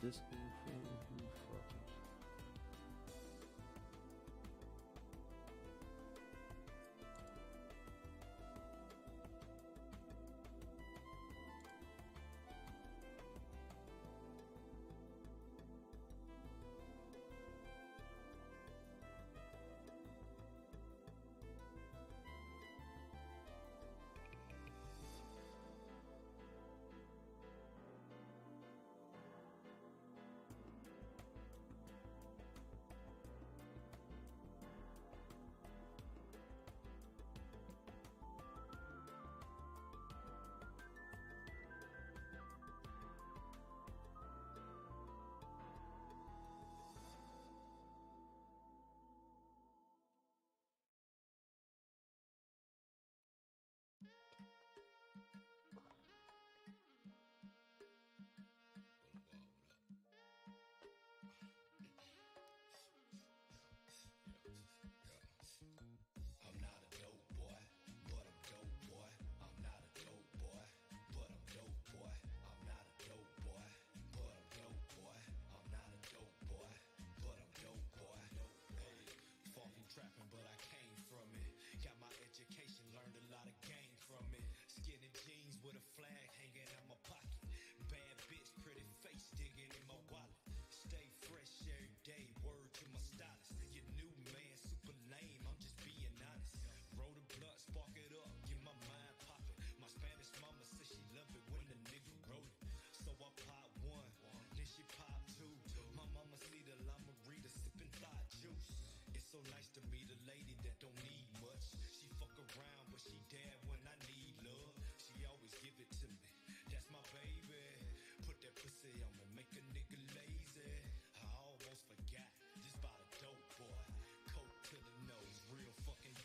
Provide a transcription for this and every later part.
this school friend? You fucking.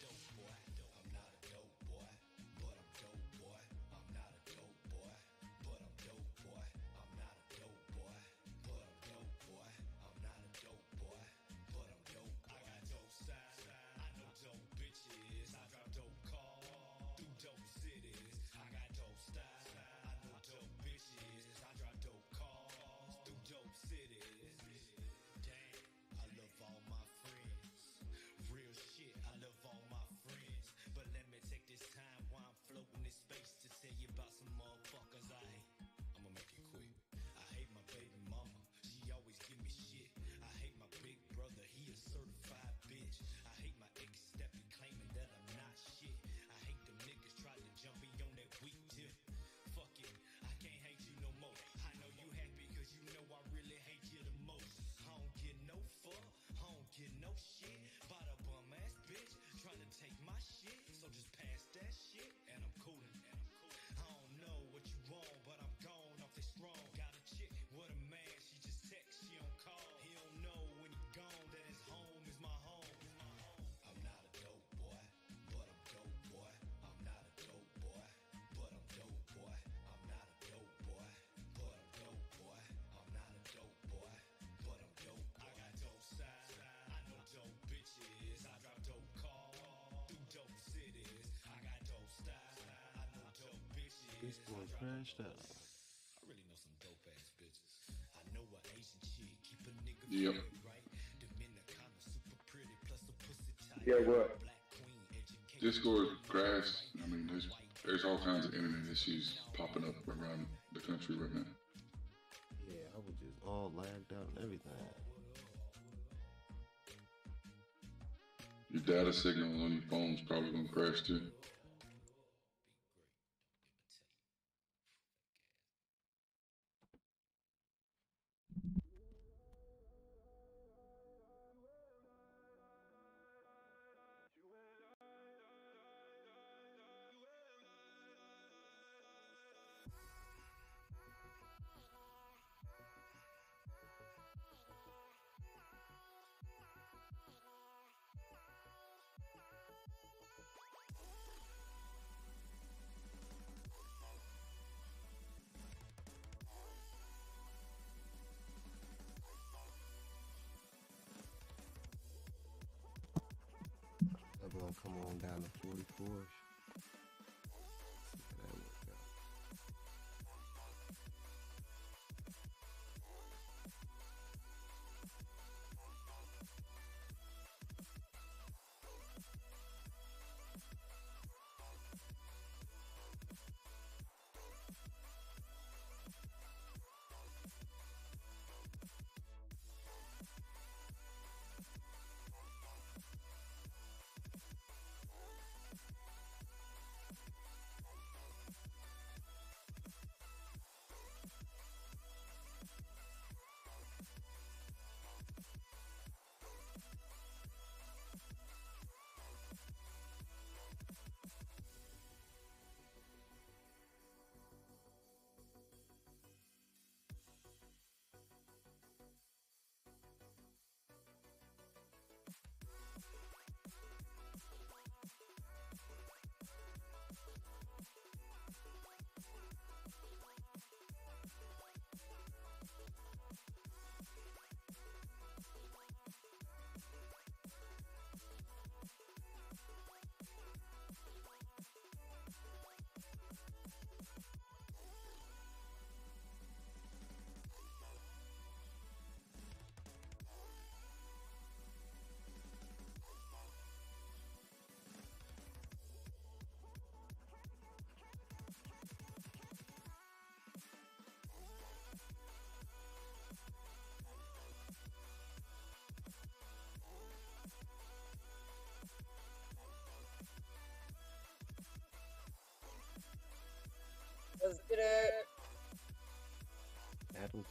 This boy crashed out. I really know some dope ass bitches. I know an Asian chick, keep a nigga Yep. right. Dominicana, super pretty, plus a pussy tight. Yeah, what? Black queen, educated. Discord crashed. I mean, there's all kinds of internet issues popping up around the country right now. Yeah, I was just all lagged out and everything. Your data signal on your phone's probably gonna crash too. I'm gonna come on down to 44. That worked out.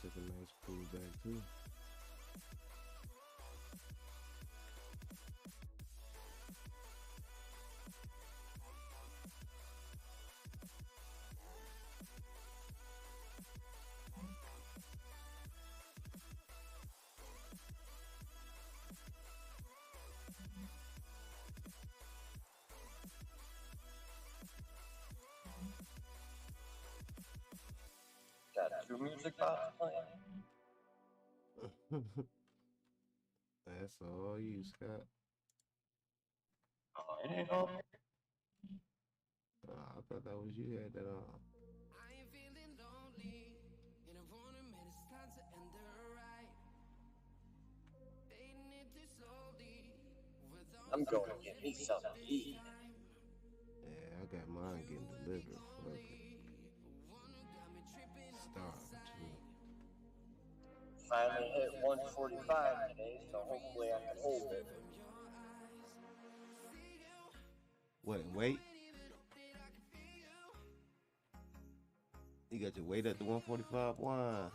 took a nice pull back too. Got two music box playing. That's all you, Scott. Oh, it ain't all. I thought that was you had that on. I'm going to get me something to eat. Yeah, I got mine getting delivered. Fuck it. Starving too. Finally hit 145 today, so hopefully I can hold it. What, wait? You got your weight at the 145? Why?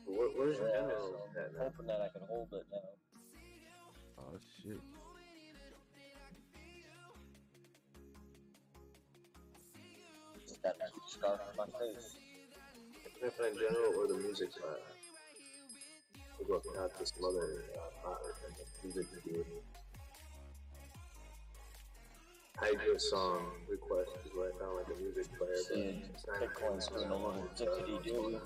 Where's your Yeah, general so at I'm now? hoping that I can hold it now. Oh, shit. Just got that scarf on my face. Can I find general or the music spot? We'll go out to some other music video. Hydra song request is what I found, like a music player, but See, it's not Bitcoin's doing a little tickety-doo.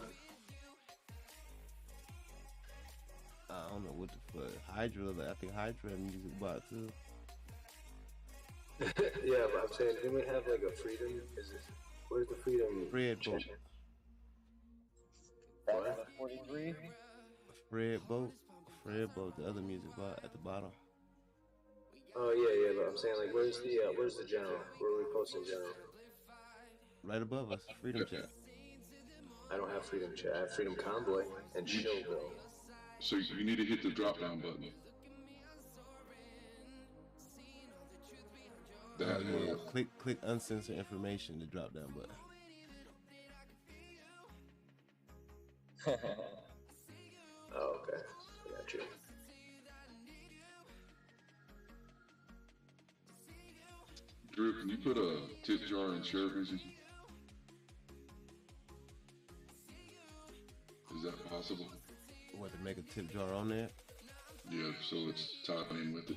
I don't know what the fuck. Hydra, I think Hydra had music bot too. Yeah, but I'm saying, didn't we have like a freedom? Where's the freedom? Fred Boat. Back to 43. Fred Boat, the other music bot at the bottom. Oh yeah, but I'm saying, like, where's the general? Where are we posting general? Right above us, Freedom Chat. I don't have freedom chat. I have freedom convoy and Chillville. So you need to hit the drop down button. That Click uncensored information, the drop down button. Oh, okay. I got you. Drew, can you put a tip jar in share vision? Is that possible? What, to make a tip jar on there? Yeah, so it's tied in with it.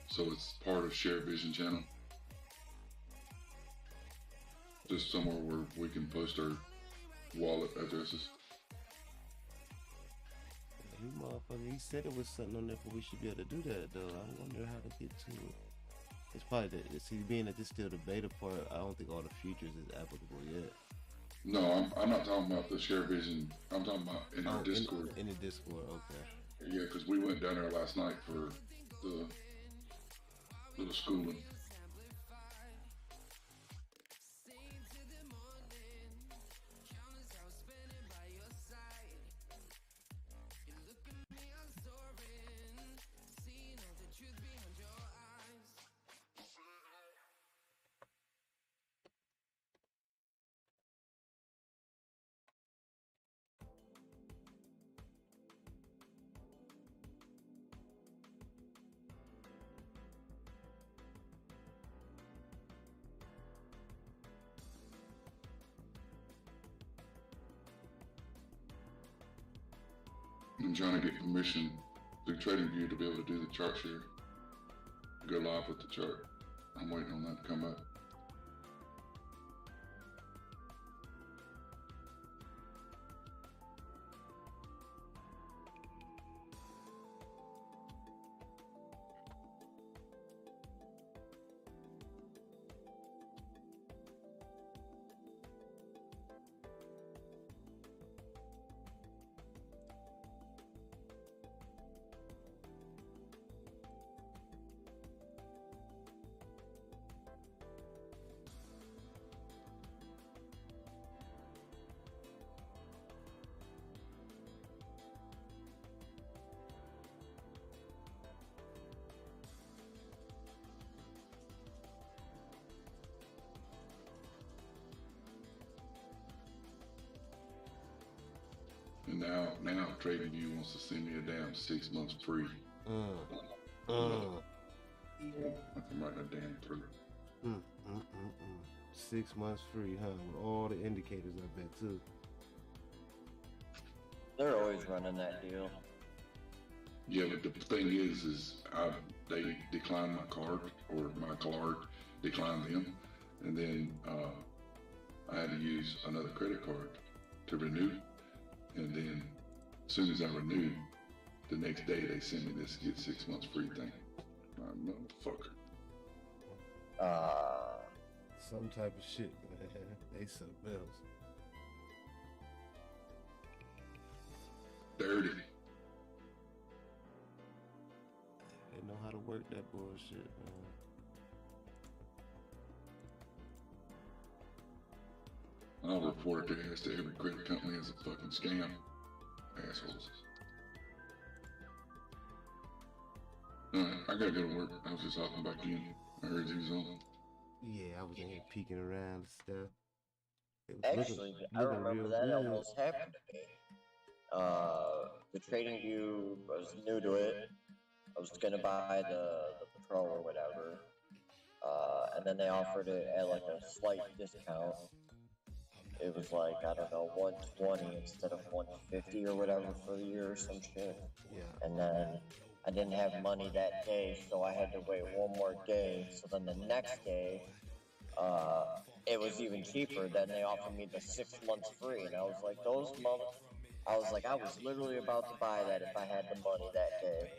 So it's part of Share Vision channel. Just somewhere where we can post our wallet addresses. You motherfucker, he said it was something on there, but we should be able to do that though. I wonder how to get to it. It's probably see, being that this still the beta part, I don't think all the features is applicable yet. No, I'm not talking about the Share Vision. I'm talking about in our Discord. In the Discord, okay. Yeah, because we went down there last night for the little schooling. I'm trying to get permission through TradingView to be able to do the chart share. Go live with the chart. I'm waiting on that to come up. now Trading View wants to send me a damn 6 months free. I can write that damn through. 6 months free, huh? With all the indicators, I bet too. They're always running that deal. Yeah, but the thing is they declined my card, or my card declined them, and then I had to use another credit card to renew, and then as soon as I renewed, the next day they sent me this get 6 months free thing. Motherfucker. Some type of shit, man. They sell bills. Dirty. They know how to work that bullshit, man. I'll report their ass to every credit company as a fucking scam. Assholes. Alright, I gotta go to work. I was just hopping back in. I heard you was on. Yeah, I was in here peeking around and stuff. Actually, I remember that almost happened to me. The Trading View, I was new to it. I was gonna buy the Pro or whatever, and then they offered it at like a slight discount. It was like, I don't know, 120 instead of 150 or whatever for the year or some shit. Yeah. And then I didn't have money that day, so I had to wait one more day. So then the next day, it was even cheaper. Then they offered me the 6 months free, and I was like, I was literally about to buy that if I had the money that day.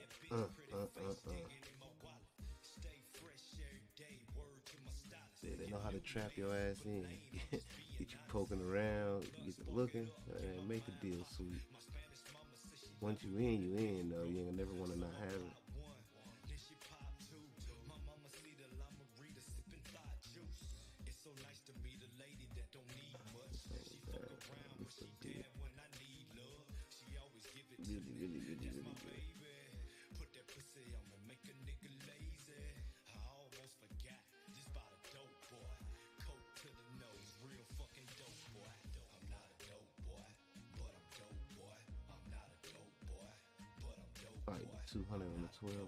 Yeah, they know how to trap your ass in. Get you poking around, get you looking, and make the deal sweet. Once you in, though. You ain't never want to not have it. Really good. Like 200 on the 12 hour.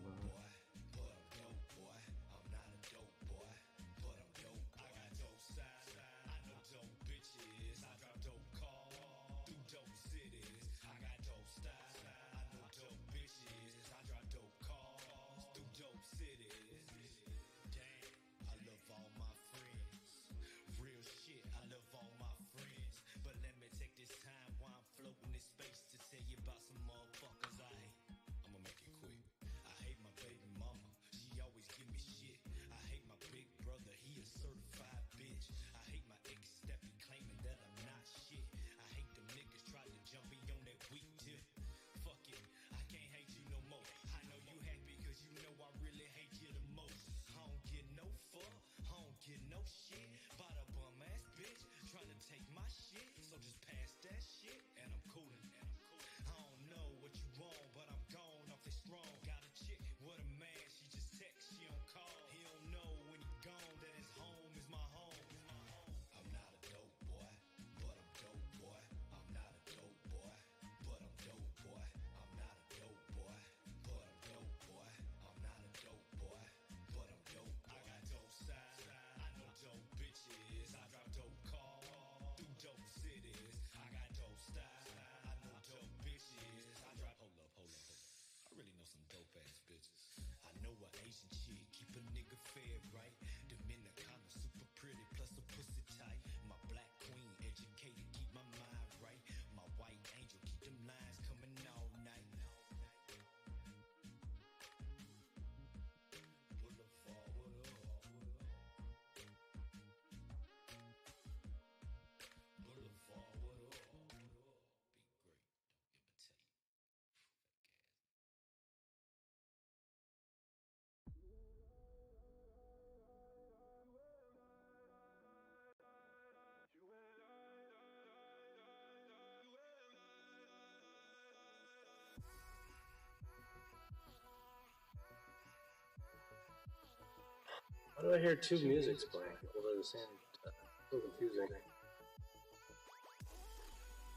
Why do I hear two musics playing over the same time? So confusing.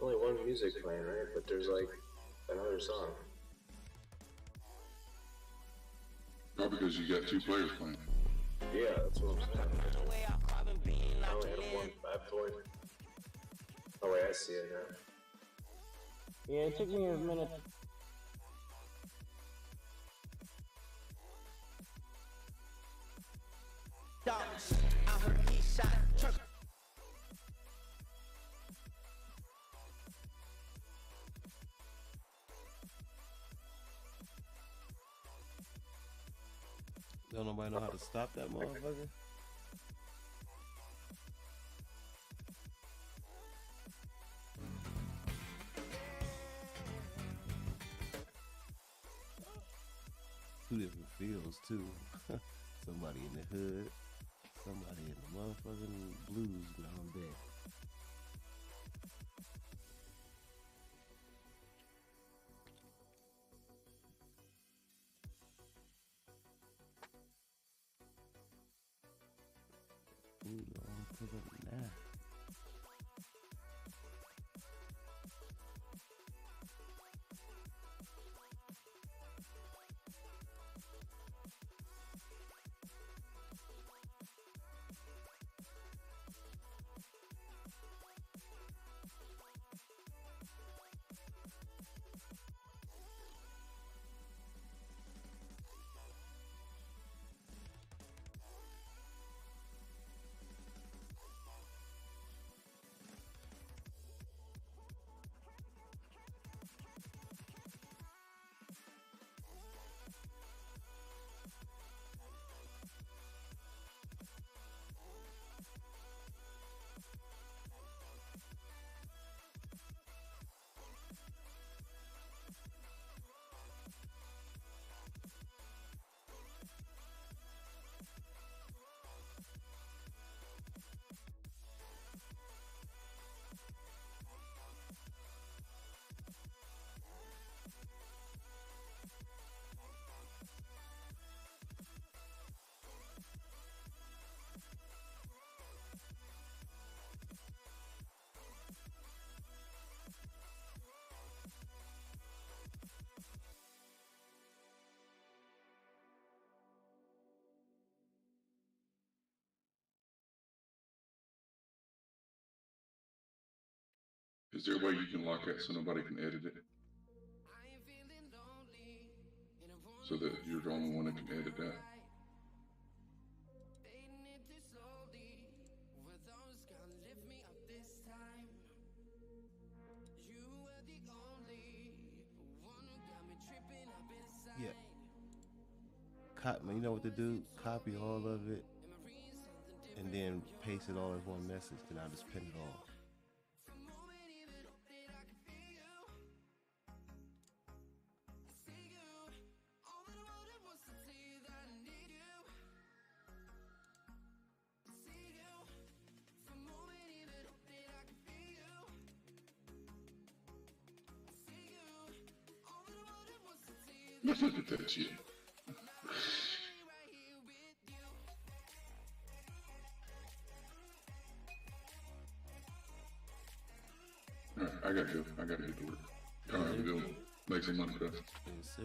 only one music playing, right? But there's like another song. Probably because you got two players playing. Yeah, that's what I'm saying. I only had one. I have to wait. Oh wait, I see it now. Yeah, it took me a minute. Don't nobody know how to stop that motherfucker? Two different fields too. Somebody in the hood, somebody in the motherfucking blues down there. Ooh, don't pick up now. Is there a way you can lock that so nobody can edit it? So that you're the only one that can edit that? Yeah. Man, you know what to do? Copy all of it and then paste it all as one message. Then I'll just pin it all. Let's look at that shit. Alright, I gotta go. I gotta get to work. Y'all have to go make some money for us. Yes, sir.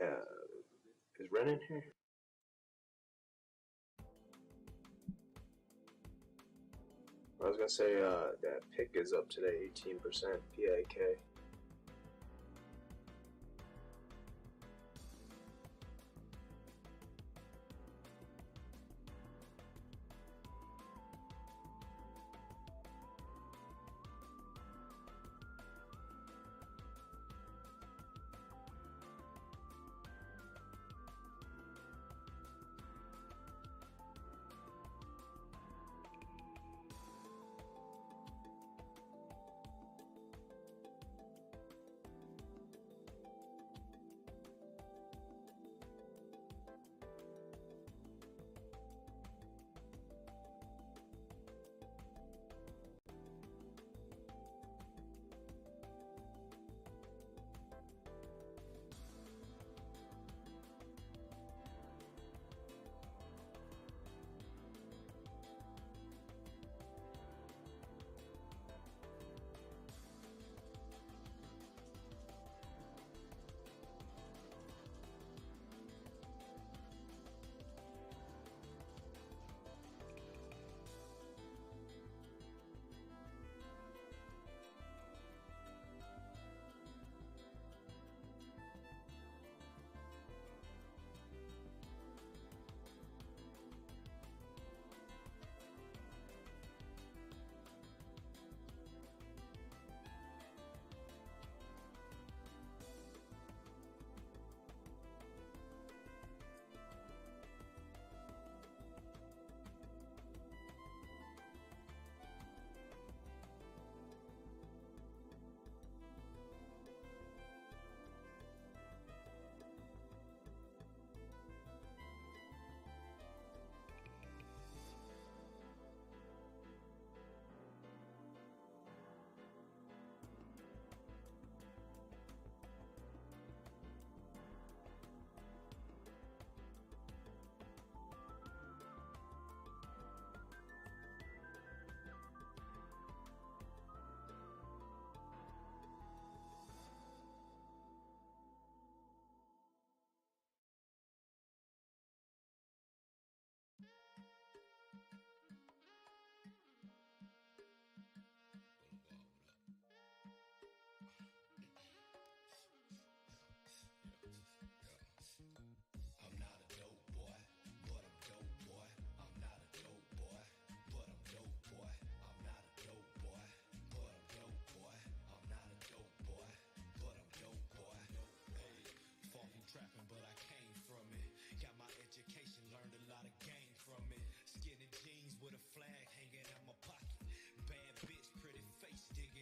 Is Ren in here? I was gonna say that pick is up today, 18% PIK.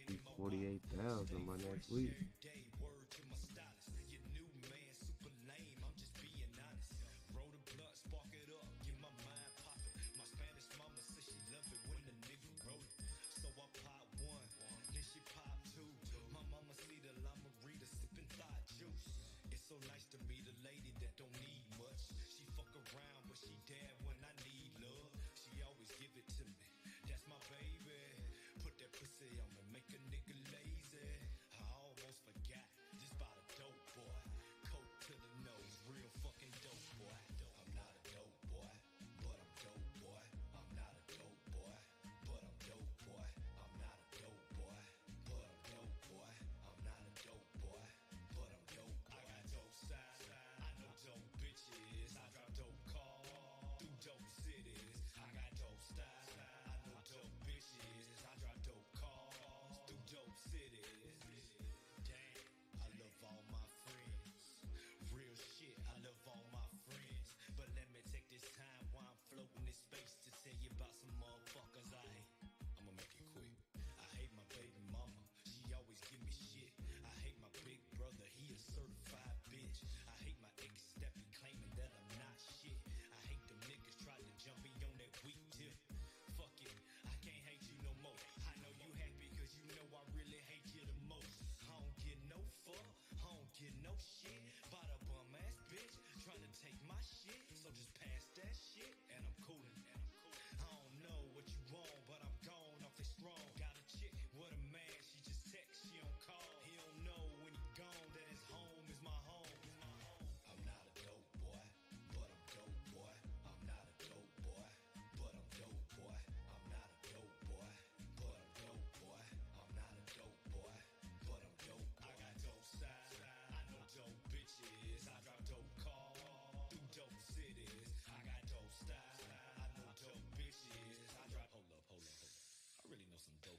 Be 48,000 by next week.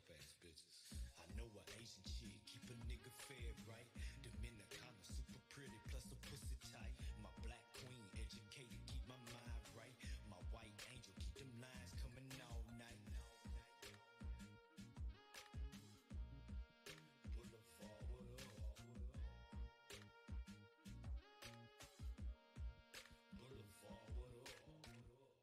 dope ass bitches. I know a Asian chick keep a nigga fed right. Dominicana super pretty plus the pussy tight. My black queen educated keep my mind right. My white angel keep them lines coming all night. Boulevard, what up? Boulevard, what up? Be great, don't imitate.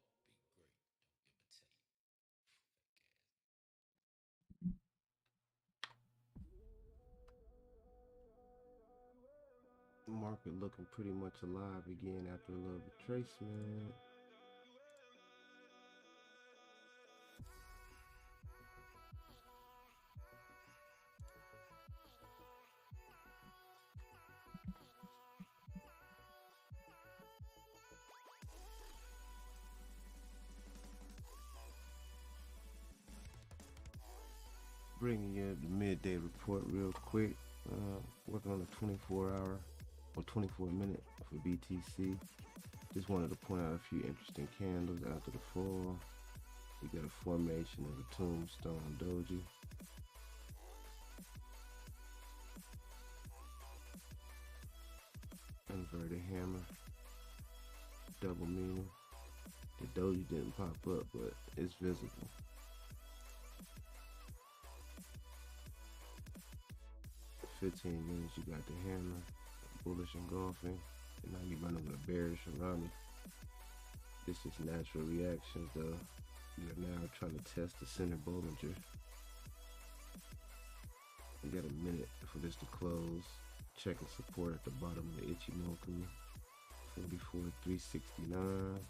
Market looking pretty much alive again after a little retracement. Bringing you the midday report real quick. Working on a 24-hour or 24-minute for BTC. Just wanted to point out a few interesting candles after the fall. We got a formation of a tombstone doji. Inverted hammer. Double meaning. The doji didn't pop up, but it's visible. For 15 minutes, you got the hammer, bullish engulfing, and now you're running with a bearish around it. This is natural reactions, though. We are now trying to test the center Bollinger. We got a minute for this to close. Checking support at the bottom of the Ichimoku, 44,369.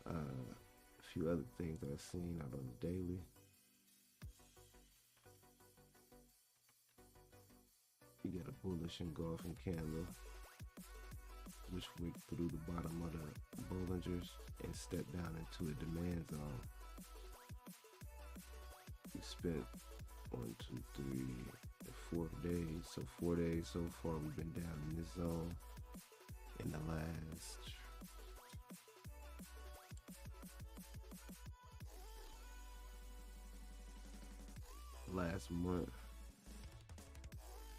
A few other things that I've seen out on the daily. You got a bullish engulfing candle, which went through the bottom of the Bollingers and stepped down into a demand zone. We spent 1, 2, 3, 4 days. So 4 days so far we've been down in this zone. In the last month,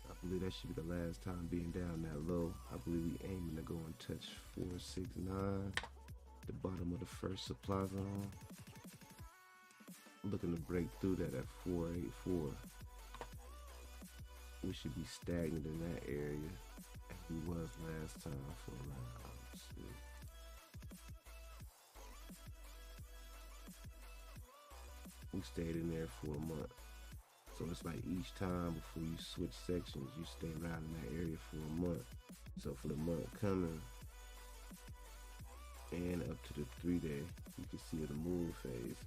I believe that should be the last time being down that low. I believe we aiming to go and touch 469, the bottom of the first supply zone. Looking to break through that at 484. We should be stagnant in that area as we was last time for around, we stayed in there for a month. So it's like each time before you switch sections, you stay around in that area for a month. So for the month coming and up to the 3-day, you can see the move phase.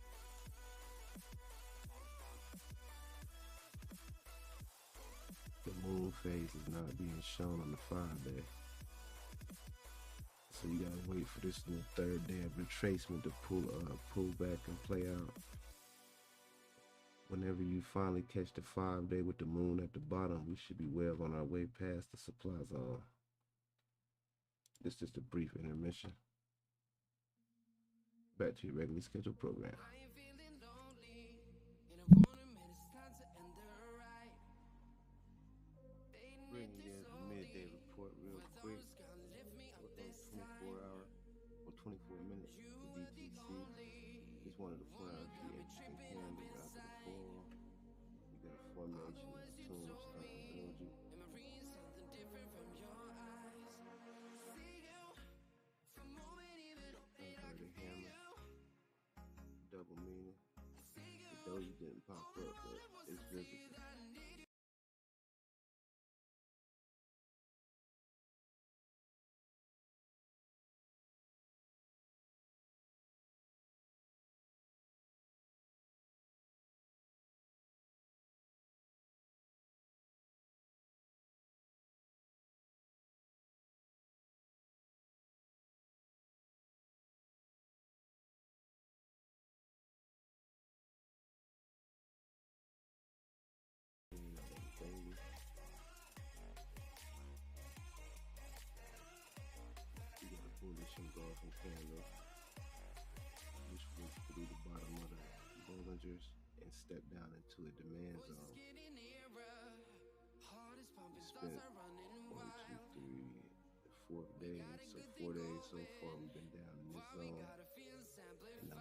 The moon phase is not being shown on the 5-day. So you gotta wait for this new 3rd day of retracement to pull back and play out. Whenever you finally catch the 5-day with the moon at the bottom, we should be well on our way past the supply zone. This is just a brief intermission. Back to your regularly scheduled program. Bringing you the midday report real quick. Work on 24-hour or 24 minutes for BTC. Just wanted to point out a few interesting candles after the fall. You got a formation of tombstone doji. Inverted hammer. Double meaning. The doji didn't pop up, but it's visible. You got a bullish engulfing candle, which went through the bottom of the Bollingers and and step down into a demand zone. Spent 1, 2, 3, the 4th day, so 4 days so far we've been down in this zone. In the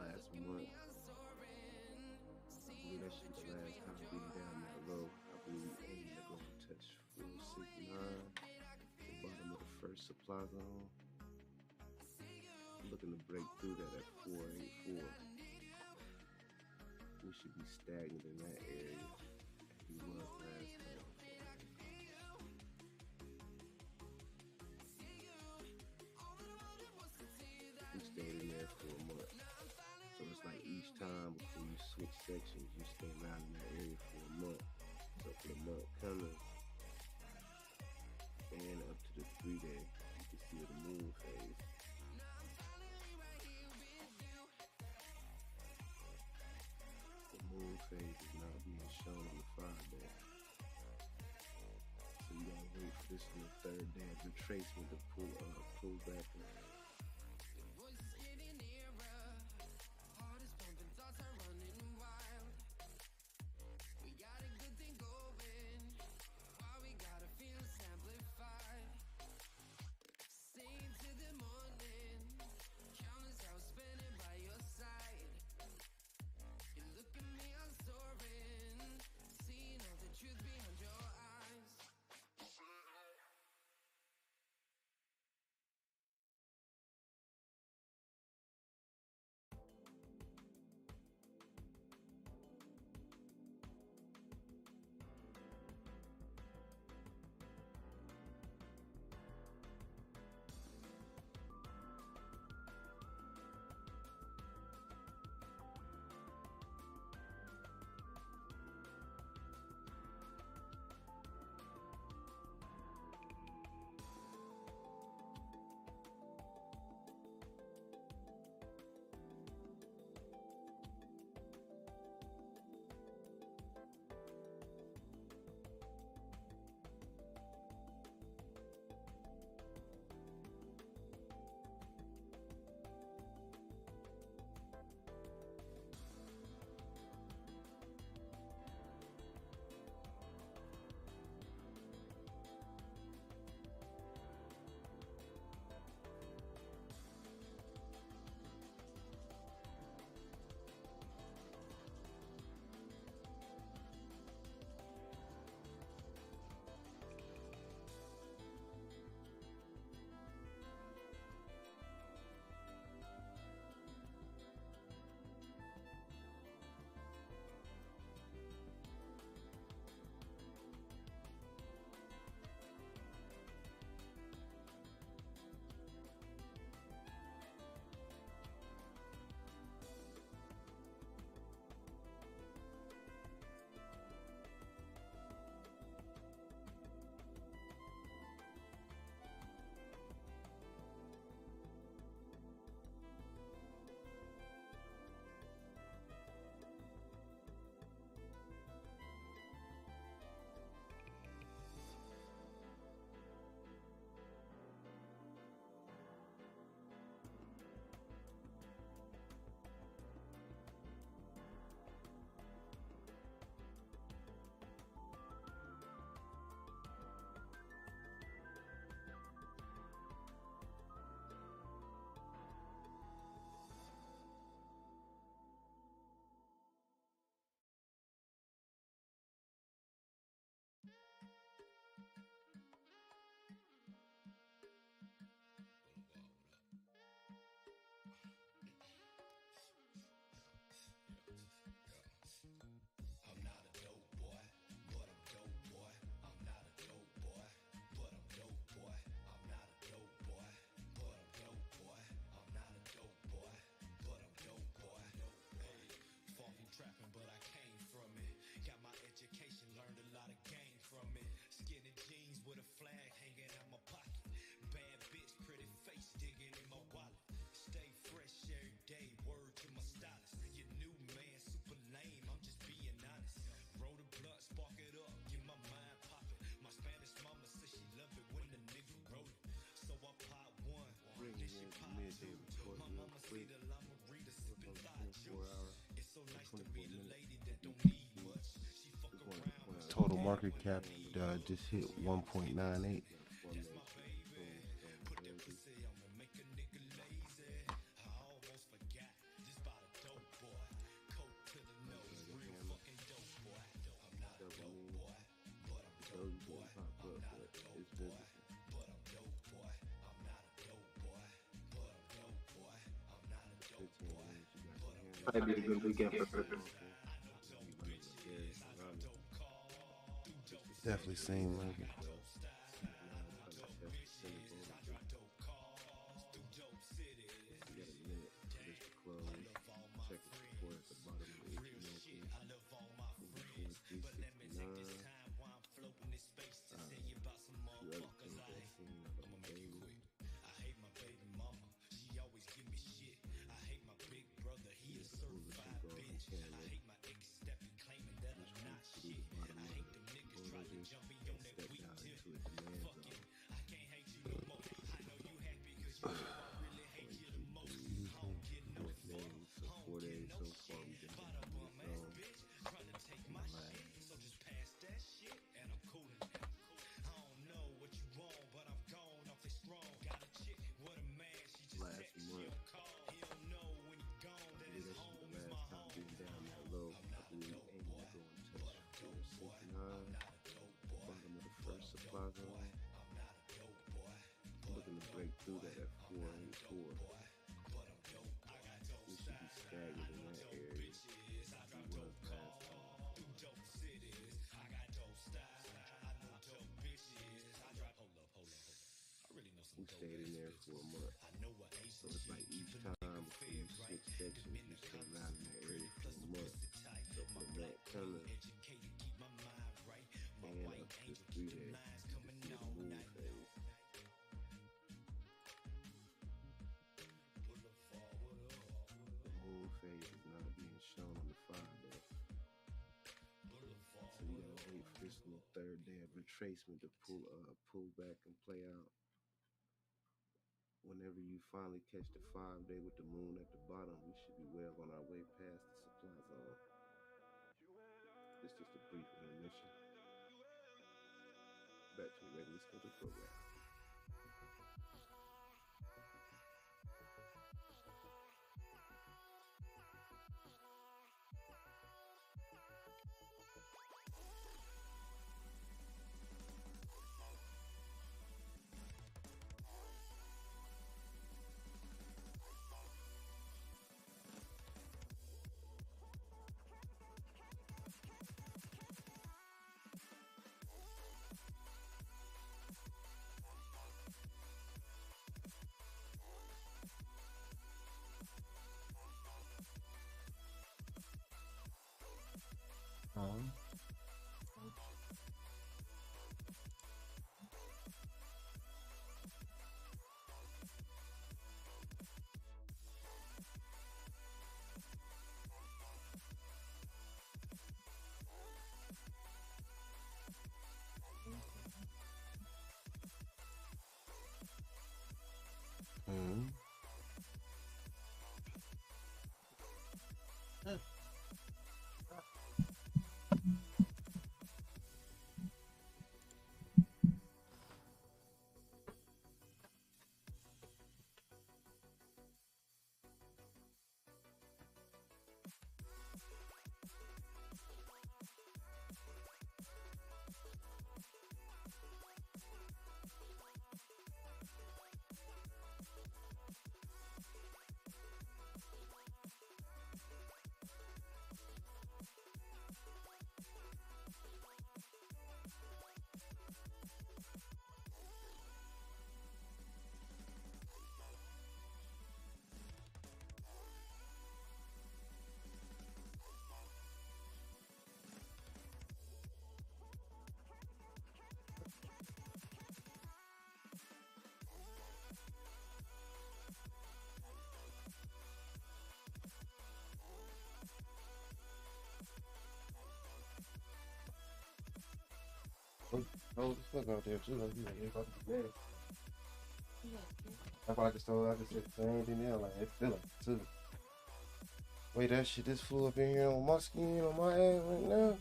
last month, I believe that should be the last time being down that low. I believe we aiming to go and touch 469, the bottom of the first supply zone. Looking to break through that at 484. We should be stagnant in that area. We was last time. We stayed in there for a month. So it's like each time before you switch sections, you stay around in that area for a month. So for the month coming and up to the 3-day, you can see the moon phase. The moon phase is not being shown on the 5-day. So you gotta wait for this on the 3rd day of retracement to pull back up. Spark it up, get my mind poppin'. My Spanish mama said she love it when the nigga rollin'. market cap just hit 1.98. Might be a good weekend for crypto. Definitely seemed like it. Looking to break through that at 484. We should be staggered in that area. We stayed in there for a month. So it's like each time before you switch sections, you stay around in that area for a month. So from that kind of and up to 3 days, you see the moon phase. The moon phase is not being shown on the 5-day. So you gotta wait for this little 3rd day of retracement to pull back and play out. Whenever you finally catch the 5-day with the moon at the bottom, we should be well on our way past the supply zone. It's just a brief intermission. Back to the regular scheduled program. Oh, the fuck out there too. Like, you know, about to be bad. That's why I just said the same thing there. Like, it feeling too. Wait, that shit just flew up in here on my skin, on my ass right now.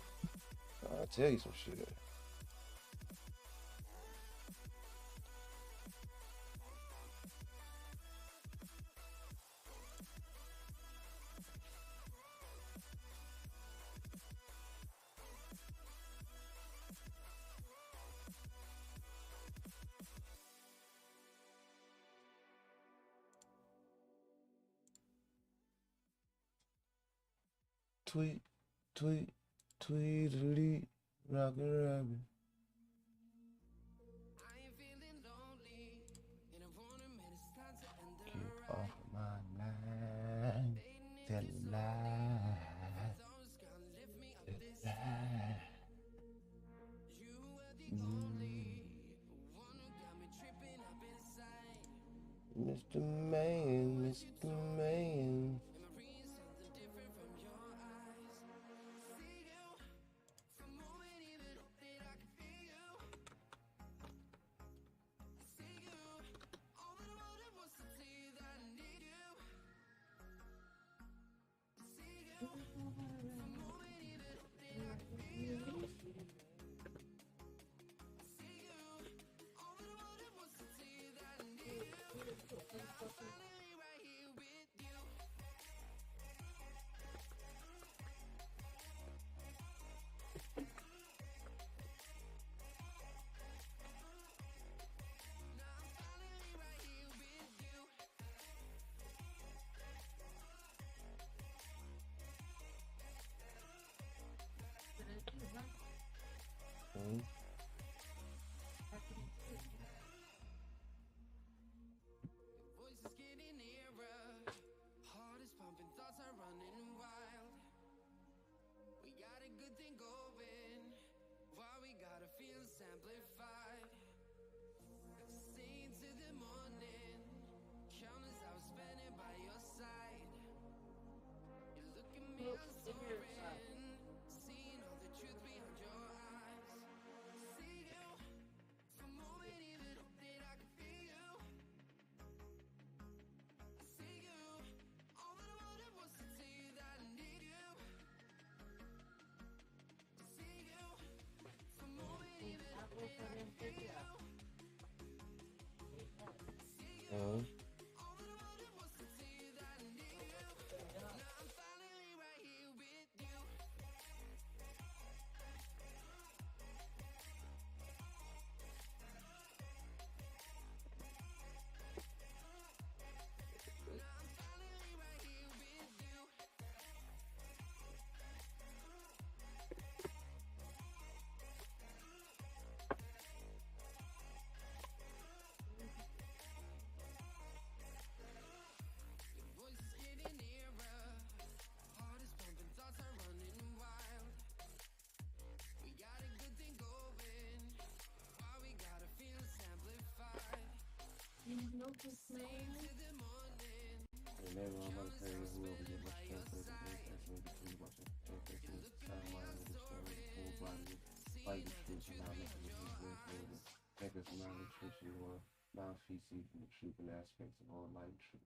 I'll tell you some shit. Tweet, tweet, tweet, rockin' rabbit. Keep off of my mind, tell a lie, Mr. Man, Mr. Man. Malnutrition or non-feces from the trooping aspects of all life troop.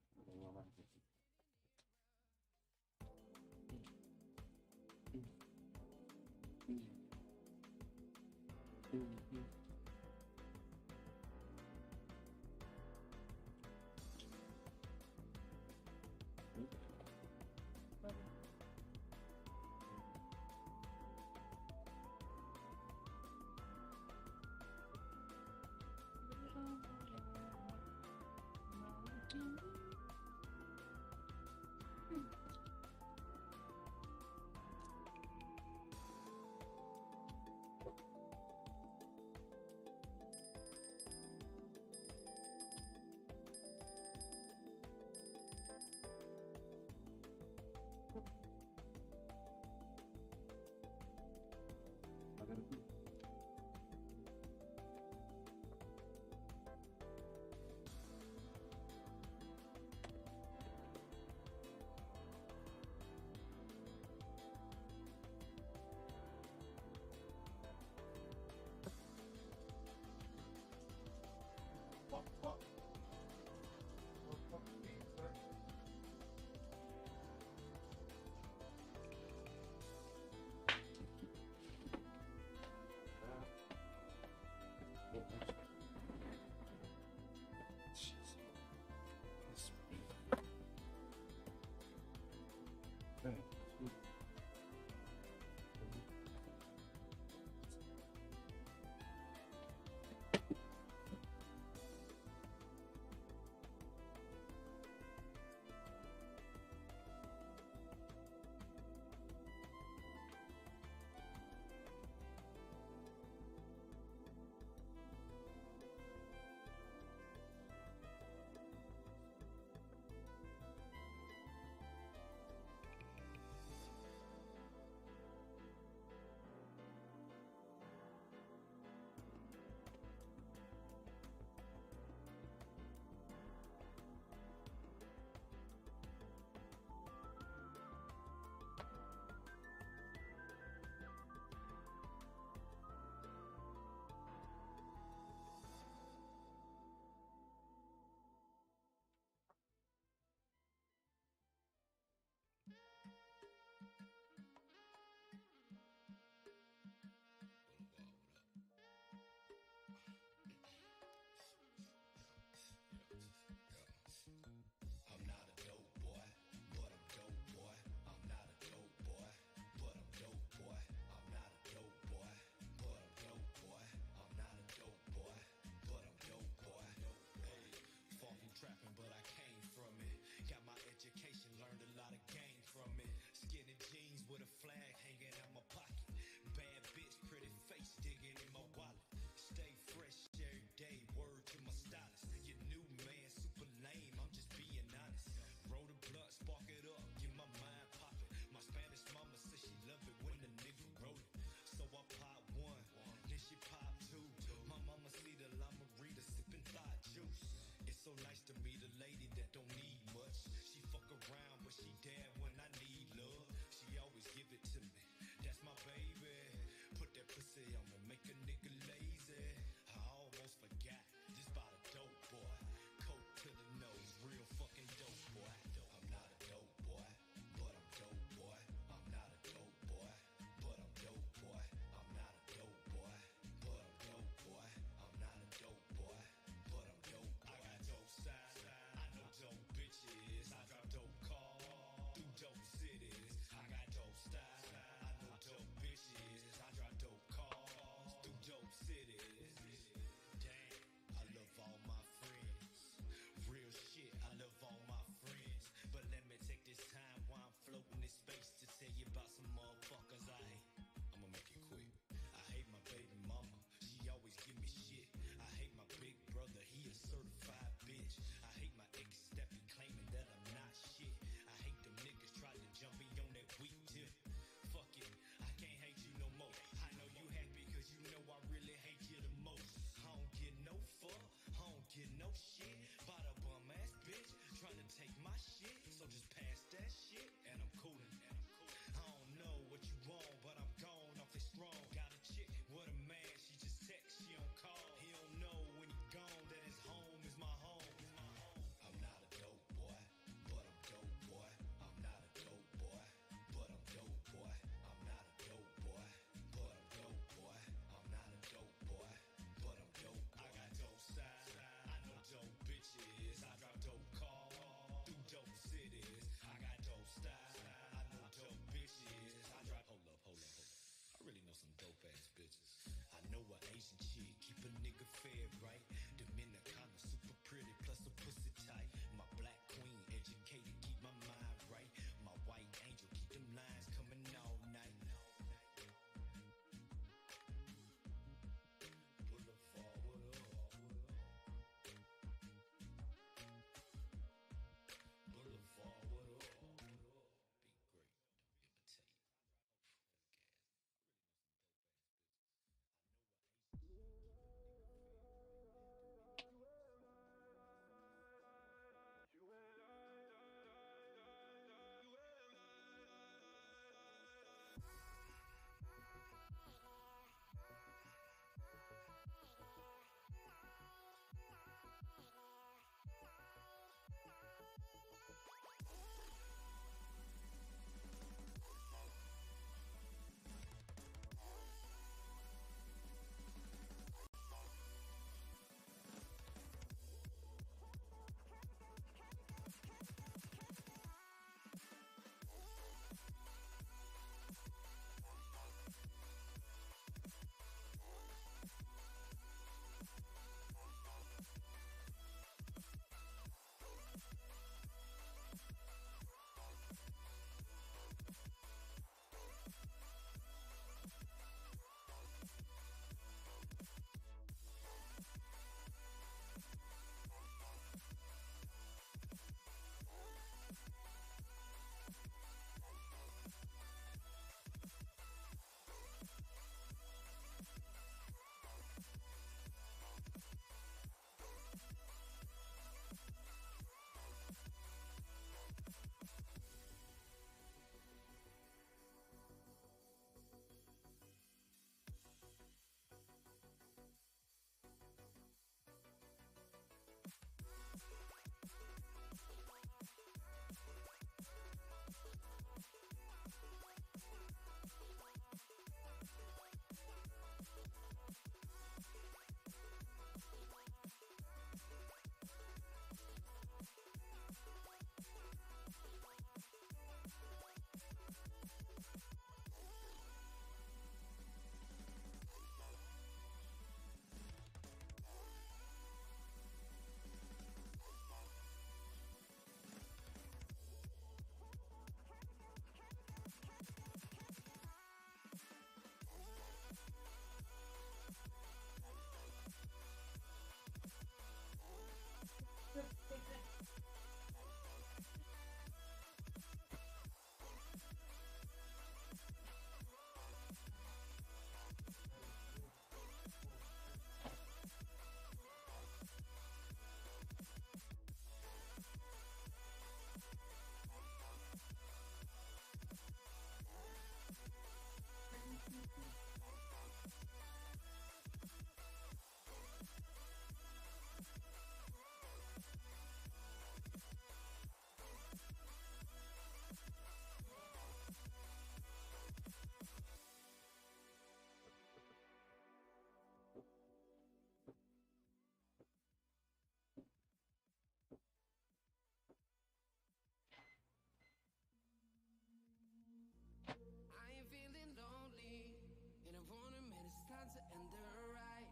wonder right.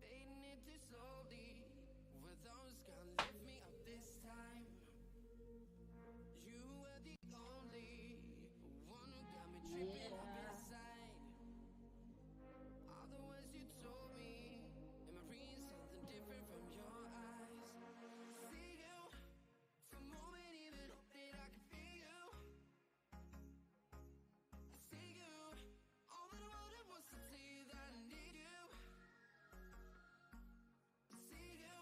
Fading it too slowly. Were those gonna lift me up this time? You were the only one who got me tripping up inside. All the words you told me, am I reading something different from your eyes? See you, for a moment even hope that I can feel you. See you, all that I wanted was to tell you that I need you. See you,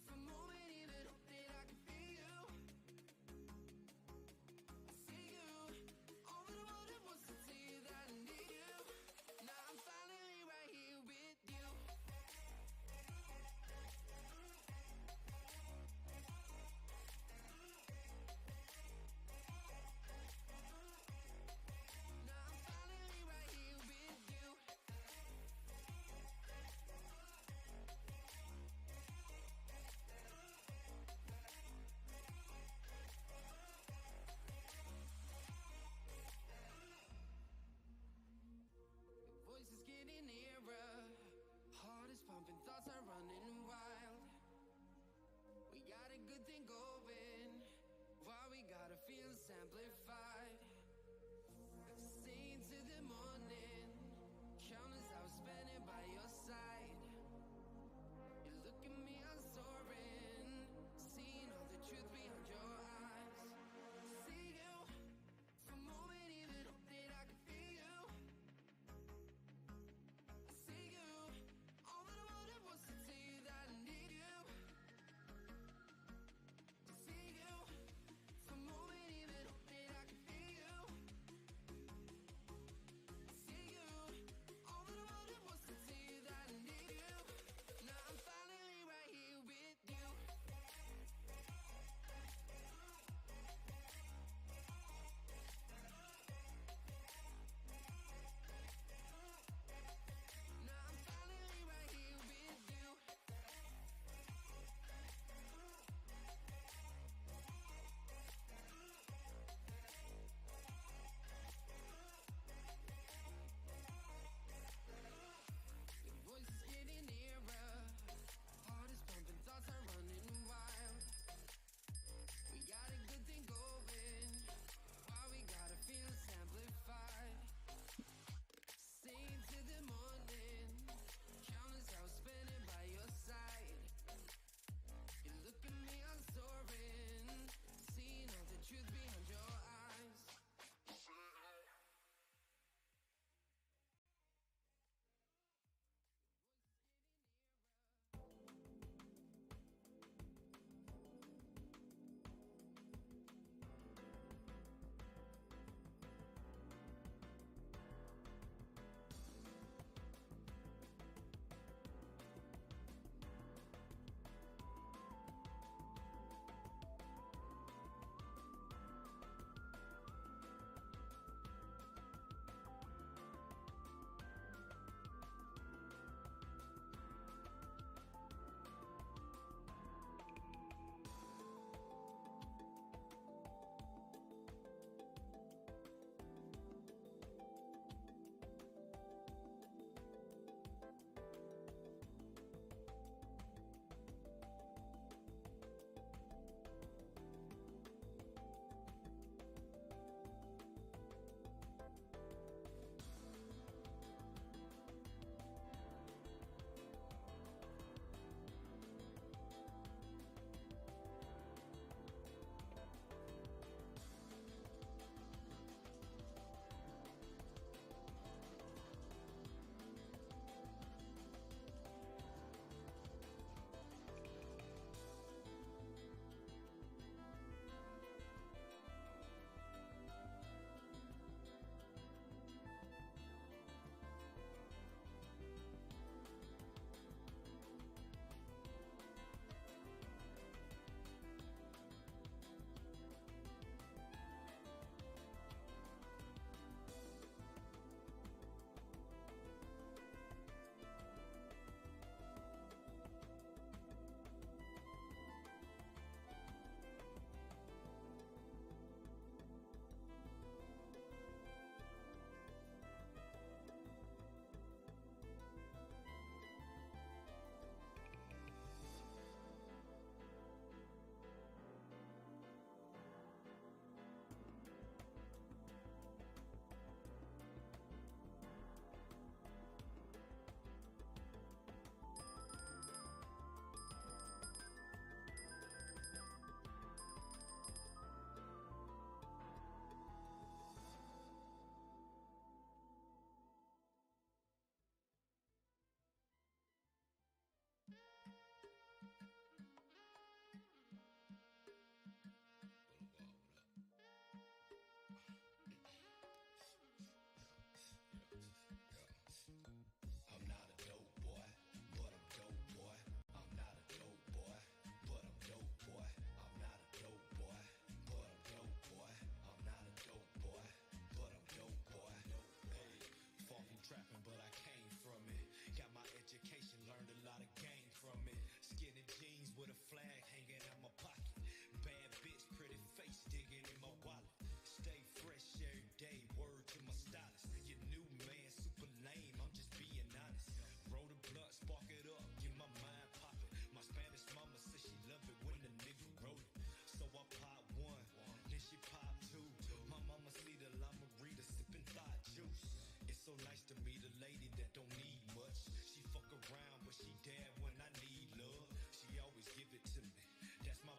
for a moment even hope that I can feel you. See you, all that I wanted was to tell you that I need you. Now I'm finally right here with you. Now I'm finally right here with you. Voice is getting nearer, heart is pumping, thoughts are running wild. We got a good thing going, while we gotta feel amplified. Staying to the morning, countless hours spending by your side. You look at me, I'm soaring, seeing all the truth behind your eyes. See you, for a moment even hope that I can feel you. See you, all that I wanted was to tell you that I need you. See you, for a moment even hope that I can feel you. See you, all that I wanted was to tell you that I need you.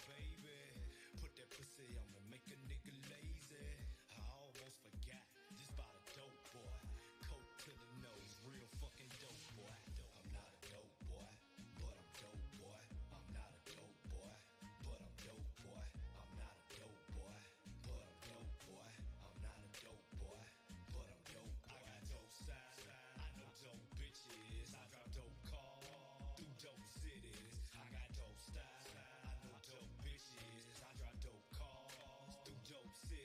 baby. Put that pussy on me, make a nigga lazy. I almost forgot, just by the dope boy. Coat to the nose, real fucking dope boy. I'm not a dope boy, but I'm dope boy. I'm not a dope boy, but I'm dope boy. I'm not a dope boy, but I'm dope boy. I'm not a dope boy, but I'm dope boy. I got dope style, I know dope bitches. I drive dope cars through dope cities. I got dope style, I know dope bitches. I drive dope cars through dope cities.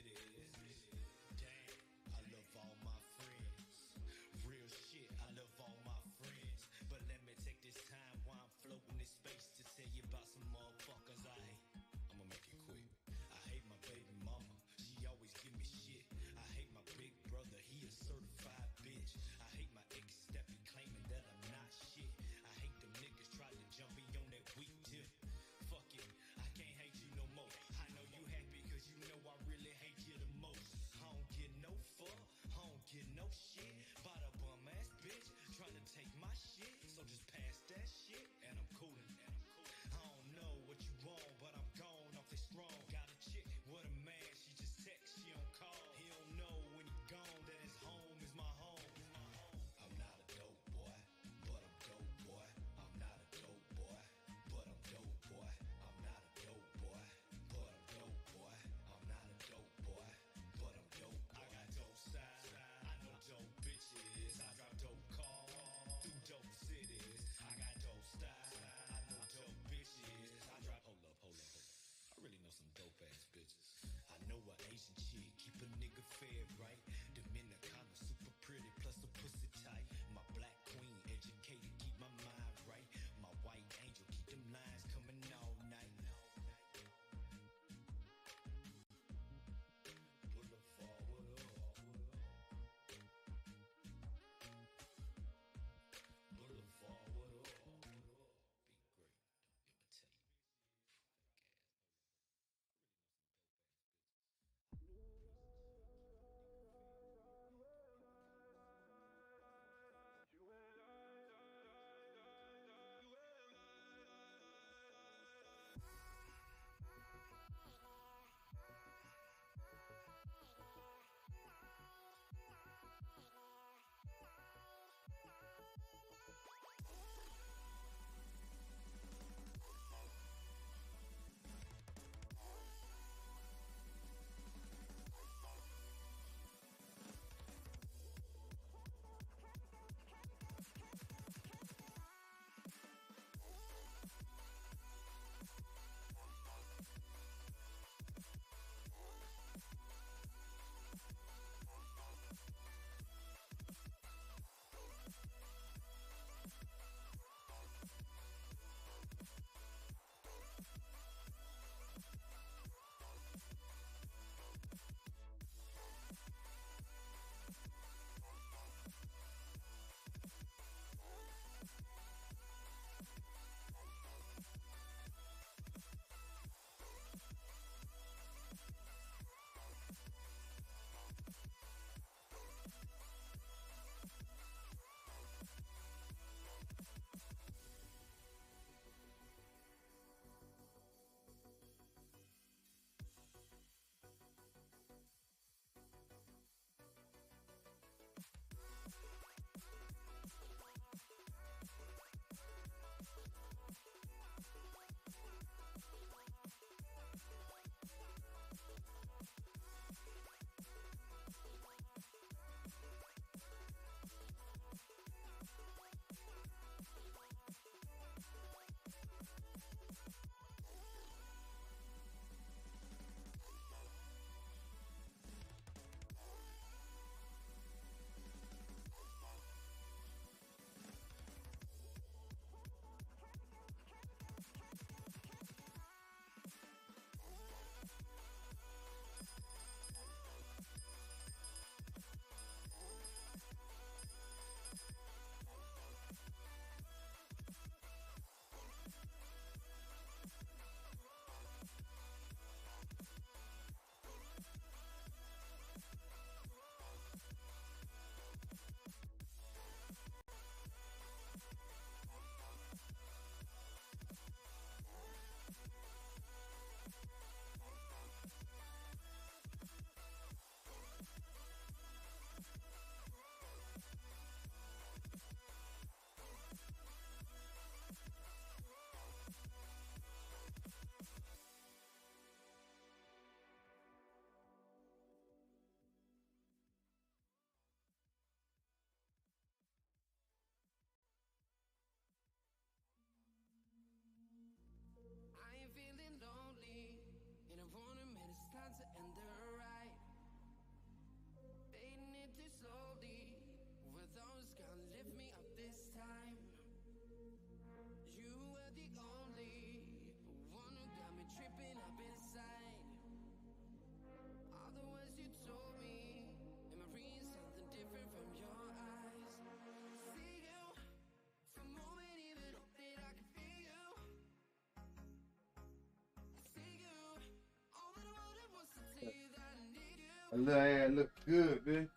A little ass look good, bitch.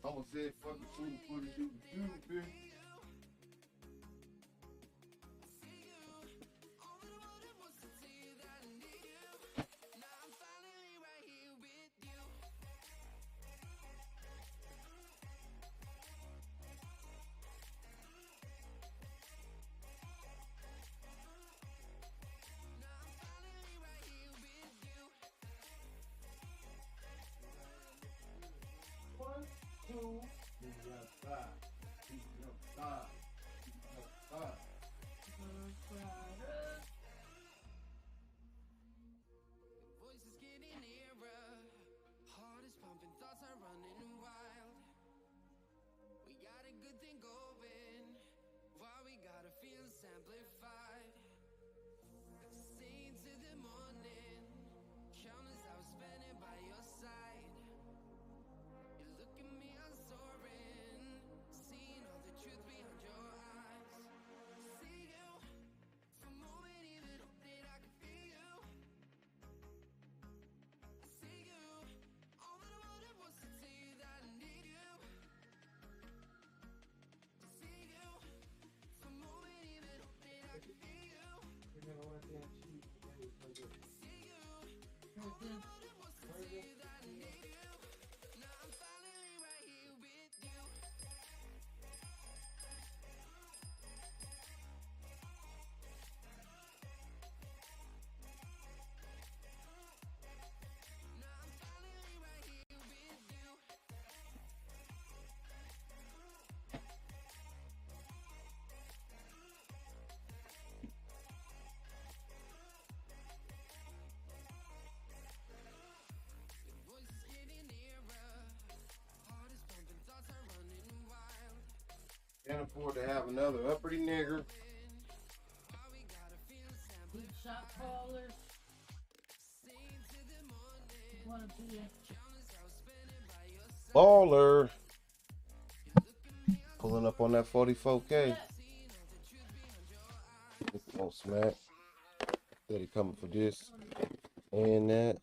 I'ma say fucking food for the dude, bitch. Voices getting nearer, heart is pumping, thoughts are running wild. We got a good thing going, while we gotta feel amplified. Staying to the morning, countless hours spending by your side. You look at me, I'm soaring, seeing all the truth behind your eyes. See you, for a moment even hope that I can feel you. I see you, all that I wanted was to tell you that I need you. To see you, for a moment even hope that I can feel you. I see you, all that I wanted was to tell you that I need you. Now I'm finally right here with you. Now I'm finally right here with you. Voices getting nearer, heart is pumping, thoughts are running wild. Can't afford to have another uppity nigger. Why we gotta feel Big shot callers. sing to the morning. Wanna be a Countless hours spending by your side. Baller. Pulling up on that 44K. On smack. Said he coming for this and that.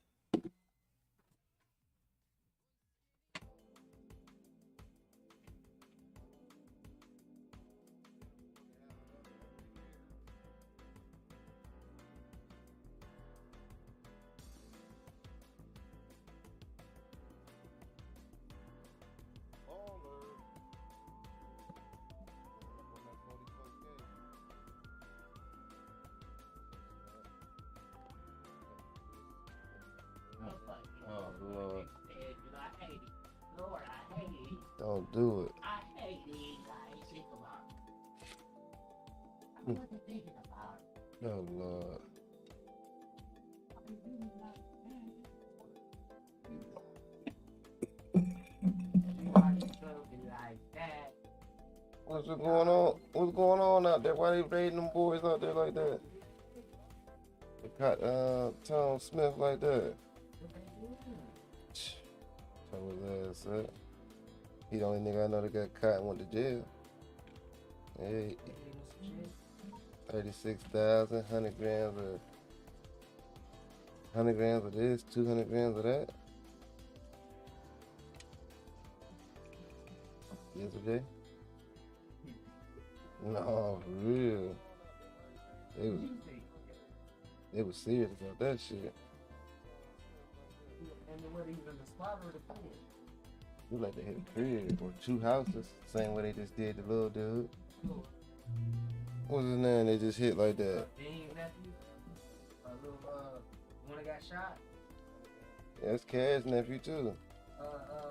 Oh, Lord. I hate it. Lord, I hate it. Don't do it. I hate it, guys. Think about it. I wasn't thinking about it. Oh, Lord. Everybody talking like that. What's going on? What's going on out there? Why they raiding them boys out there like that? They caught Tom Smith like that. Tell his ass up. He the only nigga I know that got caught and went to jail. Hey, 36,000, 100 grams of this, 200 grams of that. Yesterday? No, for real. They was serious about that shit. And then what, even the spot or the pool? You like to hit a crib or 2 houses, same way they just did the little dude. What's his name? They just hit like that. Dean's nephew? Little, one that got shot? Yeah, that's Cash nephew too.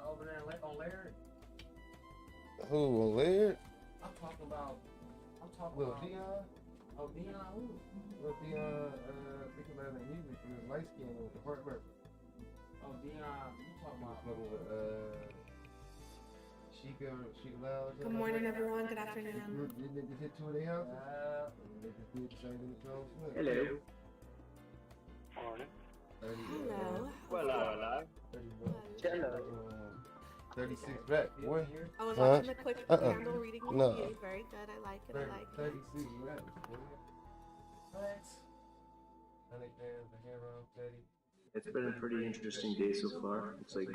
Over there on Laird? Who, on Laird? I'm talking about. Lil Dion? Oh, Dion who? Lil Dion, thinking about that music, he was light skinned with the heart murder. Oh, Dion, you talking about. Smoking with, She loud. Good morning, everyone. Good afternoon. They just hit 2 of their houses. They just did the same thing to Charles Smith. Hello. Morning. Hello. Hola. 36 back, boy. I was watching a quick candle reading with No. you. Very good. I like it. I like it. 36 back, boy. What? 100 grams of hair on Teddy. It's been a pretty interesting day so far. Looks like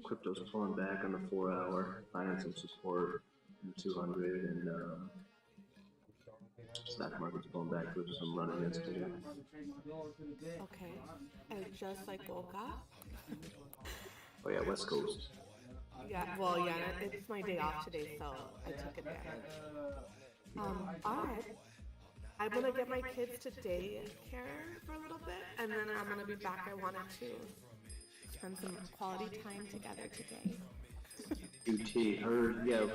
crypto's pulling back on the 4 hour, finding some support in the 200, and stock market's pulling back towards some running yesterday. Okay. I just woke up. Oh yeah, West Coast. Yeah. Well, yeah. It's my day off today, so I took advantage. All right. I'm gonna get my kids to daycare for a little bit, and then I'm gonna be back. I wanted to spend some quality time together today. UT, heard, yeah,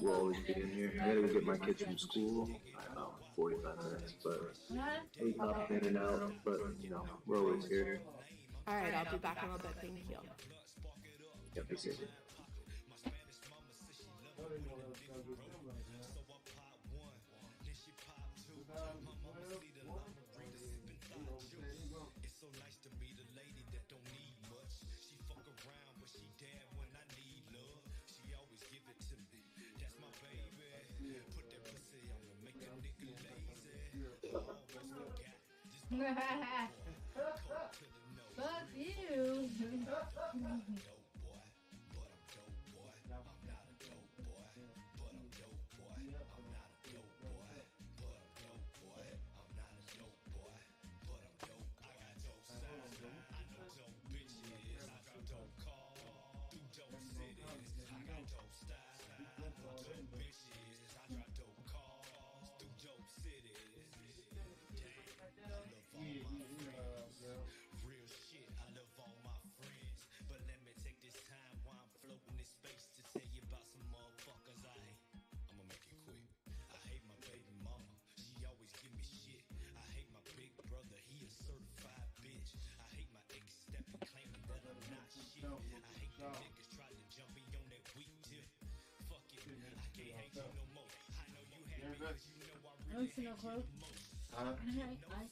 we'll always be in here. I gotta go get my kids from school. About 45 minutes, but we pop in and out, but you know, we're always here. All right. I'll be back in a little bit. Thank you. Yeah, be safe. Fuck you. I don't see no clothes. Huh? I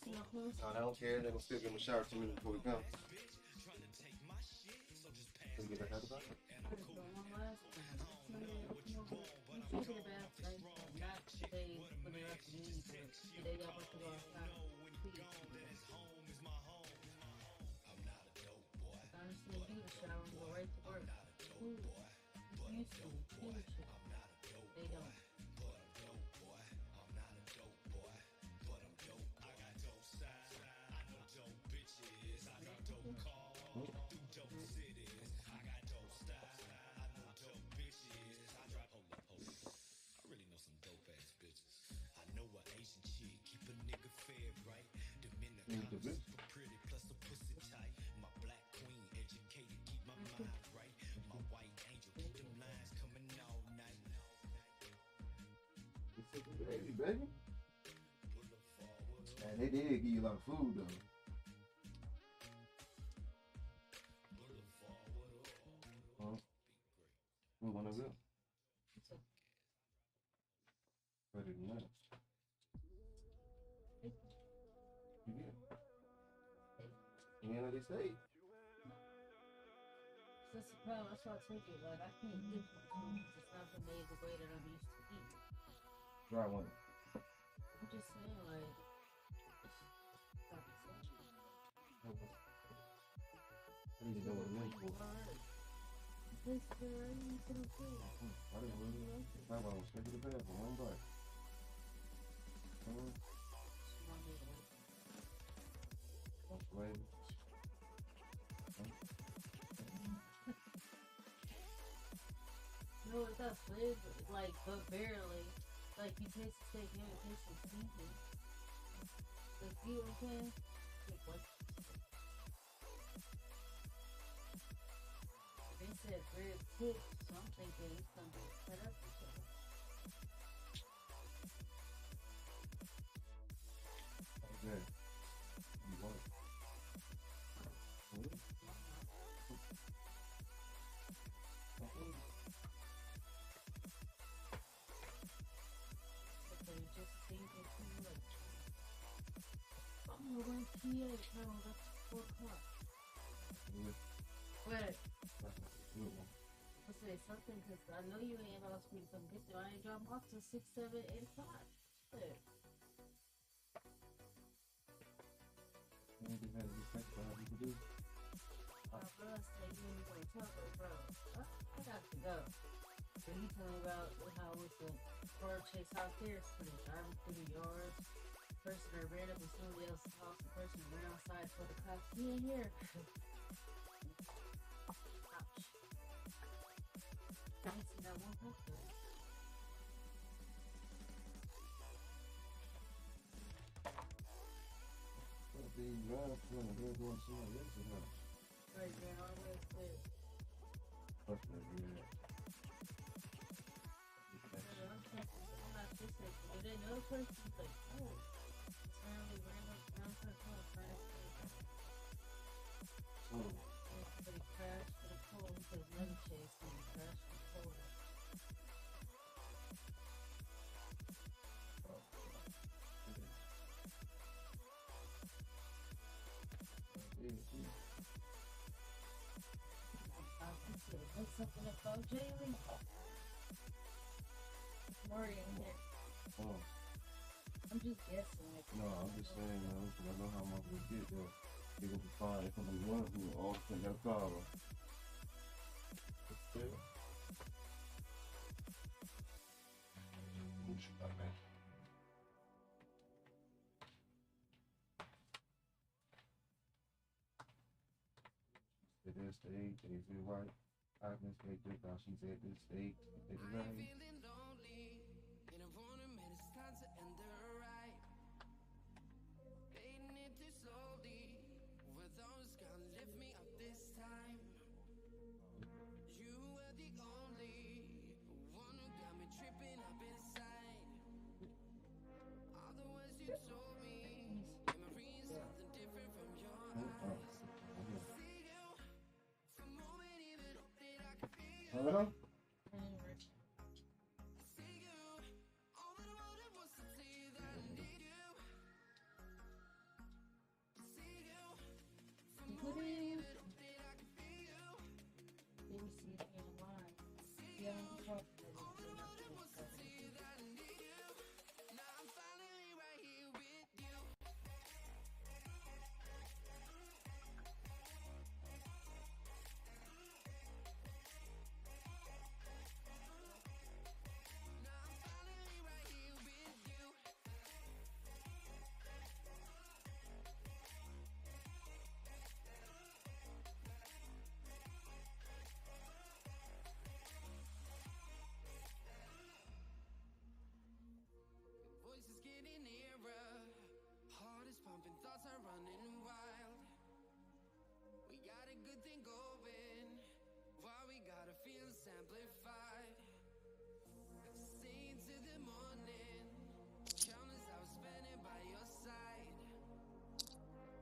see no clothes. I don't care. They're gonna still give him a shower 2 minutes before we come. Can we get back out of the box? Baby. And they did give you a lot of food though. Huh? We wanna go. Better than that. You get. You know what they say. That's the problem. That's why I take it. Like, I can't eat from it's not for me the way that I'm used to eating. Try one. I'm just saying, like, stop it. I need to go with a link for. This is already so good. I didn't really. I was straight to the bed for one bite. Wait. No, it does flavor, like, but barely. Like, you taste the steak, you don't taste the seasoning. Like, you know what I'm saying? Like, what? They said rib tips, so I'm thinking it's gonna be cut up or something. Okay. You want it? I say something because I know you ain't about to come get them. I ain't drop them off till 6, 7, 8 o'clock. Shit. Maybe had to be thankful how people do. My brother said you ain't gonna talk, bro. I got to go. So he told me about how it was a car chase out there. So they driving through the yards. Person that ran up in somebody else's house. The person ran outside for the cops. He ain't here. Ouch. I see that one person. These drive through, they're going somewhere else's house. Right, man, all the way upstairs. Fuck that, yeah. I'm not fixing it. But then the other person's like, oh. Apparently ran up down her car fast. Oh. But he crashed for the pole because another chase and he crashed for the pole. What's something about Jaylee? Murray in here. Oh. I'm just guessing. Like, No, I'm just saying, man, because I know how my people get there. They gonna be fine. They're gonna be one who all of a sudden got a problem. Still. At this stage, is it right? I can say this now. She's at this stage. Is it right? Feeling lonely, and I want a minute, it's time to end the ride. Fading it too slowly, were those gonna lift me up this time? You were the only one who got me tripping up inside. All the words you told me, memories something different from your eyes. See you from moment even hope that I can feel you. Huh? See you, all that I wanted was to tell you that I need you. See you, from moment even hope that I can feel you. they were sleeping in line. Yeah, I'm talking to them. So nothing was To tell you that I need you. Now I'm finally right here with you. Now I'm finally right here with you. Voice is getting nearer. Heart is pumping, thoughts are running wild. We got a good thing going. Why we gotta feel amplified? Staying to the morning. Countless hours spending by your side.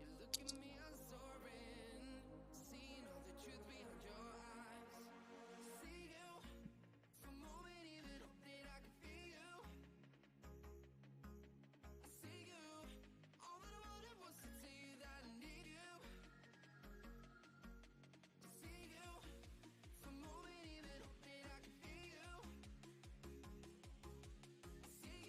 You look at me, I'm soaring. Seeing all the truth behind your eyes. See you. For a moment, even hope that I can feel you. See you. All that I wanted was to tell you that I need you. See you. For a moment, even hope that I can feel you. See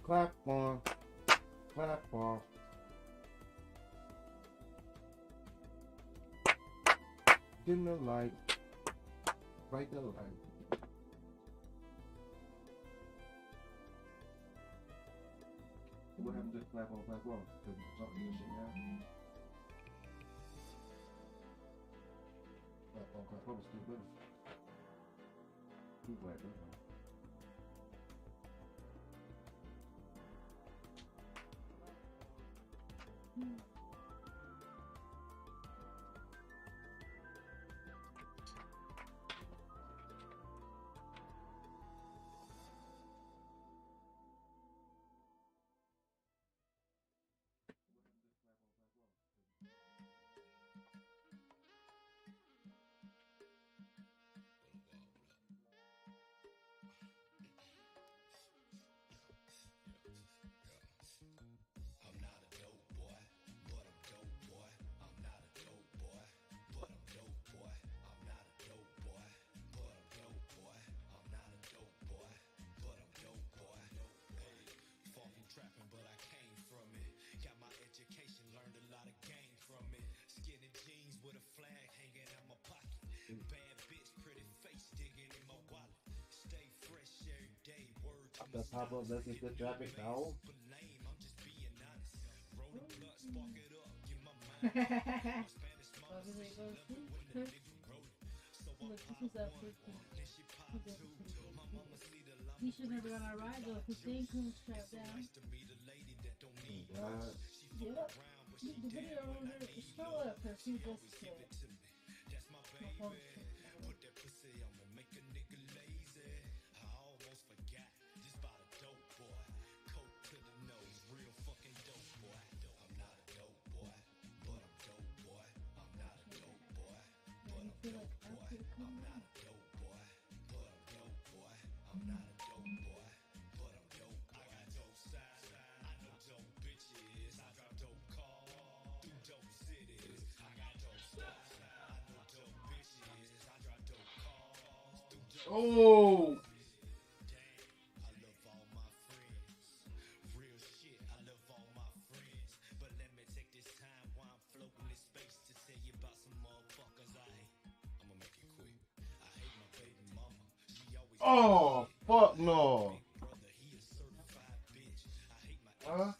Clap on. Clap off. Dim the light. Bright the light. What happened to clap on, clap off? Because you're talking your shit now. Clap on, clap off is still good. He's right, bro. The pop up doesn't good traffic now. He should never gone on a ride though. His thing couldn't strap down. God. Yep. The video over there, show up her. She just said. Oh! Oh, fuck no. Huh?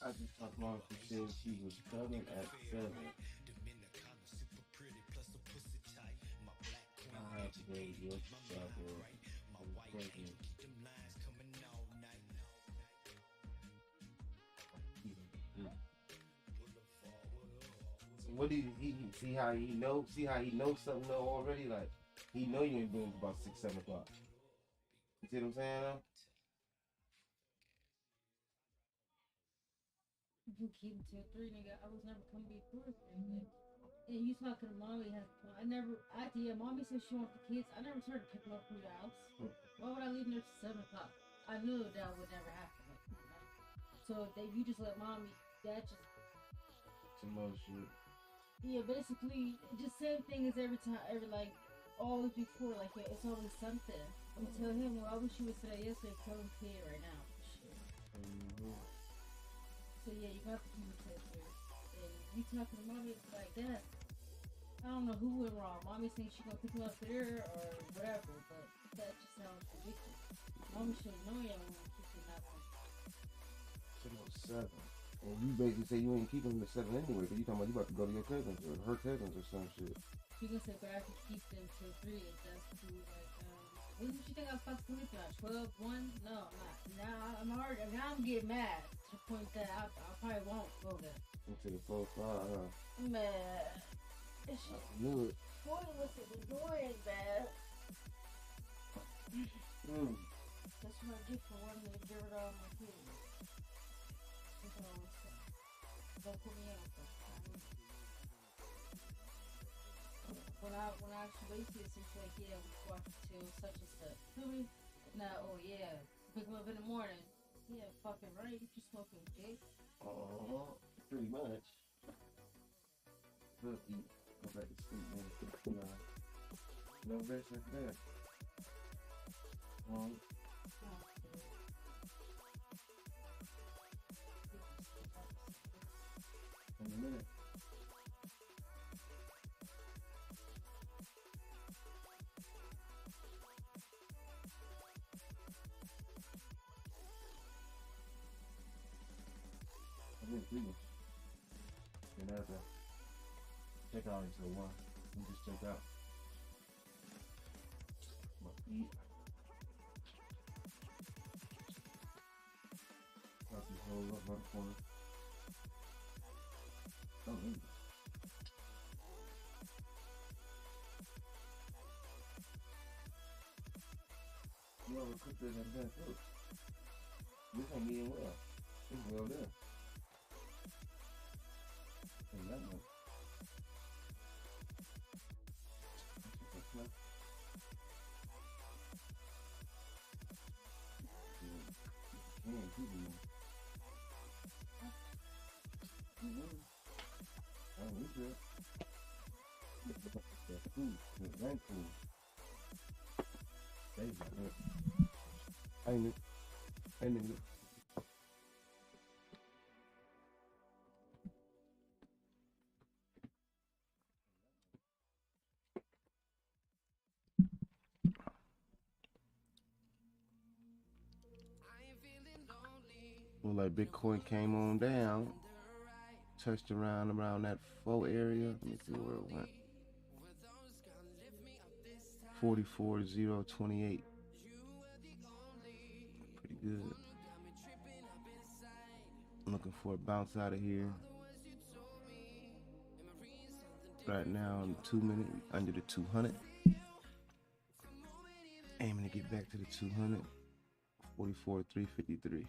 I just talked mom who said she was stubborn at 7. I have to go to your shop or pregnant. What do he see how he knows? See how he knows something though already? Like he know you ain't doing about 6, 7 o'clock. You see what I'm saying? Though? You keep it till 3, nigga. I was never coming before 3. Like, and you talking to mommy has mommy said she wants the kids. I never started picking up from your house. Why would I leave there till 7 o'clock? I knew that would never happen. So that you just let mommy, that just some other shit. Yeah, basically just same thing as every time, always before, like it's always something. I'm gonna tell him, well, I wish you would say that yesterday. Tell him to it right now. Shit. So yeah, you got to communicate there. And you talking to mommy like that. I don't know who went wrong. Mommy saying she gonna pick him up there or whatever, but that just sounds ridiculous. Mommy should know y'all want to keep him that one. 7. And you basically say you ain't keeping them at 7 anyway, because you talking about you about to go to your cousins or her cousins or some shit. She gonna say, but I could keep them till 3 if that's cool. Like, when did you think I was about to sleep at? 12, 1? No, I'm not. Now I'm hard. Now I'm getting mad to the point that I probably won't go there. Into the 4, 5, huh? Man. It's I knew it. pointless at the door is bad. That's what I get for wanting to get rid of all my kids. That's what I always say. Don't put me out though. When I actually babysit, it's like, yeah, we watch till such and such. Feel me? Now, oh yeah, pick them up in the morning. Yeah, fucking right. You just smoking dick. Pretty much. Good eat. Go back to sleep, man. No rest like that. In a minute. I didn't see you. You're not there. Check out until 1. You just check out. My feet. Got these holes up by the corner. Oh, really? You ever cook this at that first? This ain't eating well. It's well done. And that much. Oh, we good. That's food. That's rank food. Baby, good. Ain't it? Ain't it? Look like Bitcoin came on down, touched around that 4 area. Let me see where it went. 44,028. Pretty good. I'm looking for a bounce out of here. Right now, I'm 2 minutes under the 200. Aiming to get back to the 200. 44,353.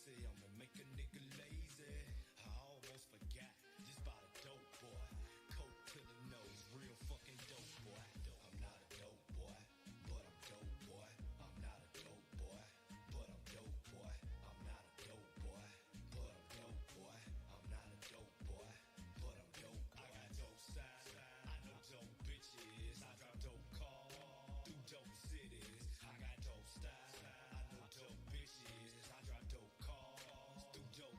I'ma make a nigga lazy. I almost forgot just about a dope boy. Coke to the nose, real fucking dope boy. I'm not a dope boy, but I'm dope boy. I'm not a dope boy, but I'm dope boy. I'm not a dope boy, but I'm dope boy. I'm not a dope boy, but I'm dope boy. I got dope style, I know dope bitches. I drive dope cars through dope cities. I got dope style, I know dope bitches. I drive dope cars through dope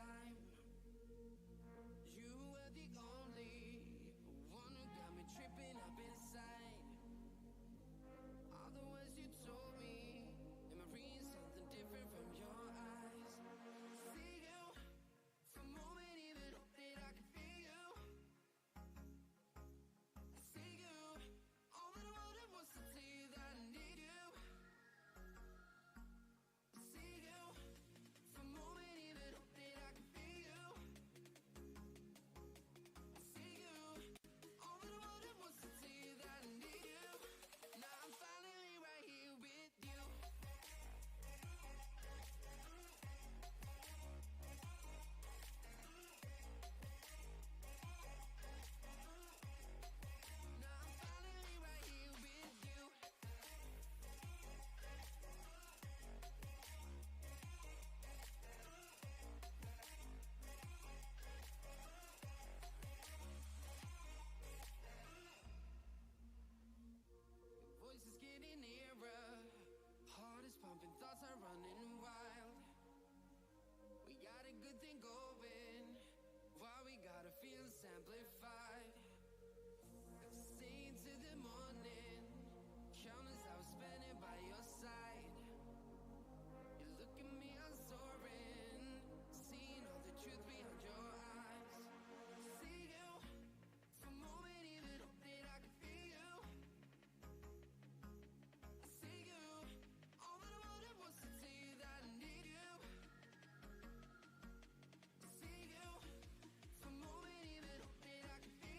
time. You were the only one who got me tripping up inside. All the words you told me, am I reading something different from your eyes? See you, for a moment even hope that I can feel you. I see you, all that I wanted was to tell you that I need you. I see you, for a moment even hope that I can feel you. I see you, all that I wanted was to tell you that I need you. Now I'm finally right here with you. Now I'm finally right here with you. Your voice is getting nearer. Heart is pumping, thoughts are running wild. We got a good thing going. Why we gotta feel amplified? Staying to the morning. Countless hours spending by your side. You look at me, I'm soaring. Seeing all the truth behind your eyes. See you, for a moment even hope that I can feel you. I see you, all that I wanted was to tell you that I need you. I see you, for a moment even hope that I can feel you.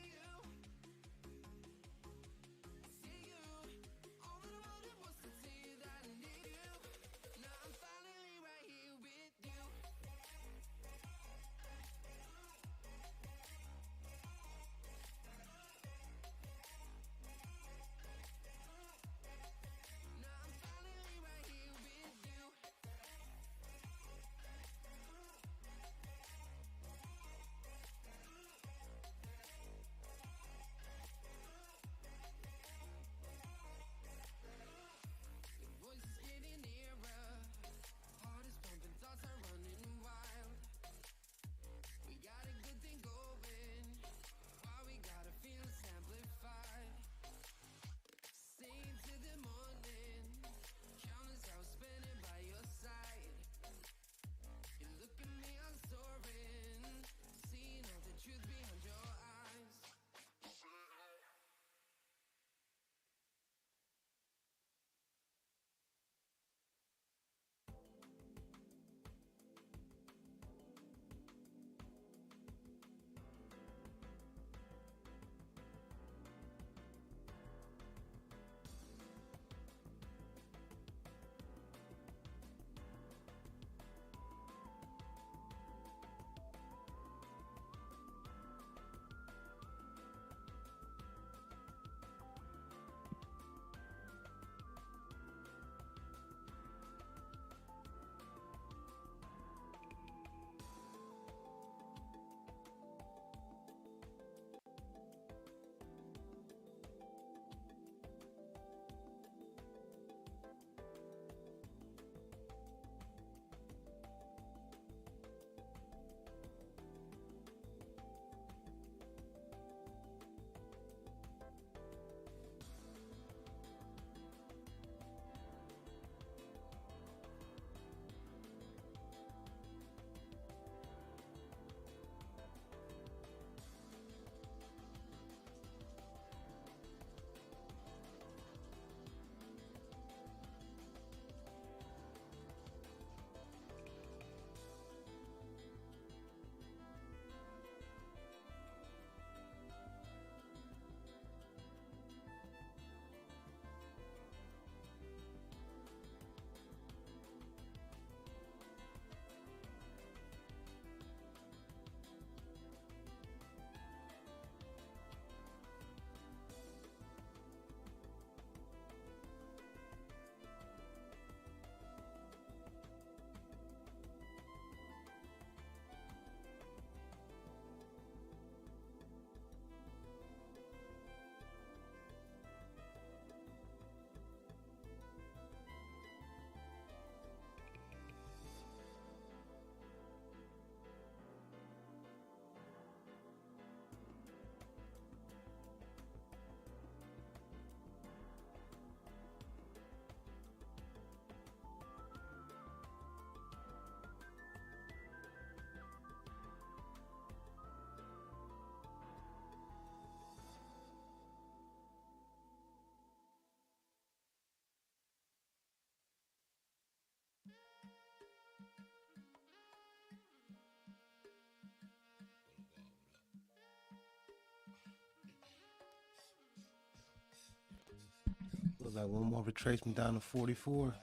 was like one more retracement down to 44.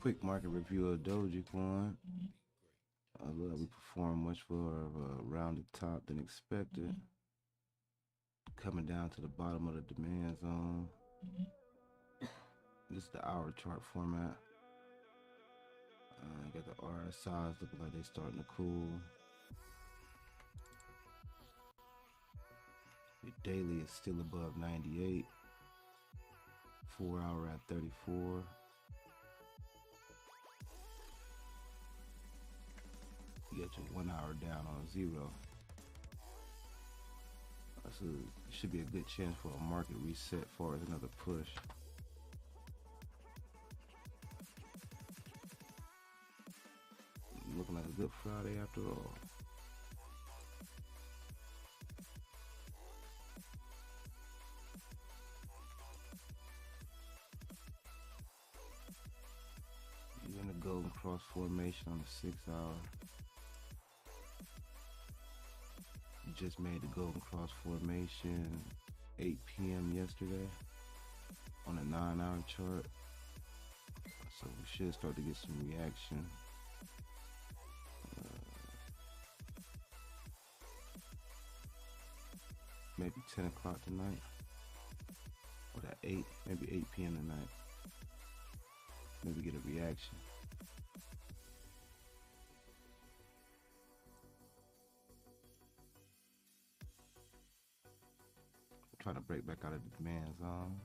Quick market review of Dogecoin. We performed much more around the top than expected. Coming down to the bottom of the demand zone. This is the hour chart format. Got the RSIs looking like they starting to cool. Your daily is still above 98. 4 hour at 34. You got your 1 hour down on 0. So it should be a good chance for a market reset for another push. Looking like a good Friday after all. You're in a golden cross formation on the 6 hour. You just made the golden cross formation 8 p.m. yesterday on a 9 hour chart. So we should start to get some reaction. Maybe 10 o'clock tonight. Or that 8, maybe 8 p.m. tonight. Maybe get a reaction. Trying to break back out of the demand zone.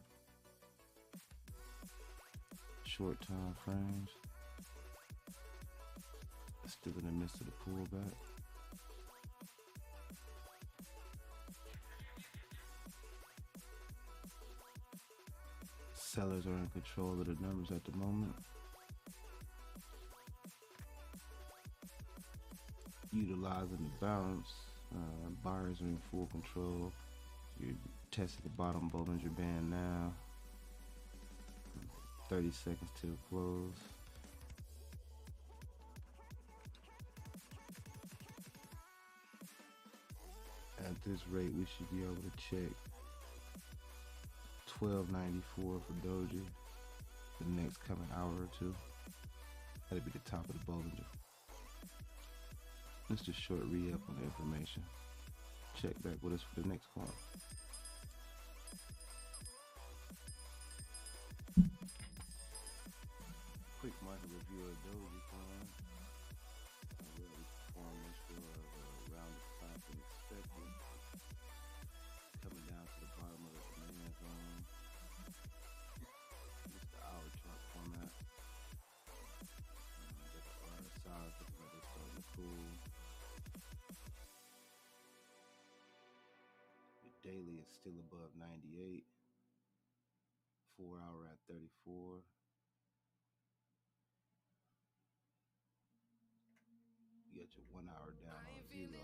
Short time frames. Still in the midst of the pullback. Sellers are in control of the numbers at the moment. Utilizing the bounce, buyers are in full control. You're testing the bottom Bollinger Band now. 30 seconds till close. At this rate, we should be able to check 1294 for Doji the next coming hour or two. That'll be the top of the Bollinger. Let's just short re-up on the information. Check back with us for the next call. Quick market review of Doji coin. Performance was around the top and expected. Coming down to the bottom of the demand zone. This is the hour chart format. The RSI looking like they're starting to cool. The daily is still above 98. 4 hour at 34. You got your 1 hour down on 0.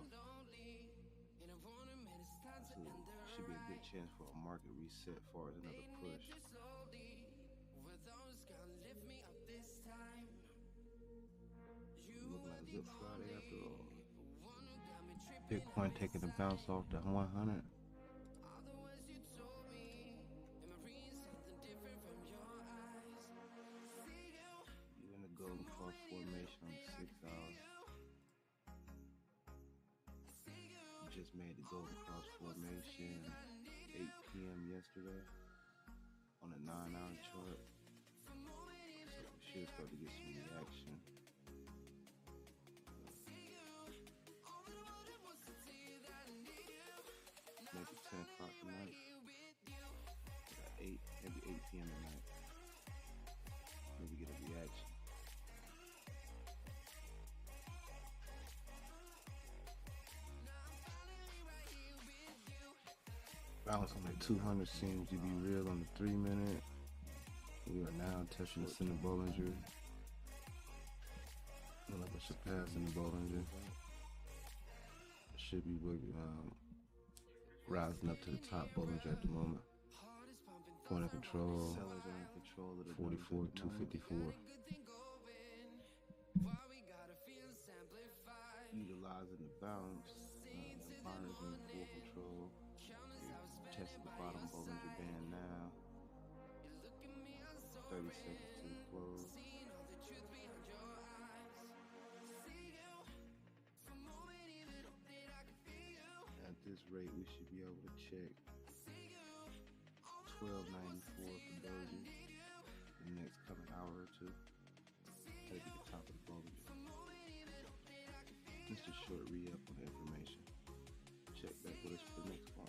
So should be a good chance for a market reset as far as another push. Looking like a good Friday after all. Bitcoin taking a bounce off the 100. You're in the golden cross formation on the 6 hour. Just made the golden cross formation 8 p.m. yesterday on a 9-hour chart. So we should start to get some reaction. Maybe 10 o'clock tonight. 8, maybe 8 p.m. tonight. Maybe get a reaction. Bounce on the 200 seems to be real on the 3 minute. We are now touching the center Bollinger. Look like we're surpassing the Bollinger. Should be rising up to the top Bollinger at the moment. Point of control. Sellers are in control of the 44, 254. Utilizing the bounce. Buyers are in full control. Testing the bottom Bollinger Band now. 30 seconds to close. At this rate, we should be able to check 1294 for Doji the next coming hour or two. Take it to the top of the Bollinger. Just a short re-up on the information. Check back with us for the next one.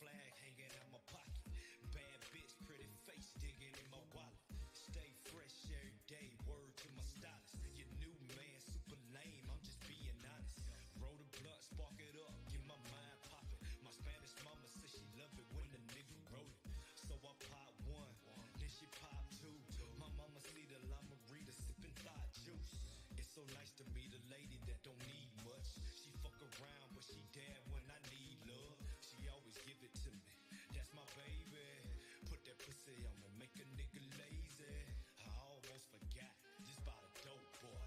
flag hanging out my pocket. Bad bitch, pretty face digging in my wallet. Stay fresh every day, word to my stylist. Your new man, super lame, I'm just being honest. Roll the blunt, spark it up, get my mind poppin'. My Spanish mama says she love it when the nigga roll it. So I pop one, then she pop two. My mama see the llama reader sipping thought juice. It's so nice to meet a lady that don't need much. She fuck around, but she there when I need love. She always give it to me, that's my baby. Put that pussy on me, make a nigga lazy. I almost forgot, just about a dope boy.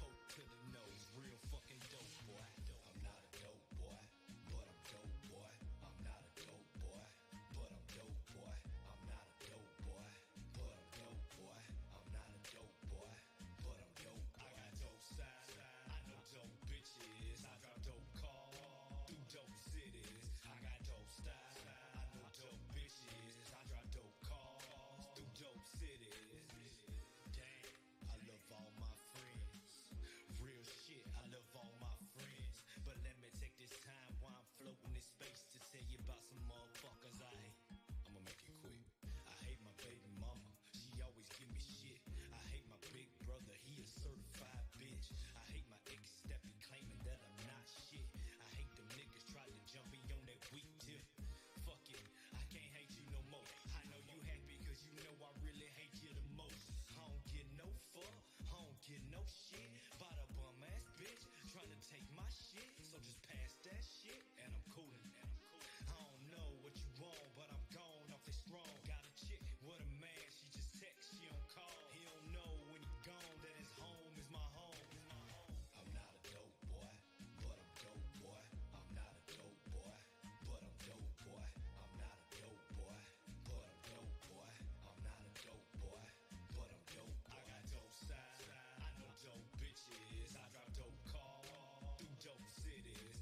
Coat to the nose, real fucking dope boy. I'm not a dope boy, but I'm dope boy. I'm not a dope boy, but I'm dope boy. I'm not a dope boy, but I'm dope boy. I'm not a dope boy, but I'm dope boy. I got dope style, I know dope bitches. I drop dope cars through dope cities. I got dope style, I know dope bitches. I drop dope cars through dope cities. Damn, I love all my friends. Real shit, I love all my friends. But let me take this time while I'm floating in space to tell you about some motherfuckers I hate. I'ma make it quick. I hate my baby mama, she always give me shit. I hate my big brother, he a certified bitch. I hate my ex that be claiming that I'm not shit. I hate them niggas try to jump me on that weak tip. Fuck it, I can't hate you no more. I know you happy cause you know I really hate you the most. I don't get no fuck, I don't get no shit. By the bum ass bitch trying to take my shit. So just pass that shit and I'm coolin'. I don't know what you want, but I'm gone off it strong. Got a chick with a man, she just text, she don't call. He don't know when he gone that his home is my home. I'm not a dope boy, but I'm dope boy. I'm not a dope boy, but I'm dope boy. I'm not a dope boy, but I'm dope boy. I'm not a dope boy, but I'm dope boy. I got dope style, I know dope bitches. I drop dope cars through dope cities.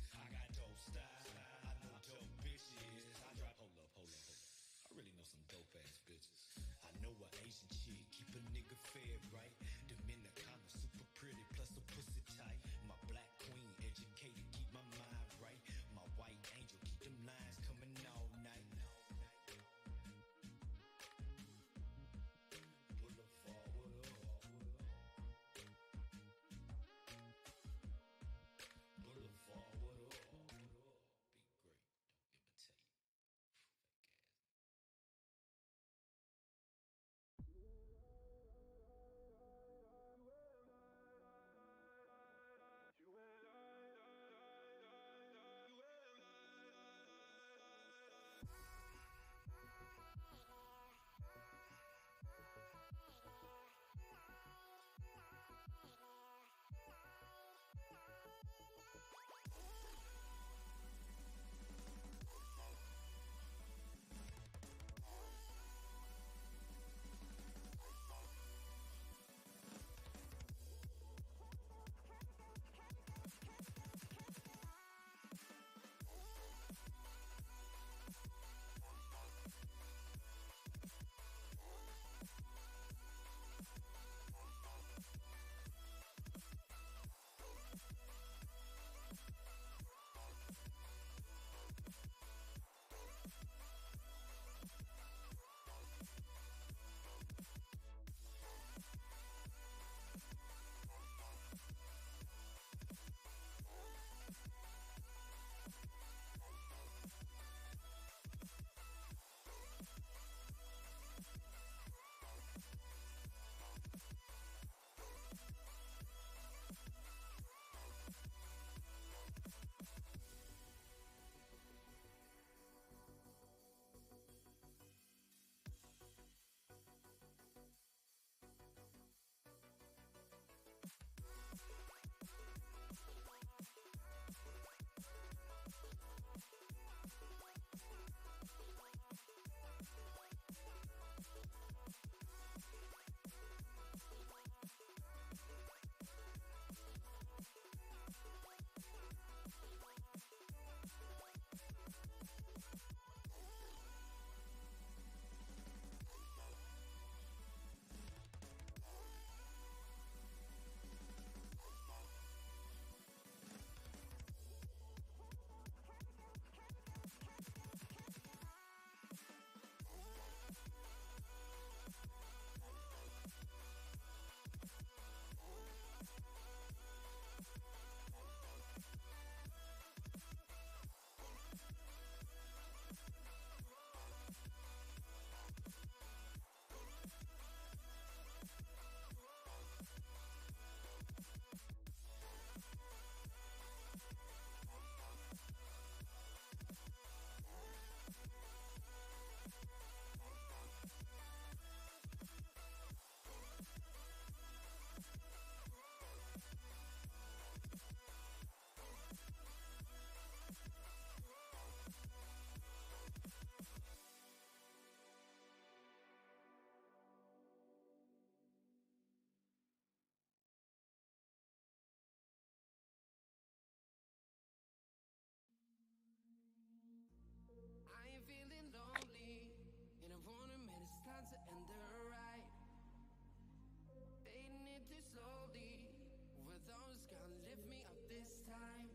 time.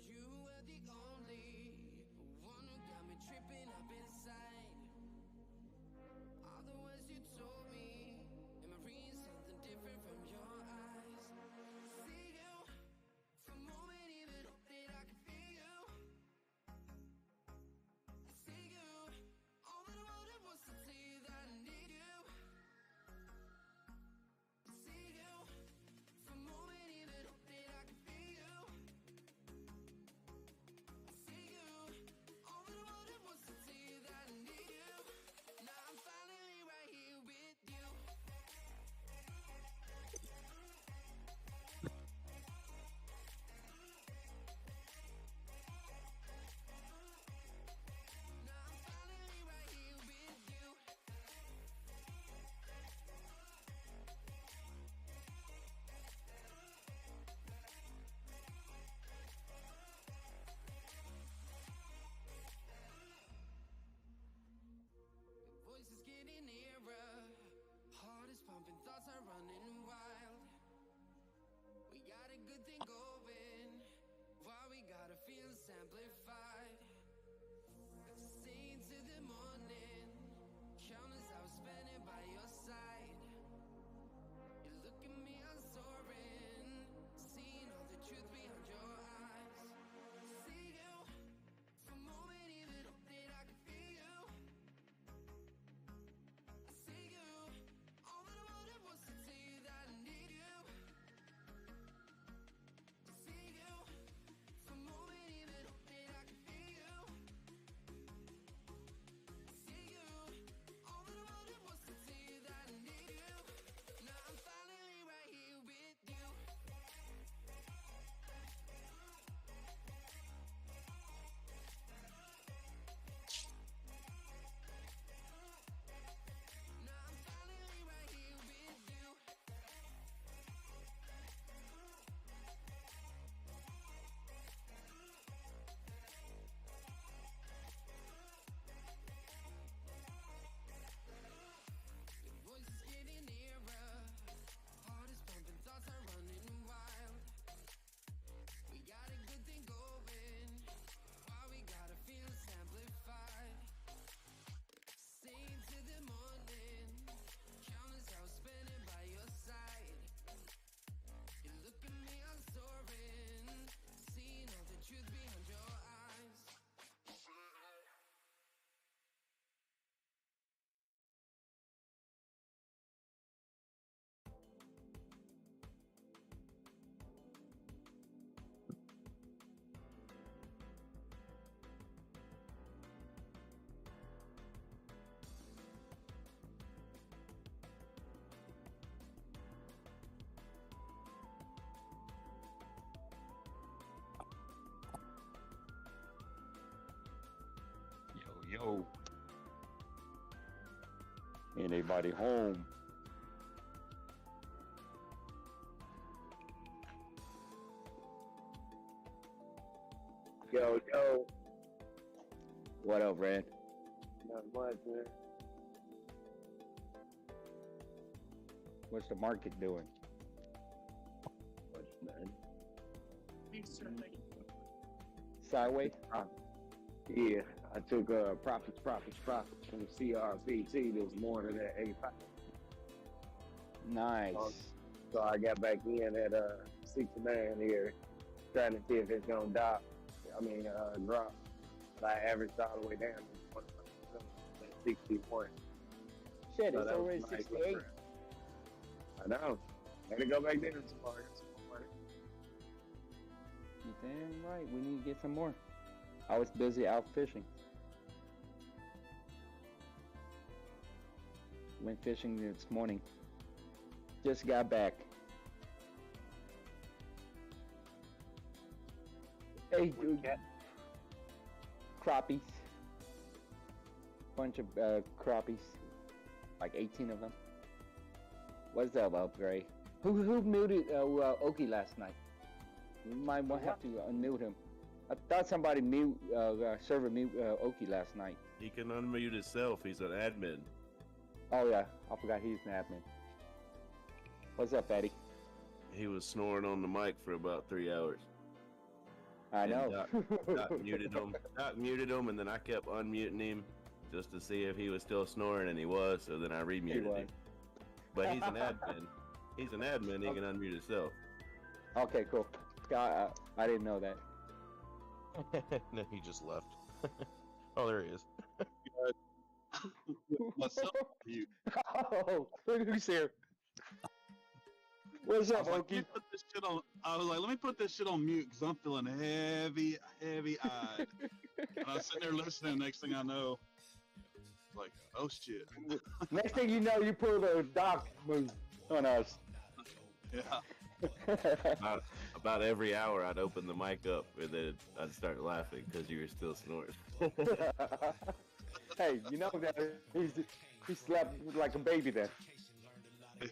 You were the only one who got me tripping up inside. All the words you told me, am I reading something different from your eyes? See you, for a moment even hope that I can feel you. See you, all that I wanted was to tell you that I need you. See you, for a moment even hope that I can feel you. See you, all that I wanted was to tell you that I need you. Now I'm finally right here with you. Now I'm finally right here with you. Voices getting nearer, heart is pumping, thoughts are running wild. We got a good thing going, why we gotta feel amplified. Staying to the morning, countless hours spending by your side. You look at me, I'm soaring, seeing all the truth behind your eyes. See you, for a moment even hope that I can feel you. I see you, all that I wanted was to tell you that I need you. I see you, for a moment even hope that I can feel you. I see you, all that I wanted was to tell you that I need you. Now I'm finally right here with you. Now I'm finally right here with you. Your voice is getting nearer, heart is pumping, thoughts are running wild. We got a good thing going, why we gotta feel amplified. Staying to the morning, countless hours spending by your side. You look at me, I'm soaring, seeing all the truth behind your eyes. Yo. Anybody home? Yo, What up, Red? not much, man. What's the market doing? Much, man. Sideways? Yeah, I took profits from CRPT this morning at 85. Nice. So I got back in at 69 here, trying to see if it's gonna drop. But I averaged all the way down to 61. Shit, So it's that was already nice 68. little I know. Gotta go back there tomorrow. You damn right. We need to get some more. I was busy out fishing. Went fishing this morning. Just got back. Hey, dude. Crappies. Bunch of crappies. Like 18 of them. What's up, Gray? Who muted Oki last night? You might have to unmute him. I thought somebody server mute Oki last night. He can unmute himself. He's an admin. Oh yeah, I forgot he's an admin. What's up, Eddie? he was snoring on the mic for about 3 hours. I And know. Doc muted him. Doc muted him, and then I kept unmuting him just to see if he was still snoring, and he was. So then I remuted him. But he's an admin. He's an admin. He can unmute himself. Okay, cool. I didn't know that. No, he just left. Oh, there he is. What's up, you? Oh, look who's here. What's up, Okie? I was like, let me put this shit on mute because I'm feeling heavy eyed. And I was sitting there listening. Next thing I know, like, oh shit. Next thing you know, you pull the Doc move on us. Yeah. About every hour, I'd open the mic up, and then I'd start laughing because you were still snoring. Hey, you know that he slept like a baby then. Yeah.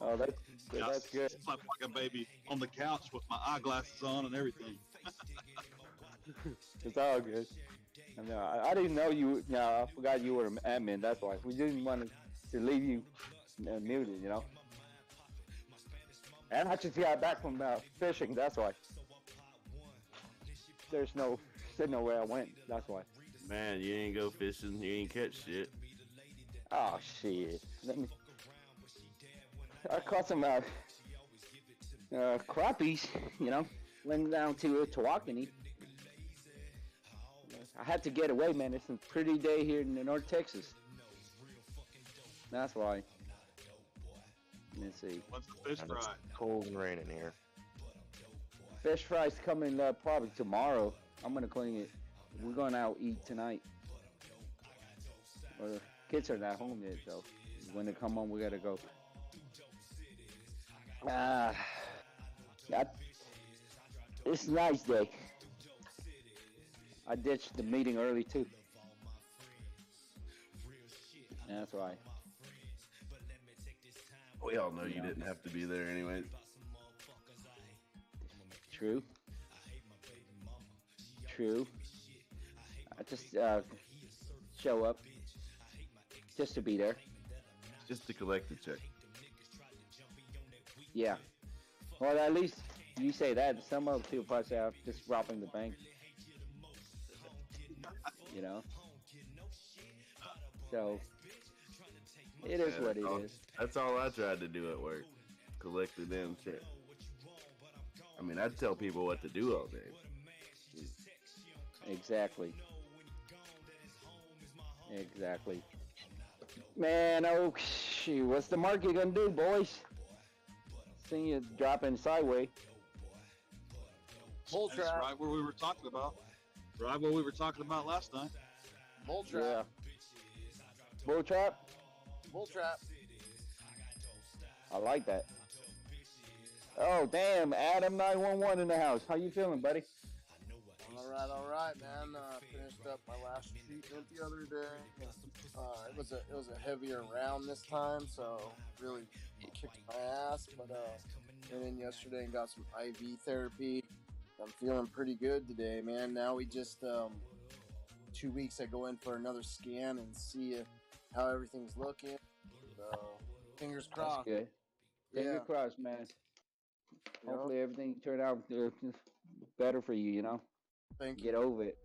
Oh, that's good. Slept like a baby on the couch with my eyeglasses on and everything. It's all good. And, I didn't know you. No, I forgot you were an admin. That's why we didn't want to leave you muted. You know. And I just got back from fishing. That's why. There's no signal where I went. That's why. Man, you ain't go fishing. You ain't catch shit. Oh shit! I caught some crappies. You know, went down to Tawakoni. I had to get away, man. It's a pretty day here in North Texas. That's why. Let's see. What's the fish fry? It's cold and raining here. Fish fry's coming probably tomorrow. I'm gonna clean it. We're going out eat tonight. Well, the kids are not home yet, so when they come home, we gotta go. It's a nice day. I ditched the meeting early too. That's why. We all know you didn't have to be there anyway. True. I just show up just to be there. Just to collect the check. Yeah. Well, at least you say that. Some other people probably say I'm just robbing the bank. You know? So, it is what it is. That's all I tried to do at work. Collect the damn check. I mean, I'd tell people what to do all day. Exactly. Man, oh, shoot. What's the market gonna do, boys? Seeing you dropping sideways. Bull trap. That's right where we were talking about. Right where we were talking about last night. Bull trap. Yeah. Bull trap? Bull trap. I like that. Oh, damn. Adam 911 in the house. How you feeling, buddy? All right, man. Finished up my last treatment the other day. It was a heavier round this time, so really kicked my ass. But went in yesterday and got some IV therapy. I'm feeling pretty good today, man. Now we just 2 weeks I go in for another scan and see how everything's looking. So fingers crossed. That's good. Fingers crossed, man. Hopefully everything turned out better for you, you know? Thank you. Get over it.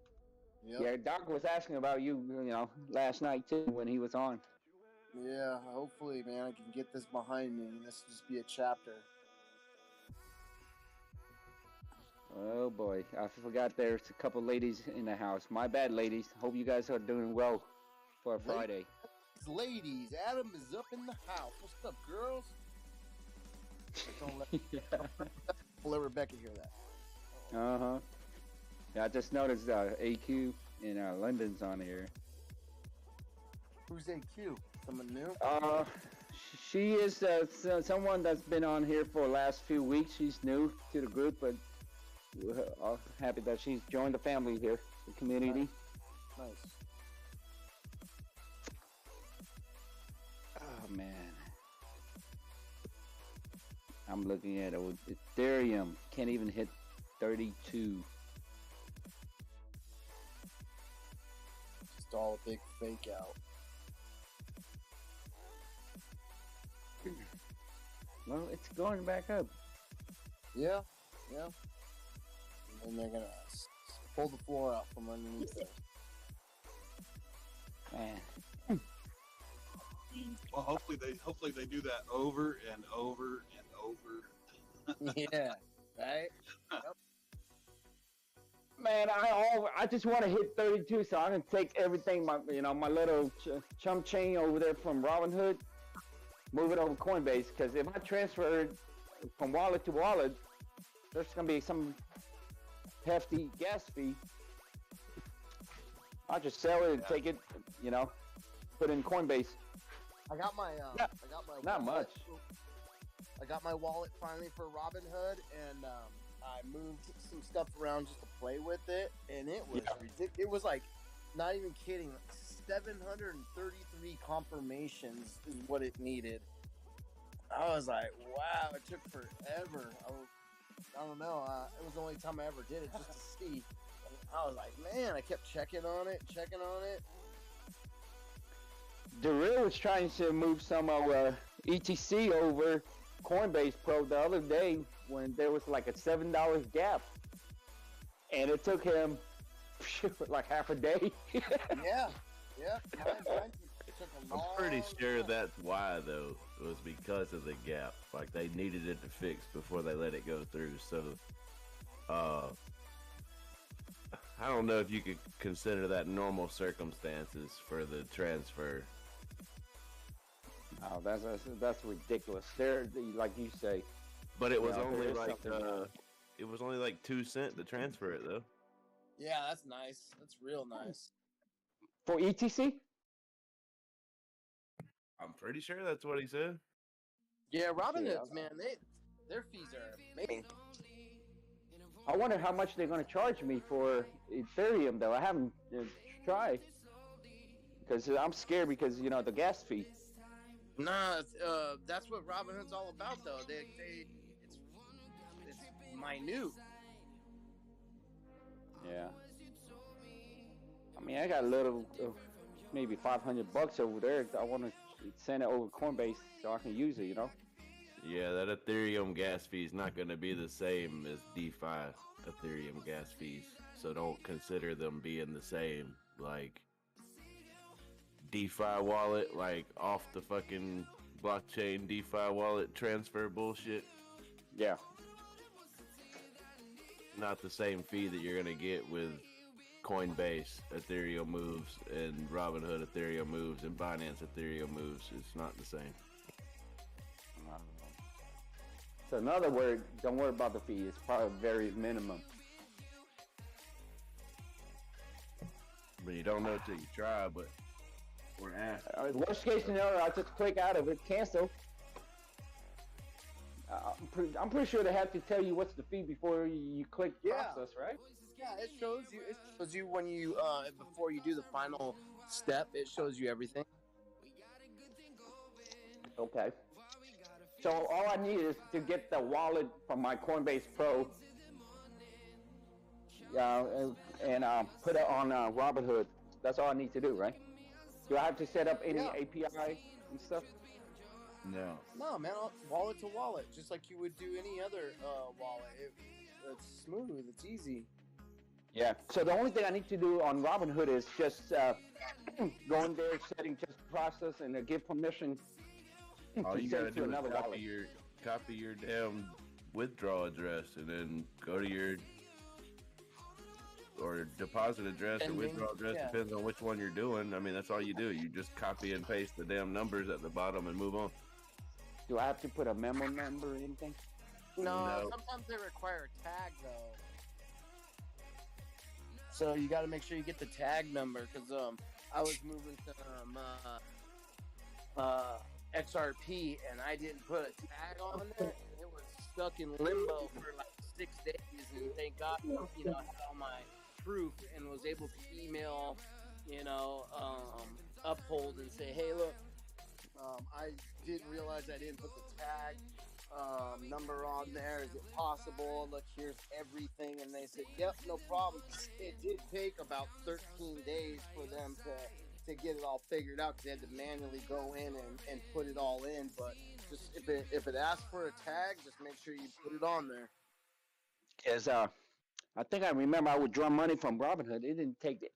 Yep. Yeah, Doc was asking about you, you know, last night too when he was on. Yeah, hopefully, man, I can get this behind me and this will just be a chapter. Oh boy, I forgot there's a couple ladies in the house. My bad, ladies. Hope you guys are doing well for a Friday. Ladies, Adam is up in the house. What's up, girls? Don't let Rebecca hear that. Uh-huh. Yeah, I just noticed AQ and London's on here. Who's AQ? Someone new? She is someone that's been on here for the last few weeks. She's new to the group, but we're happy that she's joined the family here, the community. Nice. Oh, man. I'm looking at it. Ethereum can't even hit 32. Just all a big fake out. Well, it's going back up. Yeah, yeah. And they're gonna pull the floor out from underneath it. Man. Well, hopefully they do that over and over and over. Yeah, right. Yep. Man, I just want to hit 32 so I can take everything, my little chump chain over there from Robinhood, move it over Coinbase, because if I transfer it from wallet to wallet, there's going to be some hefty gas fee. I'll just sell it and take it, put it in Coinbase. I got my Not wallet. much. I got my wallet finally for Robinhood, and I moved some stuff around just to play with it, and it was ridiculous. It was like, not even kidding, 733 confirmations is what it needed. I was like, wow, it took forever. I don't know. It was the only time I ever did it just to see. I was like, man, I kept checking on it. Darrell was trying to move some ETC over Coinbase Pro the other day when there was like a $7 gap, and it took him like half a day. Yeah. Mine took a I'm long pretty sure time. that's why, though. It was because of the gap. Like, they needed it to fix before they let it go through. So, I don't know if you could consider that normal circumstances for the transfer. Oh, that's ridiculous. They're like you say. But it was Yeah, only there is like something wrong. it was only like 2 cents to transfer it, though. Yeah, that's nice. That's real nice. For ETC? I'm pretty sure that's what he said. Yeah, Robinhood's, man, their fees are amazing. I wonder how much they're going to charge me for Ethereum, though. I haven't tried because I'm scared because the gas fee. Nah, that's what Robinhood's all about, though. It's minute. Yeah. I mean, I got a little, maybe $500 over there. I want to send it over Coinbase so I can use it. Yeah, that Ethereum gas fee is not going to be the same as DeFi Ethereum gas fees. So don't consider them being the same. Like, DeFi wallet, like off the fucking blockchain DeFi wallet transfer bullshit. Yeah. Not the same fee that you're going to get with Coinbase Ethereum moves and Robinhood Ethereum moves and Binance Ethereum moves. It's not the same. So in other words, don't worry about the fee. It's probably very minimum. But you don't know till you try, but we're asking. Worst case scenario, I'll just click out of it, cancel. I'm pretty sure they have to tell you what's the fee before you click process, right? Yeah, it shows you when you before you do the final step. It shows you everything. Okay. So all I need is to get the wallet from my Coinbase Pro, and put it on Robinhood. That's all I need to do, right? Do I have to set up any API and stuff? No, man. Wallet to wallet, just like you would do any other wallet. It's smooth. It's easy. Yeah. So the only thing I need to do on Robinhood is just go in there, setting just process, and give permission. All you gotta do is another wallet. copy your damn withdrawal address, and then go to your or deposit address or withdrawal address, depends on which one you're doing. I mean, that's all you do. You just copy and paste the damn numbers at the bottom and move on. Do I have to put a memo number or anything? No. Sometimes they require a tag though. So you got to make sure you get the tag number because I was moving to XRP and I didn't put a tag on it. It was stuck in limbo for like 6 days, and thank God, had all my proof and was able to email, Uphold and say, hey, look, I didn't realize I didn't put the tag number on there. Is it possible? Look, here's everything. And they said, yep, no problem. It did take about 13 days for them to get it all figured out because they had to manually go in and put it all in. But Just if it asks for a tag, just make sure you put it on there. Cause I think I remember I would draw money from Robinhood. It didn't take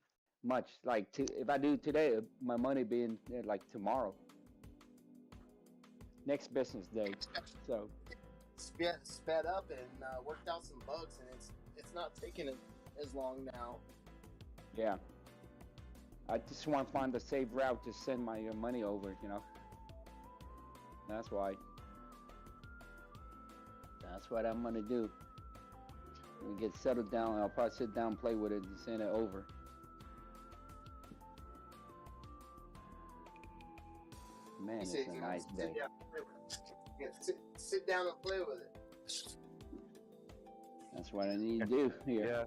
much. Like if I do today, my money being like tomorrow, next business day. So sped up and worked out some bugs, and it's not taking it as long now. Yeah. I just want to find a safe route to send my money over, you know. That's why. That's what I'm gonna do. When we get settled down, I'll probably sit down, play with it, and send it over. Man, it's a nice day. Sit down and play with it. That's what I need to do here. Yeah.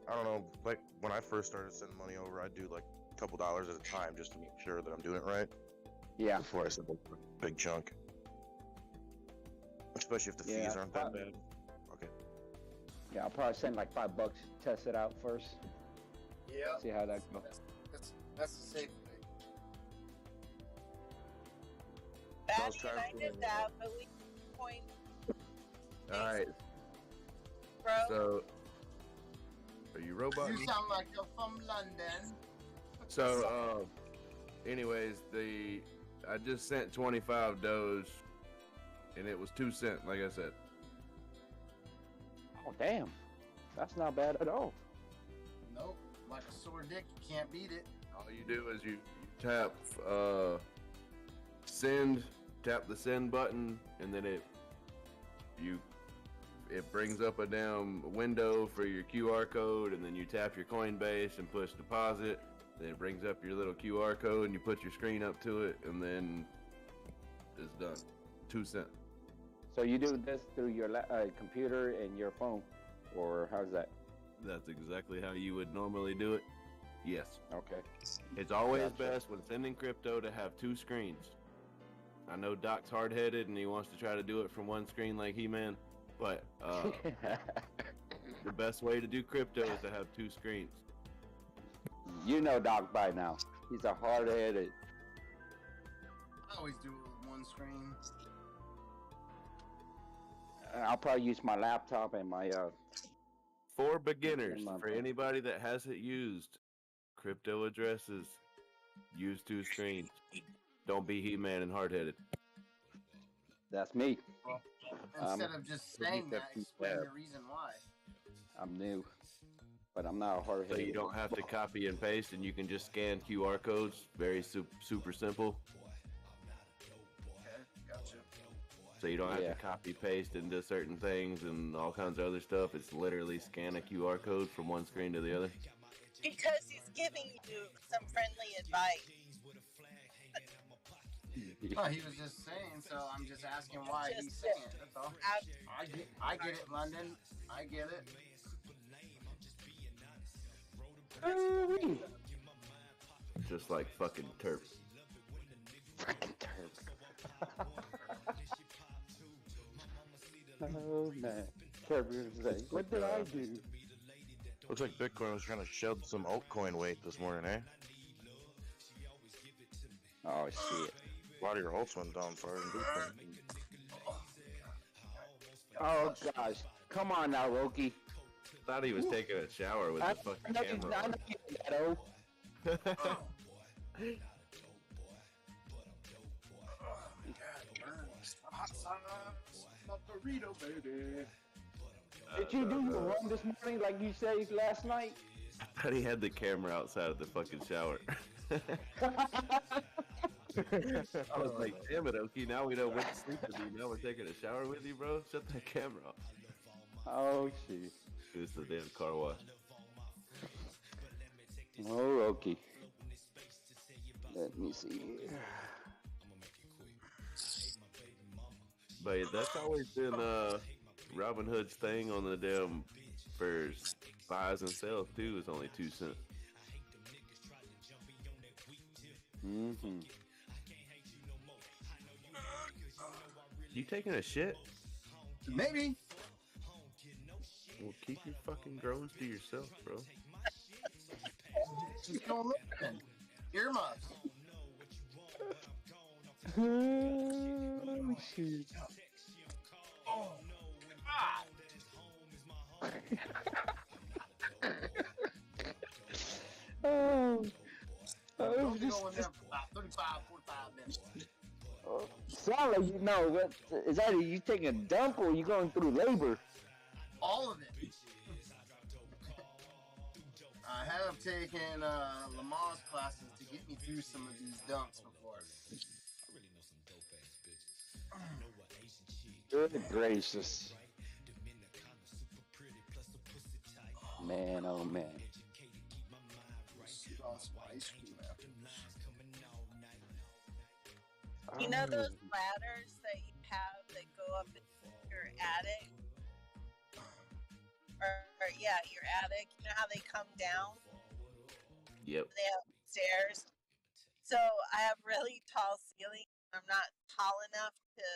I don't know. Like when I first started sending money over, I'd do like a couple dollars at a time just to make sure that I'm doing it right. Yeah. Before I send a big chunk. Especially if the fees aren't that bad. Okay. Yeah, I'll probably send like $5, test it out first. Yeah. See how that goes. That's the safe way. I did that, but we point. All right. Bro. So, are you robot? You sound like you're from London. So, anyways, I just sent 25 Doge, and it was 2 cents, like I said. Oh damn, that's not bad at all. Nope, like a sore dick, you can't beat it. All you do is you tap tap the send button, and then it brings up a damn window for your QR code, and then you tap your Coinbase and push deposit. Then it brings up your little QR code, and you put your screen up to it, and then it's done. 2 cents. So you do this through your computer and your phone, or how's that? That's exactly how you would normally do it. Yes. Okay. It's always best when sending crypto to have 2 screens. I know Doc's hard-headed and he wants to try to do it from one screen like He-Man, but the best way to do crypto is to have 2 screens. You know Doc by now. He's a hard-headed. I always do it with one screen. I'll probably use my laptop and my For beginners, for anybody that hasn't used crypto addresses, use 2 screens. Don't be He-Man and hard-headed. That's me. Well, instead of just saying that, explain the reason why. I'm new, but I'm not a hard-headed. So you don't have to copy and paste, and you can just scan QR codes. Very super simple. Okay, gotcha. So you don't have to copy paste into certain things and all kinds of other stuff. It's literally scan a QR code from one screen to the other. Because he's giving you some friendly advice. Oh, he was just saying, so I'm just asking why he's saying it. That's all. I get it, London. I get it. Just like fucking Terp. Fucking Terp. Oh man. Terp is like, what did I do? Looks like Bitcoin was trying to shed some altcoin weight this morning, eh? Oh shit. A lot of your alts went down far in Bitcoin. Oh gosh. Come on now, Roki. Thought he was taking a shower with the fucking camera on. Burrito, baby. Did you do your run this morning like you said last night? I thought he had the camera outside of the fucking shower. I was like, damn it, Oki, now we know when to sleep with you. Now we're taking a shower with you, bro? Shut that camera off. Oh, shit. It's the damn car wash. Oh, okay. Let me see here. But that's always been Robinhood's thing on the damn for buys and sells too. Is only 2 cents. Mm-hmm. You taking a shit? Maybe. Well, keep your fucking groans to yourself, bro. Just go listen. Earmuffs. Oh, shoot. Oh, Oh, God. oh, Don't just, go in there for about 35, 45 minutes. sound like you know. What is that? Are you taking a dump or are you going through labor? All of it. I have taken Lamar's classes to get me through some of these dumps before. Good gracious. Man, oh man. Ice cream after You know those ladders that you have that go up in your attic? Or yeah, your attic. You know how they come down? Yep. They have stairs. So I have really tall ceilings. I'm not tall enough to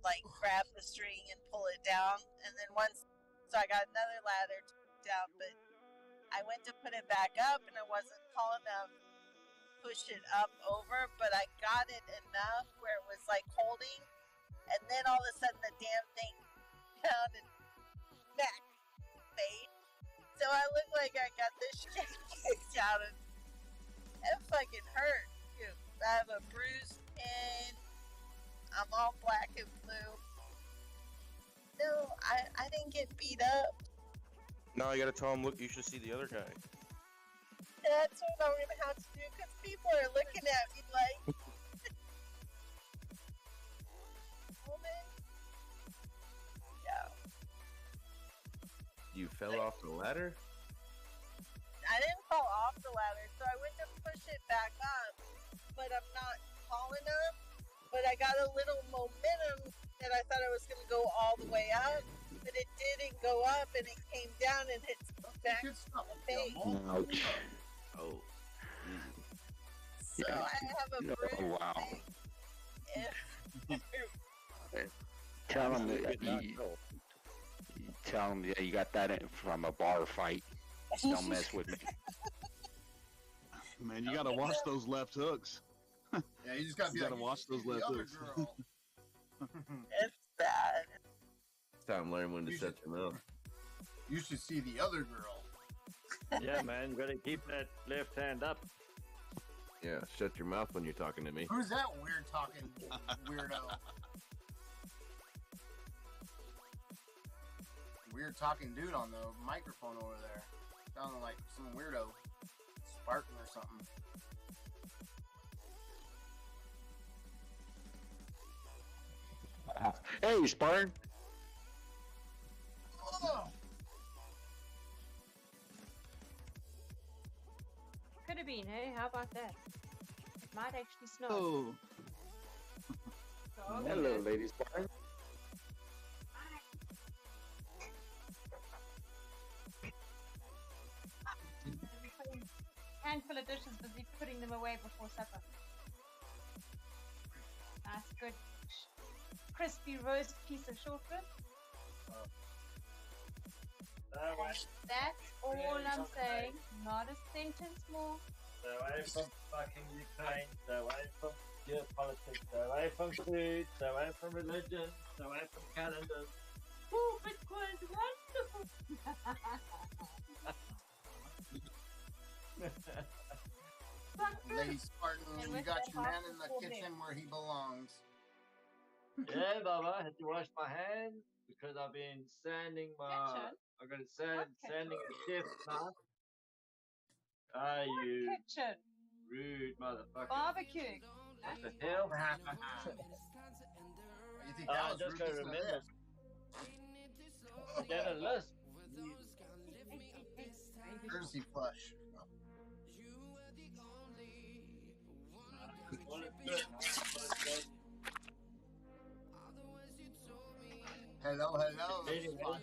like grab the string and pull it down. And then so I got another ladder to put down, but I went to put it back up and it wasn't tall enough. Push it up over, but I got it enough where it was like holding, and then all of a sudden the damn thing down and back face. So I look like I got this shit kicked out and it fucking hurt. Dude, I have a bruised pin. I'm all black and blue. No, I didn't get beat up. Now I gotta tell him, look, you should see the other guy. That's what I'm gonna have to do because people are looking at me like. Woman. Yeah. You fell off the ladder? I didn't fall off the ladder, so I went to push it back up, but I'm not tall enough. But I got a little momentum that I thought I was gonna go all the way up, but it didn't go up, and it came down and hit back in the face. Ouch. Oh. So I have a bruise. Oh, wow. Yeah. Tell him that you got that from a bar fight. Don't mess with me. Man, you gotta watch those left hooks. Yeah, you just gotta be You like, gotta watch those left hooks. It's bad. It's time to learn when to shut your mouth. You should see the other girl. Yeah, man, gotta keep that left hand up. Yeah, shut your mouth when you're talking to me. Who's that weird talking weirdo? Weird talking dude on the microphone over there. Sounding like some weirdo. Spartan or something. Hey, Spartan. Oh. Could have been, hey? How about that? It might actually snow. Oh. So, Hello, lady Spartan. Handful of dishes, busy putting them away before supper. Nice, good, crispy roast piece of short rib. That's all I'm saying. Not a sentence more. Stay away from fucking Ukraine. Stay away from geopolitics. Stay away from food. Stay away from religion. Stay away from calendars. Oh, Bitcoin's wonderful. Lady Spartan, you got your man in the kitchen where he belongs. Yeah, Baba, I had to wash my hands because I've been sanding my. Kitchen? I'm gonna sanding a chef now. Ah, you Kitchen. rude motherfucker. Barbecue. What the hell? You think I that was just rude? gotta Listen to remember. this. Get a list. Courtesy flush. Hello, hello. Anyway,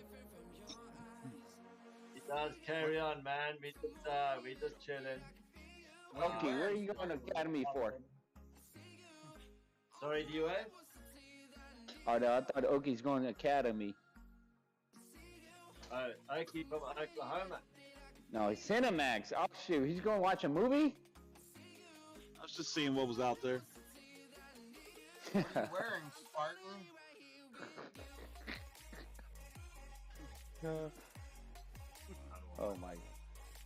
it does carry on, man. We just chilling. Okay, where are you going to academy for? Sorry, DUA? Oh, no, I thought Oki's going to academy. I keep from Oklahoma. No, he's Cinemax. Oh, shoot, he's going to watch a movie? I was just seeing what was out there. What are you wearing, Spartan? Oh my.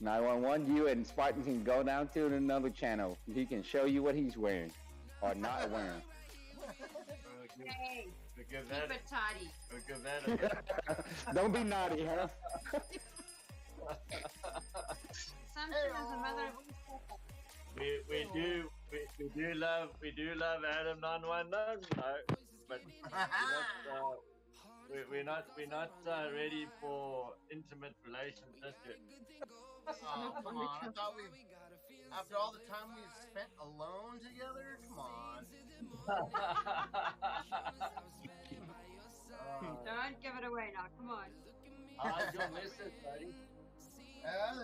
911, you and Spartan can go down to another channel. He can show you what he's wearing or not wearing. Hey, Give keep that, it tidy. give that Don't be naughty, huh? Assumption is a mother of all. we do love Adam 911, but we're not ready for intimate relations just yet. Oh, come on. I thought after all the time we've spent alone together, come on. Don't give it away now. Come on. How's your missus, buddy?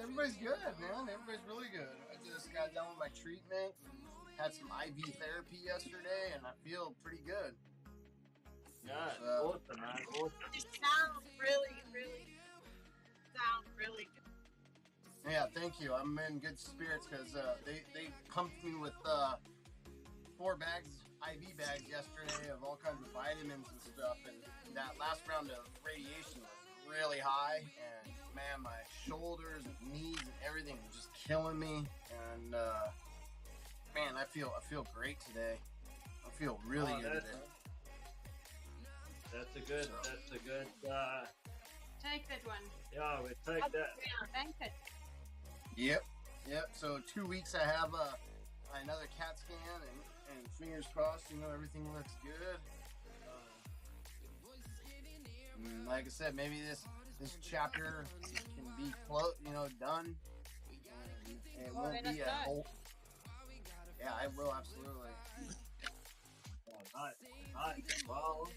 Everybody's good, man. Everybody's really good. I just got done with my treatment and had some IV therapy yesterday, and I feel pretty good. Yeah, awesome, man. Awesome. You sound really good. Yeah, thank you. I'm in good spirits because they pumped me with 4 bags, IV bags yesterday of all kinds of vitamins and stuff, and that last round of radiation was really high, and man, my shoulders and knees and everything were just killing me, and man, I feel great today. I feel really good today. That's a good. Take that one. Yeah, we take that. Thank it. Yep. So 2 weeks I have another CAT scan, and fingers crossed, everything looks good. Like I said, maybe this chapter can be done. And it won't be a whole. Yeah, I will absolutely. Nice. Well,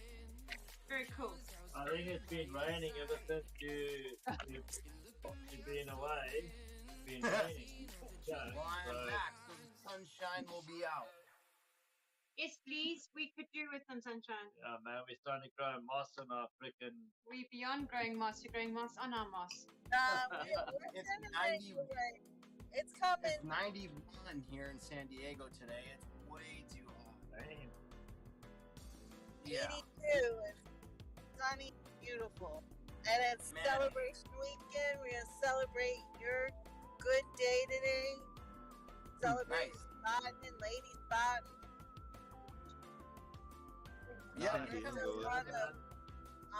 very cool. I think it's been raining ever since you've been away. It's been raining. Well, I'm back, so the sunshine will be out. Yes, please. We could do with some sunshine. Yeah, man, we're starting to grow moss on our freaking. We're beyond growing moss. We're growing moss on our moss. It's 90. It's coming. It's 91 here in San Diego today. It's way too hot. Damn. Yeah. 82. It's sunny, beautiful. And it's celebration weekend. We're going to celebrate your good day today. Celebrate Baden and Lady Baden. Yeah, on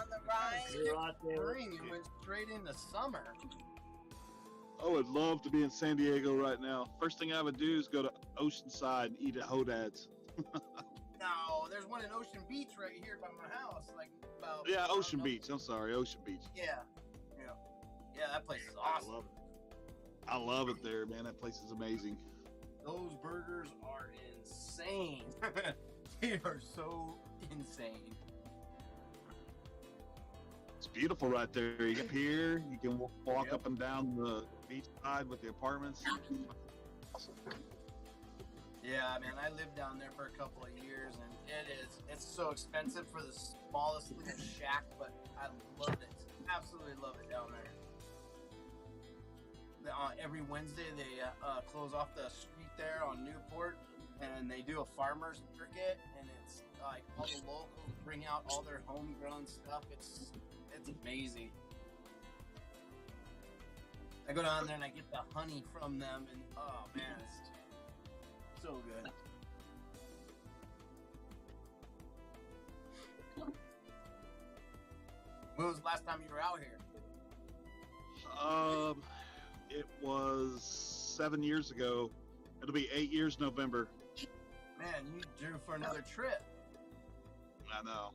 the Rhine. Spring, you went straight into summer. I would love to be in San Diego right now. First thing I would do is go to Oceanside and eat at Hodad's. No, there's one in Ocean Beach right here by my house. Yeah, Ocean Beach. I'm sorry, Ocean Beach. Yeah, that place is awesome. I love it there, man. That place is amazing. Those burgers are insane. They are so insane. It's beautiful right there. You get here, you can walk up and down the beach side with the apartments. Awesome. Yeah, man, I lived down there for a couple of years, and it's so expensive for the smallest little shack, but I love it. Absolutely love it down there. Every Wednesday they close off the street there on Newport, and they do a farmer's market, and it's like all the locals bring out all their homegrown stuff. It's amazing. I go down there and I get the honey from them, and oh man, it's so good. When was the last time you were out here? It was 7 years ago. It'll be 8 years November. Man, you due for another trip. I know.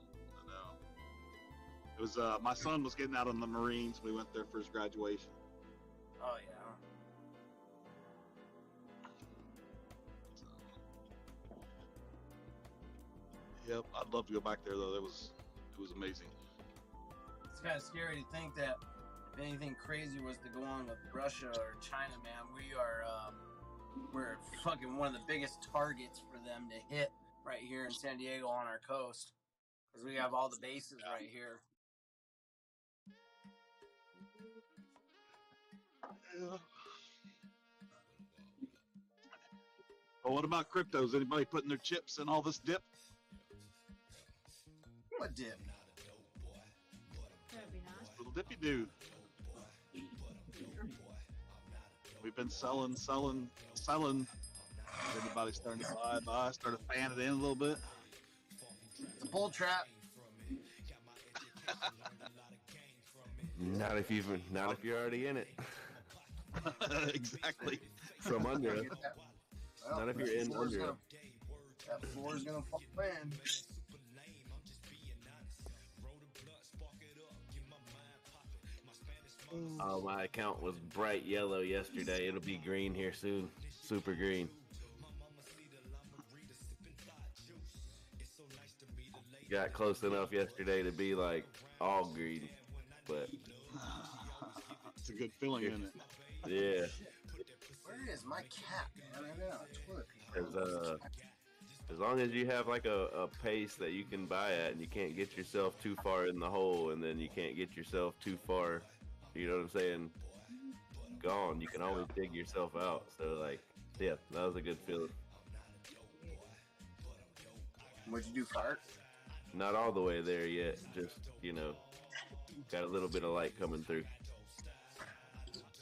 It was my son was getting out in the Marines. We went there for his graduation. Oh yeah. Yep, I'd love to go back there though. It was amazing. It's kind of scary to think that if anything crazy was to go on with Russia or China, man, we're fucking one of the biggest targets for them to hit right here in San Diego on our coast, because we have all the bases right here. Yeah. Well, what about cryptos? Anybody putting their chips in all this dip? What dip? That'd be nice. Little dippy do. We've been selling. Everybody's starting to buy. Started fanning it in a little bit. It's a bull trap. Not if you're already in it. Exactly. From under. Well, Not if you're in under. That floor is gonna fall in. Oh, my account was bright yellow yesterday. It'll be green here soon. Super green. Got close enough yesterday to be like all green, but it's a good feeling, isn't it? Yeah. Where is my cat, man? I know, Twitter. As long as you have like a pace that you can buy at, and you can't get yourself too far in the hole, and then you can't get yourself too far, you know what I'm saying, gone, you can always dig yourself out. So like, yeah, that was a good feeling. What'd you do, fart? Not all the way there yet, just, got a little bit of light coming through.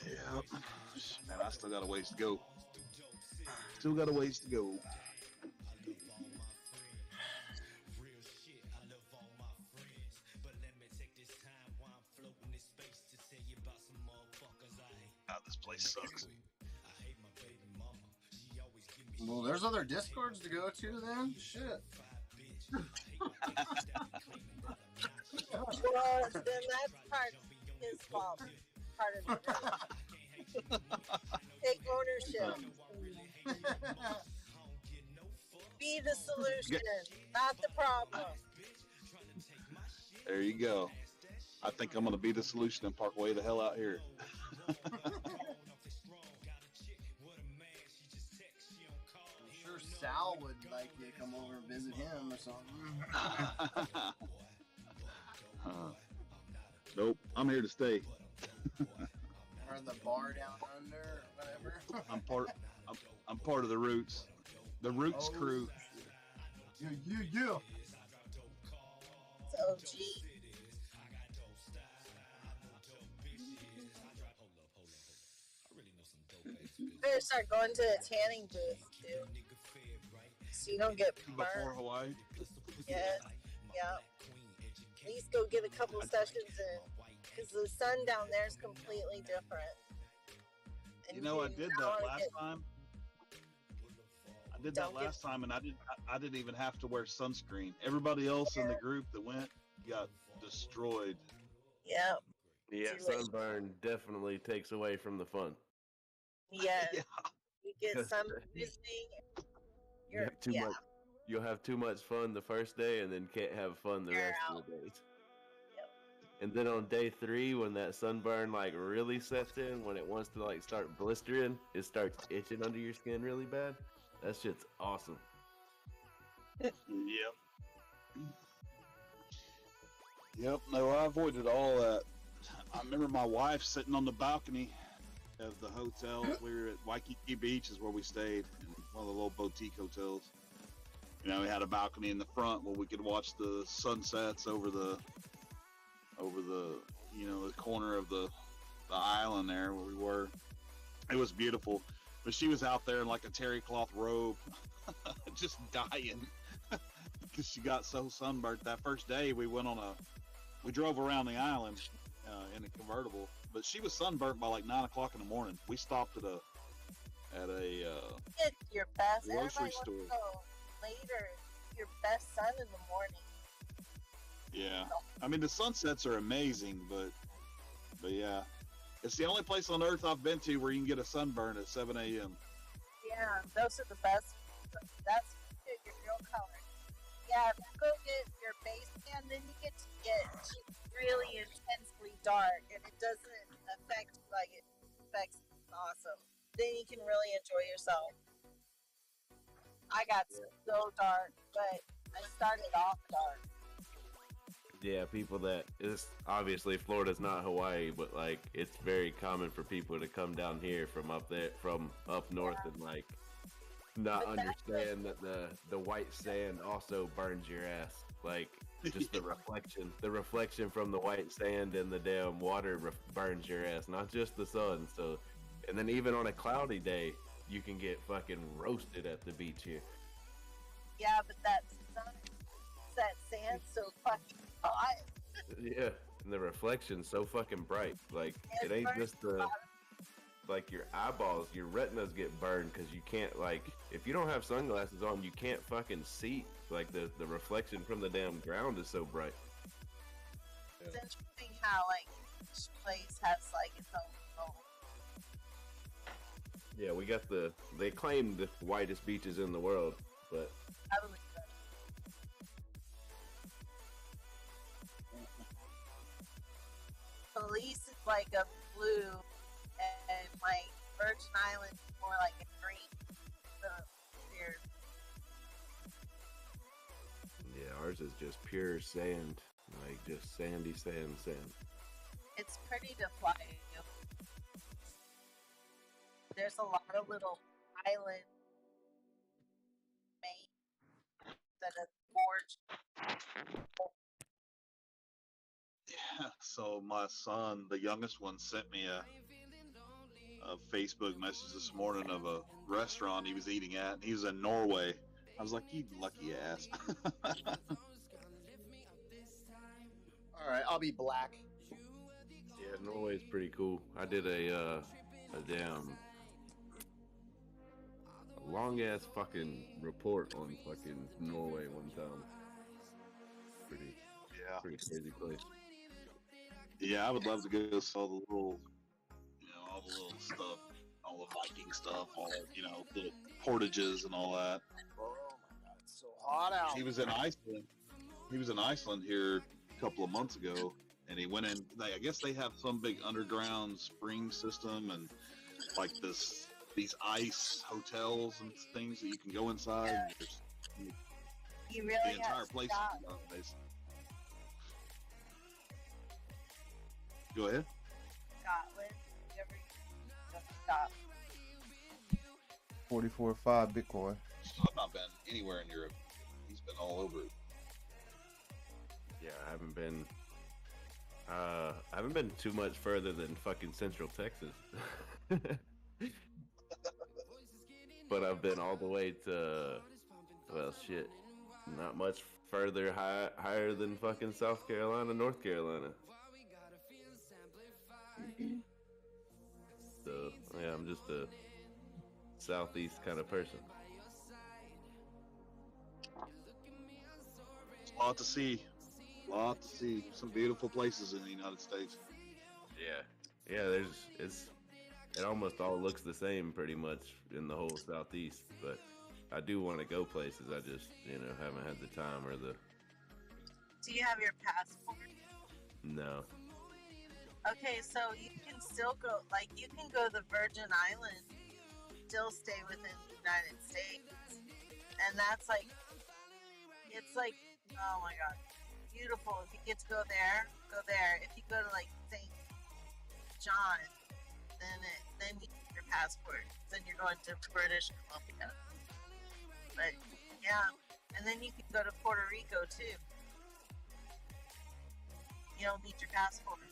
Yeah. Man, I still got a ways to go. This place sucks. Well, there's other Discords to go to then. Shit. Well, then that's part his fault. Part of it. Take ownership. Be the solution, not the problem. There you go. I think I'm gonna be the solution and park way the hell out here. I'm sure Sal would like you to come over and visit him or something. Nope, I'm here to stay. Or the bar down under, or whatever. I'm part of the Roots. The Roots crew. Yeah. It's OG. Better start going to the tanning booth too, so you don't get burned. Before Hawaii. Yeah. At least go get a couple sessions in, because the sun down there is completely different. And I did that last time. I did that last time, and I didn't even have to wear sunscreen. Everybody else in the group that went got destroyed. Yeah. Yeah, sunburn definitely takes away from the fun. Yeah. You get some visiting. You'll have too much fun the first day, and then can't have fun the rest of the days. Yep. And then on day 3, when that sunburn like really sets in, when it wants to like start blistering, it starts itching under your skin really bad. That shit's awesome. Yep. No, I avoided all that. I remember my wife sitting on the balcony of the hotel. We were at Waikiki Beach, is where we stayed, in one of the little boutique hotels. We had a balcony in the front where we could watch the sunsets over the the corner of the island there where we were. It was beautiful. But she was out there in like a terry cloth robe, just dying because she got so sunburnt. That first day we drove around the island in a convertible, but she was sunburnt by like 9 o'clock in the morning. We stopped at a Get your best grocery store. Later, your best sun in the morning. Yeah, I mean the sunsets are amazing, but yeah, it's the only place on earth I've been to where you can get a sunburn at 7 a.m. Yeah, those are the best. That's your real color. Yeah, if you go get your base tan, then you get to get really intensely dark, and it doesn't affect like it affects awesome. Then you can really enjoy yourself. I got so dark, but I started off dark. Yeah, people that is obviously Florida's not Hawaii, but like it's very common for people to come down here from up north and like not understand that the white sand also burns your ass. Like Just the reflection from the white sand and the damn water burns your ass, not just the sun. So, and then even on a cloudy day, you can get fucking roasted at the beach here. Yeah, but that sand's so fucking hot. Yeah, and the reflection's so fucking bright. Like it ain't just like your eyeballs, your retinas get burned because you can't, like, if you don't have sunglasses on, you can't fucking see. Like the reflection from the damn ground is so bright. It's interesting how like each place has like its own. Yeah, we got they claim the whitest beaches in the world, but I believe that. Belize is like a blue, and like Virgin Island is more like a green. So weird. yeah, ours is just pure sand, like just sandy sand. It's pretty to fly to. There's a lot of little islands made that are gorgeous. Yeah. So my son, the youngest one, sent me a Facebook message this morning of a restaurant he was eating at, and he was in Norway. I was like, "You lucky ass." All right, I'll be black. Yeah, Norway's pretty cool. I did a damn long ass fucking report on fucking Norway one time. Pretty crazy place. Yeah, I would love to go see all the little, all the little stuff, all the Viking stuff, all the, little portages and all that. Oh my god, it's so hot out. He was in Iceland. He was in Iceland here a couple of months ago, and he went in. I guess they have some big underground spring system and like these ice hotels and things that you can go inside. And You really the entire place. Go ahead. Scotland. You ever just stop? 44.5 Bitcoin. So I've not been anywhere in Europe. He's been all over it. Yeah, I haven't been too much further than fucking Central Texas. But I've been all the way to, well, shit, not much further higher than fucking South Carolina, North Carolina. So, yeah, I'm just a southeast kind of person. A lot to see. Some beautiful places in the United States. Yeah, it almost all looks the same pretty much in the whole southeast, but I do want to go places. I just, haven't had the time or the... Do you have your passport? No. Okay, so you can still go, like, you can go to the Virgin Islands, still stay within the United States. And that's like, it's like, oh my god, beautiful. If you get to go there, go there. If you go to, like, St. John, then you get your passport. Then you're going to British Columbia. But, yeah. And then you can go to Puerto Rico, too. You don't need your passport.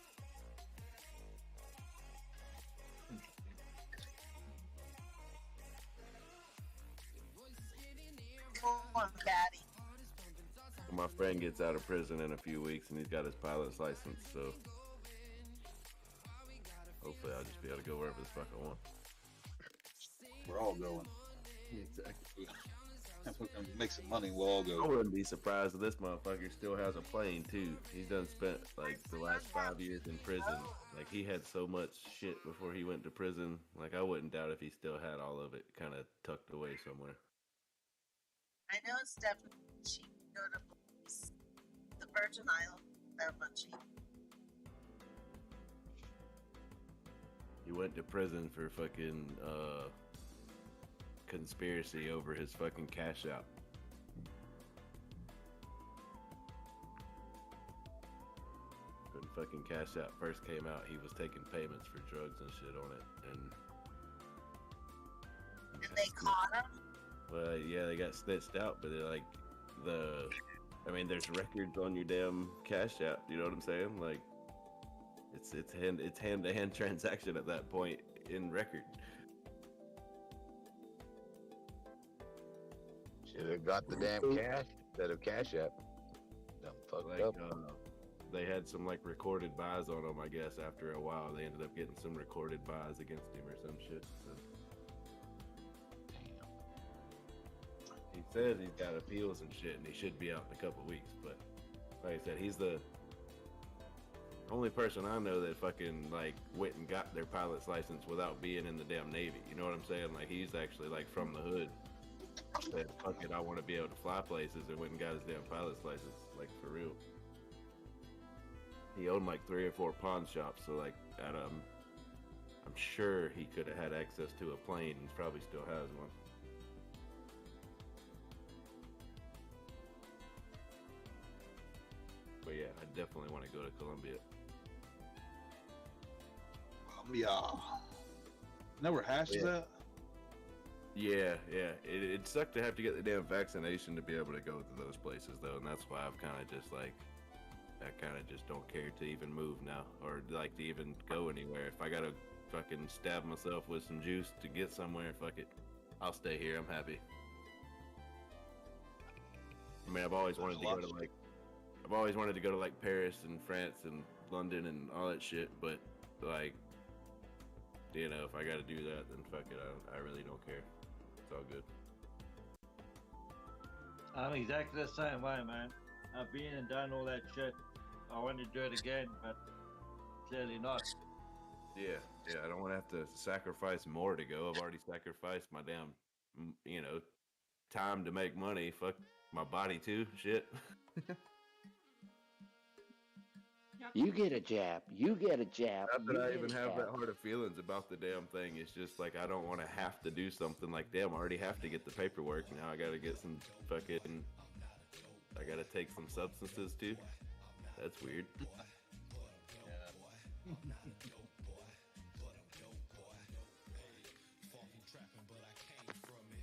Come on, Patty. My friend gets out of prison in a few weeks, and he's got his pilot's license, so hopefully I'll just be able to go wherever the fuck I want. We're all going. Exactly. If we can make some money, we'll all go. I wouldn't be surprised if this motherfucker still has a plane, too. He's done spent, like, the last 5 years in prison. Like, he had so much shit before he went to prison. Like, I wouldn't doubt if he still had all of it kind of tucked away somewhere. I know it's definitely cheap to go to the Virgin Islands. They're much cheap. He went to prison for fucking, conspiracy over his fucking cash out. When fucking cash out first came out, he was taking payments for drugs and shit on it, and they caught him. Well, yeah, they got snitched out, but they're like, the I mean, there's records on your damn Cash App. You know what I'm saying? Like, it's hand to hand transaction at that point in record. Should have got the damn cash instead of Cash App. Done fucked up. They had some like recorded buys on him. I guess after a while, they ended up getting some recorded buys against him or some shit. So. He says he's got appeals and shit, and he should be out in a couple weeks. But like I said, he's the only person I know that fucking like went and got their pilot's license without being in the damn Navy. You know what I'm saying? Like he's actually like from the hood. Said, fuck it, I want to be able to fly places, and went and got his damn pilot's license, like for real. He owned like 3 or 4 pawn shops, so like at I'm sure he could have had access to a plane, and probably still has one. But yeah, I definitely want to go to Colombia. Know where Hash is at? Yeah. It sucked to have to get the damn vaccination to be able to go to those places, though, and that's why I've kind of just like, I kind of just don't care to even move now, or like to even go anywhere. If I gotta fucking stab myself with some juice to get somewhere, fuck it, I'll stay here. I'm happy. I mean, I've always wanted to go to like Paris and France and London and all that shit, but like, you know, if I gotta do that, then fuck it. I really don't care. It's all good. I'm exactly the same way, man. I've been and done all that shit. I want to do it again, but clearly not. Yeah, I don't want to have to sacrifice more to go. I've already sacrificed my damn, you know, time to make money. Fuck my body too. Shit. You get a jab. You get a jab. Not that I even have that hard of feelings about the damn thing. It's just like I don't want to have to do something like, damn, I already have to get the paperwork. Now I got to get some fucking, I got to take some substances too. That's weird.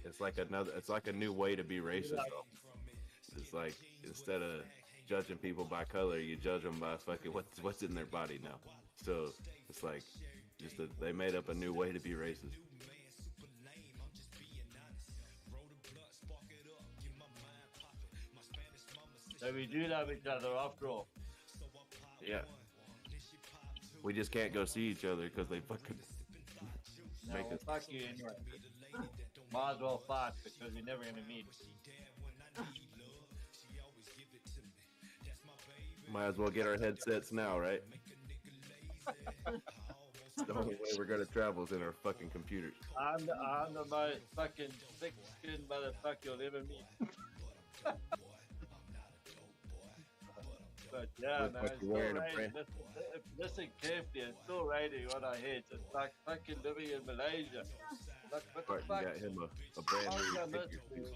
It's like a new way to be racist. It's like, instead of judging people by color, you judge them by fucking what's in their body now. So it's like they made up a new way to be racist. So we do love each other after all. Yeah. We just can't go see each other because they fucking make us. Fuck you anyway. Might as well fight because we're never gonna meet. Might as well get our headsets now, right? The only way we're gonna travel is in our fucking computers. I'm the most fucking thick-skinned motherfucker you'll ever meet. But yeah, man, it's still raining. Listen carefully, it's still raining on our heads. It's like fucking living in Malaysia. Like, what the fuck? You got him a brand new figure.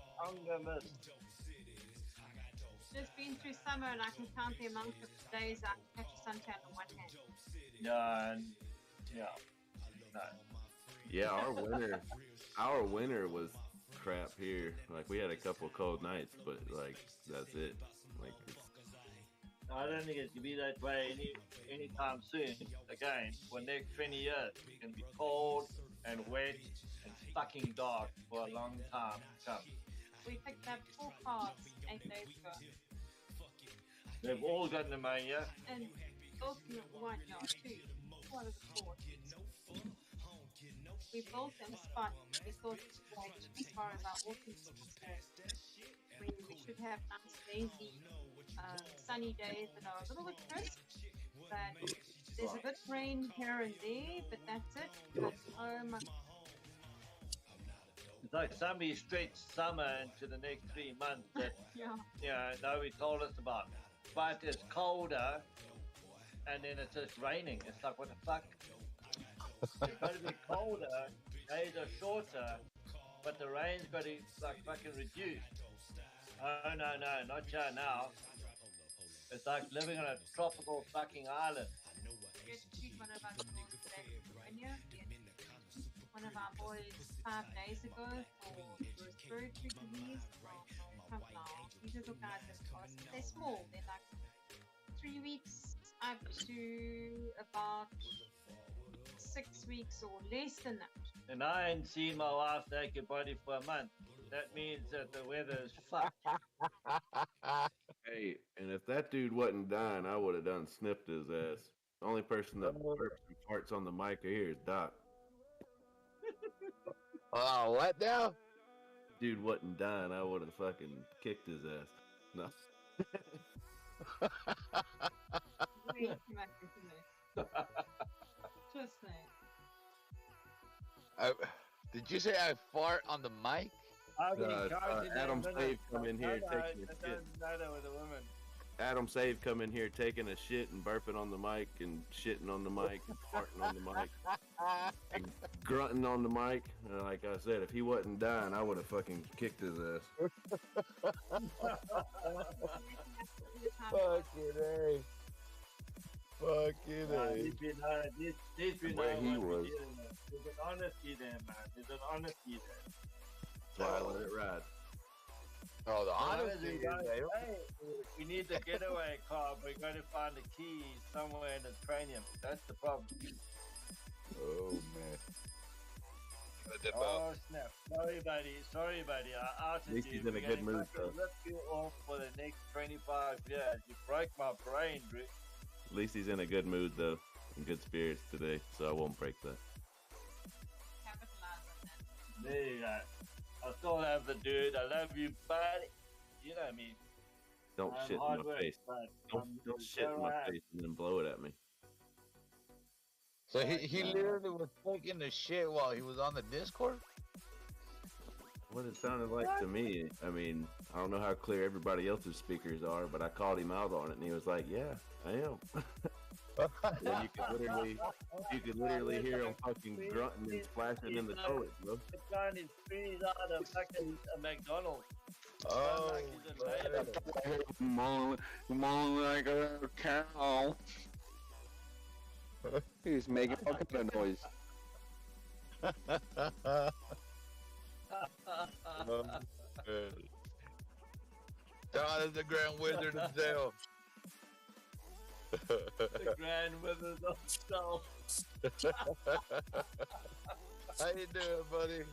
Just been through summer and I can count the amount of days I can catch a suntan on one hand. Yeah, our winter was crap here. Like we had a couple cold nights, but like that's it. Like I don't think it's gonna be that way anytime soon. Again, for the next 20 years, it's gonna be cold and wet and fucking dark for a long time to come. We picked up 4 cars 8 days ago. They've all got pneumonia. And ultimate one, no, 2. What is it called? We built in a spot we thought like as far as our autumn is concerned. We should have nice lazy sunny days that are a little bit crisp, but there's a bit of rain here and there, but that's it. But, oh my. It's like somebody stretched summer into the next 3 months that nobody told us about. But it's colder and then it's just raining. It's like, what the fuck? It's got to be colder, days are shorter, but the rain's got to like fucking reduce. Oh no, not here now. It's like living on a tropical fucking island. One of our girls today from Virginia. One of our boys 5 days ago for respiratory disease. have now. These little guys have cost. They're small. They're like 3 weeks up to about 6 weeks or less than that. And I ain't seen my wife's naked body for a month. That means that the weather is fucked. Hey, and if that dude wasn't dying, I would have done snipped his ass. The only person that burps and farts on the mic here is Doc. Oh, what now? Dude wasn't dying, I would have fucking kicked his ass. No. Way too much information. Just saying. Did you say I fart on the mic? Adam Save come in here taking a shit. With a woman. Adam Save come in here taking a shit and burping on the mic and shitting on the mic and farting on the mic and grunting on the mic. Like I said, if he wasn't dying, I would have fucking kicked his ass. Fucking A. Fucking A. He's been Where he was. There's an honesty there, man. There's an honesty there. So I let it ride. Oh, the honesty honesty is there. Hey, we need the getaway car. We're going to find the keys somewhere in the cranium. That's the problem. Oh, man. Oh, snap. Sorry, buddy. Sorry, buddy. I outed At least you. he's in a good mood, though. Rip you off for the next 25 years. You broke my brain, Rick. At least he's in a good mood, though. In good spirits today, so I won't break that. There you go. I still have the dude. I love you, buddy. You know me. Don't I'm shit in hard my work, face. but Don't shit in my face and then blow it at me. So he literally was taking the shit while he was on the Discord? What it sounded like to me. I mean, I don't know how clear everybody else's speakers are, but I called him out on it, and he was like, "Yeah, I am." Then you could literally hear him fucking grunting and splashing in the toilet, bro. The guy is freeze out of fucking McDonald's. Oh, Moan like a cow. He's making all kinds of noise. God is the Grand Wizard himself. The Grand Wizard himself. How you doing, buddy?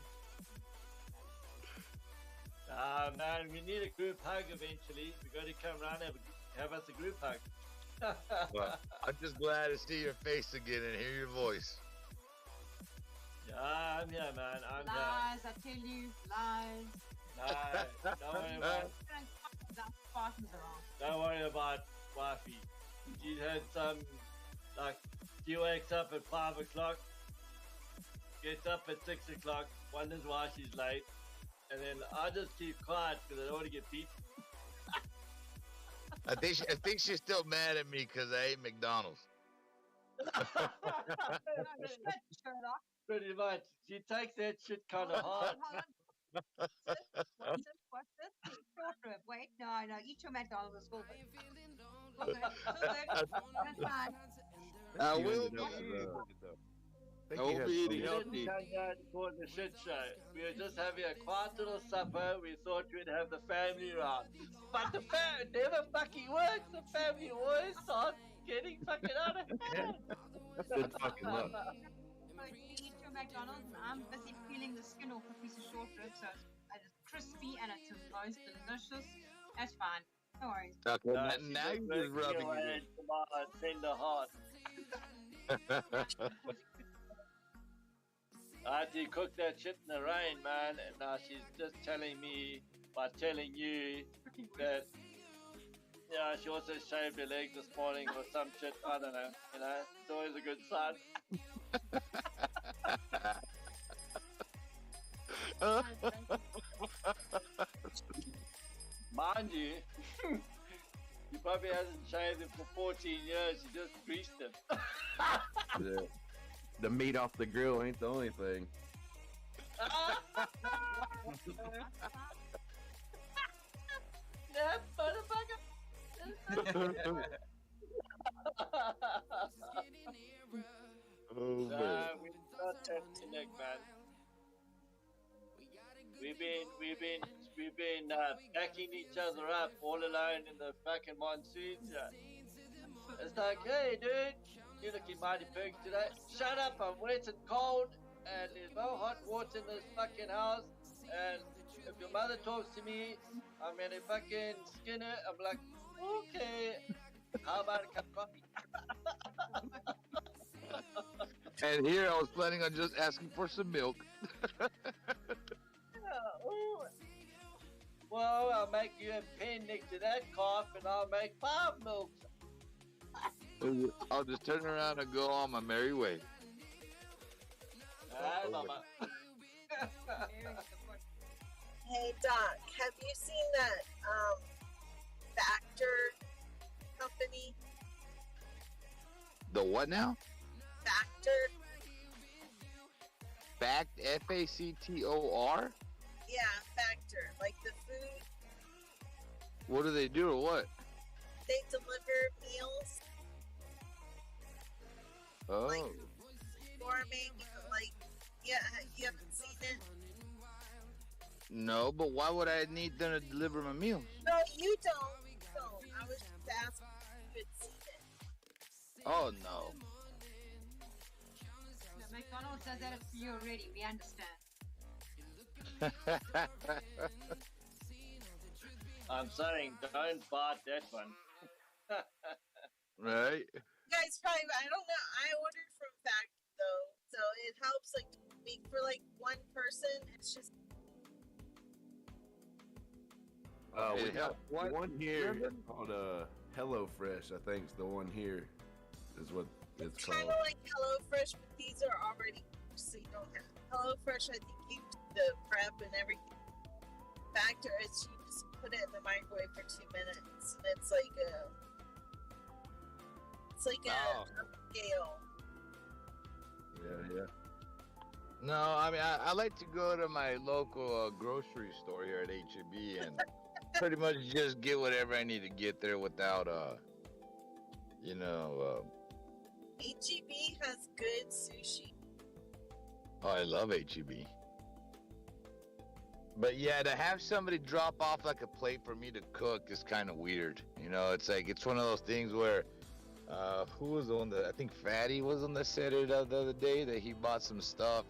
Man, we need a group hug eventually. We got to come around and have us a group hug. Well, I'm just glad to see your face again and hear your voice. Yeah, I'm here, man. I'm Lies, I tell you, lies. here. Don't worry about Don't worry about Wifey. She had some, like, she wakes up at 5 o'clock, gets up at 6 o'clock, wonders why she's late, and then I just keep quiet because I don't want to get beat. I think she's still mad at me because I ate McDonald's. Pretty much. She takes that shit kind of hard. What's this? Short rib. Wait, no, eat your McDonald's. It's all good. That's fine. I will be. We didn't come down for the shit show. We were just having a quiet little supper. We thought we'd have the family around. But the family never fucking works. The family always starts getting fucking out of hand. Good fucking luck. So you eat your McDonald's and I'm busy peeling the skin off a piece of short rib so it's crispy and it's most delicious. That's fine. No worries. Okay, now you're just rubbing it in. My tender heart. I had to cook that shit in the rain, man, and now she's just telling me, by telling you, that, yeah, she also shaved her legs this morning or some shit, I don't know, it's always a good sign. Mind you, he probably hasn't shaved him for 14 years, he just greased him. The meat off the grill ain't the only thing. That motherfucker! Oh, man. We're not that neck, man. We've we've been backing each other up all alone in the fucking monsoon. It's like, hey, dude, you're looking mighty big today. Shut up, I'm wet and cold, and there's no hot water in this fucking house. And if your mother talks to me, I'm in a fucking Skinner. I'm like, okay, how about a cup of coffee? And here I was planning on just asking for some milk. Well, I'll make you a pen next to that cough, and I'll make 5 milks. I'll just turn around and go on my merry way. Hi, Mama. Hey, Doc, have you seen that Factor company? The what now? Factor? Fact, Factor? Yeah, Factor. Like the food. What do they do or what? They deliver meals. Oh. Like gourmet, like, yeah, you haven't seen it? No, but why would I need them to deliver my meals? No, you don't. I was just asking if you had seen it. Oh, no. McDonald's does that for you already. We understand. I'm saying, don't bite that one. Right? You guys probably, I don't know. I ordered from Factor though, so it helps like for like one person. It's just We got one here called Hello Fresh. I think it's the one here is what it's kind called. of like HelloFresh, but these are already so you don't have HelloFresh. I think you do the prep and everything. Factor is you just put it in the microwave for 2 minutes, and it's like a scale. Yeah. No, I mean, I like to go to my local grocery store here at HEB and pretty much just get whatever I need to get there without, HEB has good sushi. Oh, I love HEB. But yeah, to have somebody drop off like a plate for me to cook is kind of weird. You know, it's like, it's one of those things where, who was on I think Fatty was on the set the other day that he bought some stuff,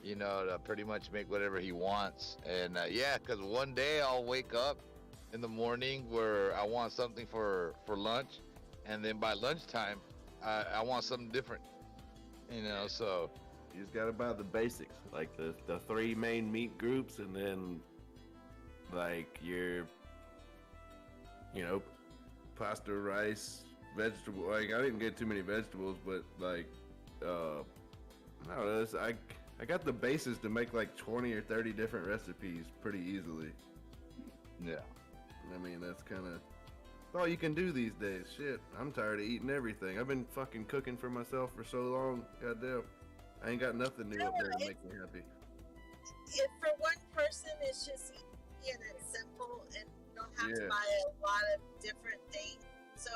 you know, to pretty much make whatever he wants. And yeah, because one day I'll wake up in the morning where I want something for lunch, and then by lunchtime, I want something different, you know, so. You just gotta buy the basics, like the 3 main meat groups, and then like your, pasta, rice, vegetable. Like I didn't get too many vegetables, but like, I don't know. I got the basis to make like 20 or 30 different recipes pretty easily. Yeah. I mean, that's kind of all you can do these days. Shit, I'm tired of eating everything. I've been fucking cooking for myself for so long. Goddamn. I ain't got nothing new up there to make me happy. If for one person, it's just easy and it's simple, and you don't have to buy a lot of different things. So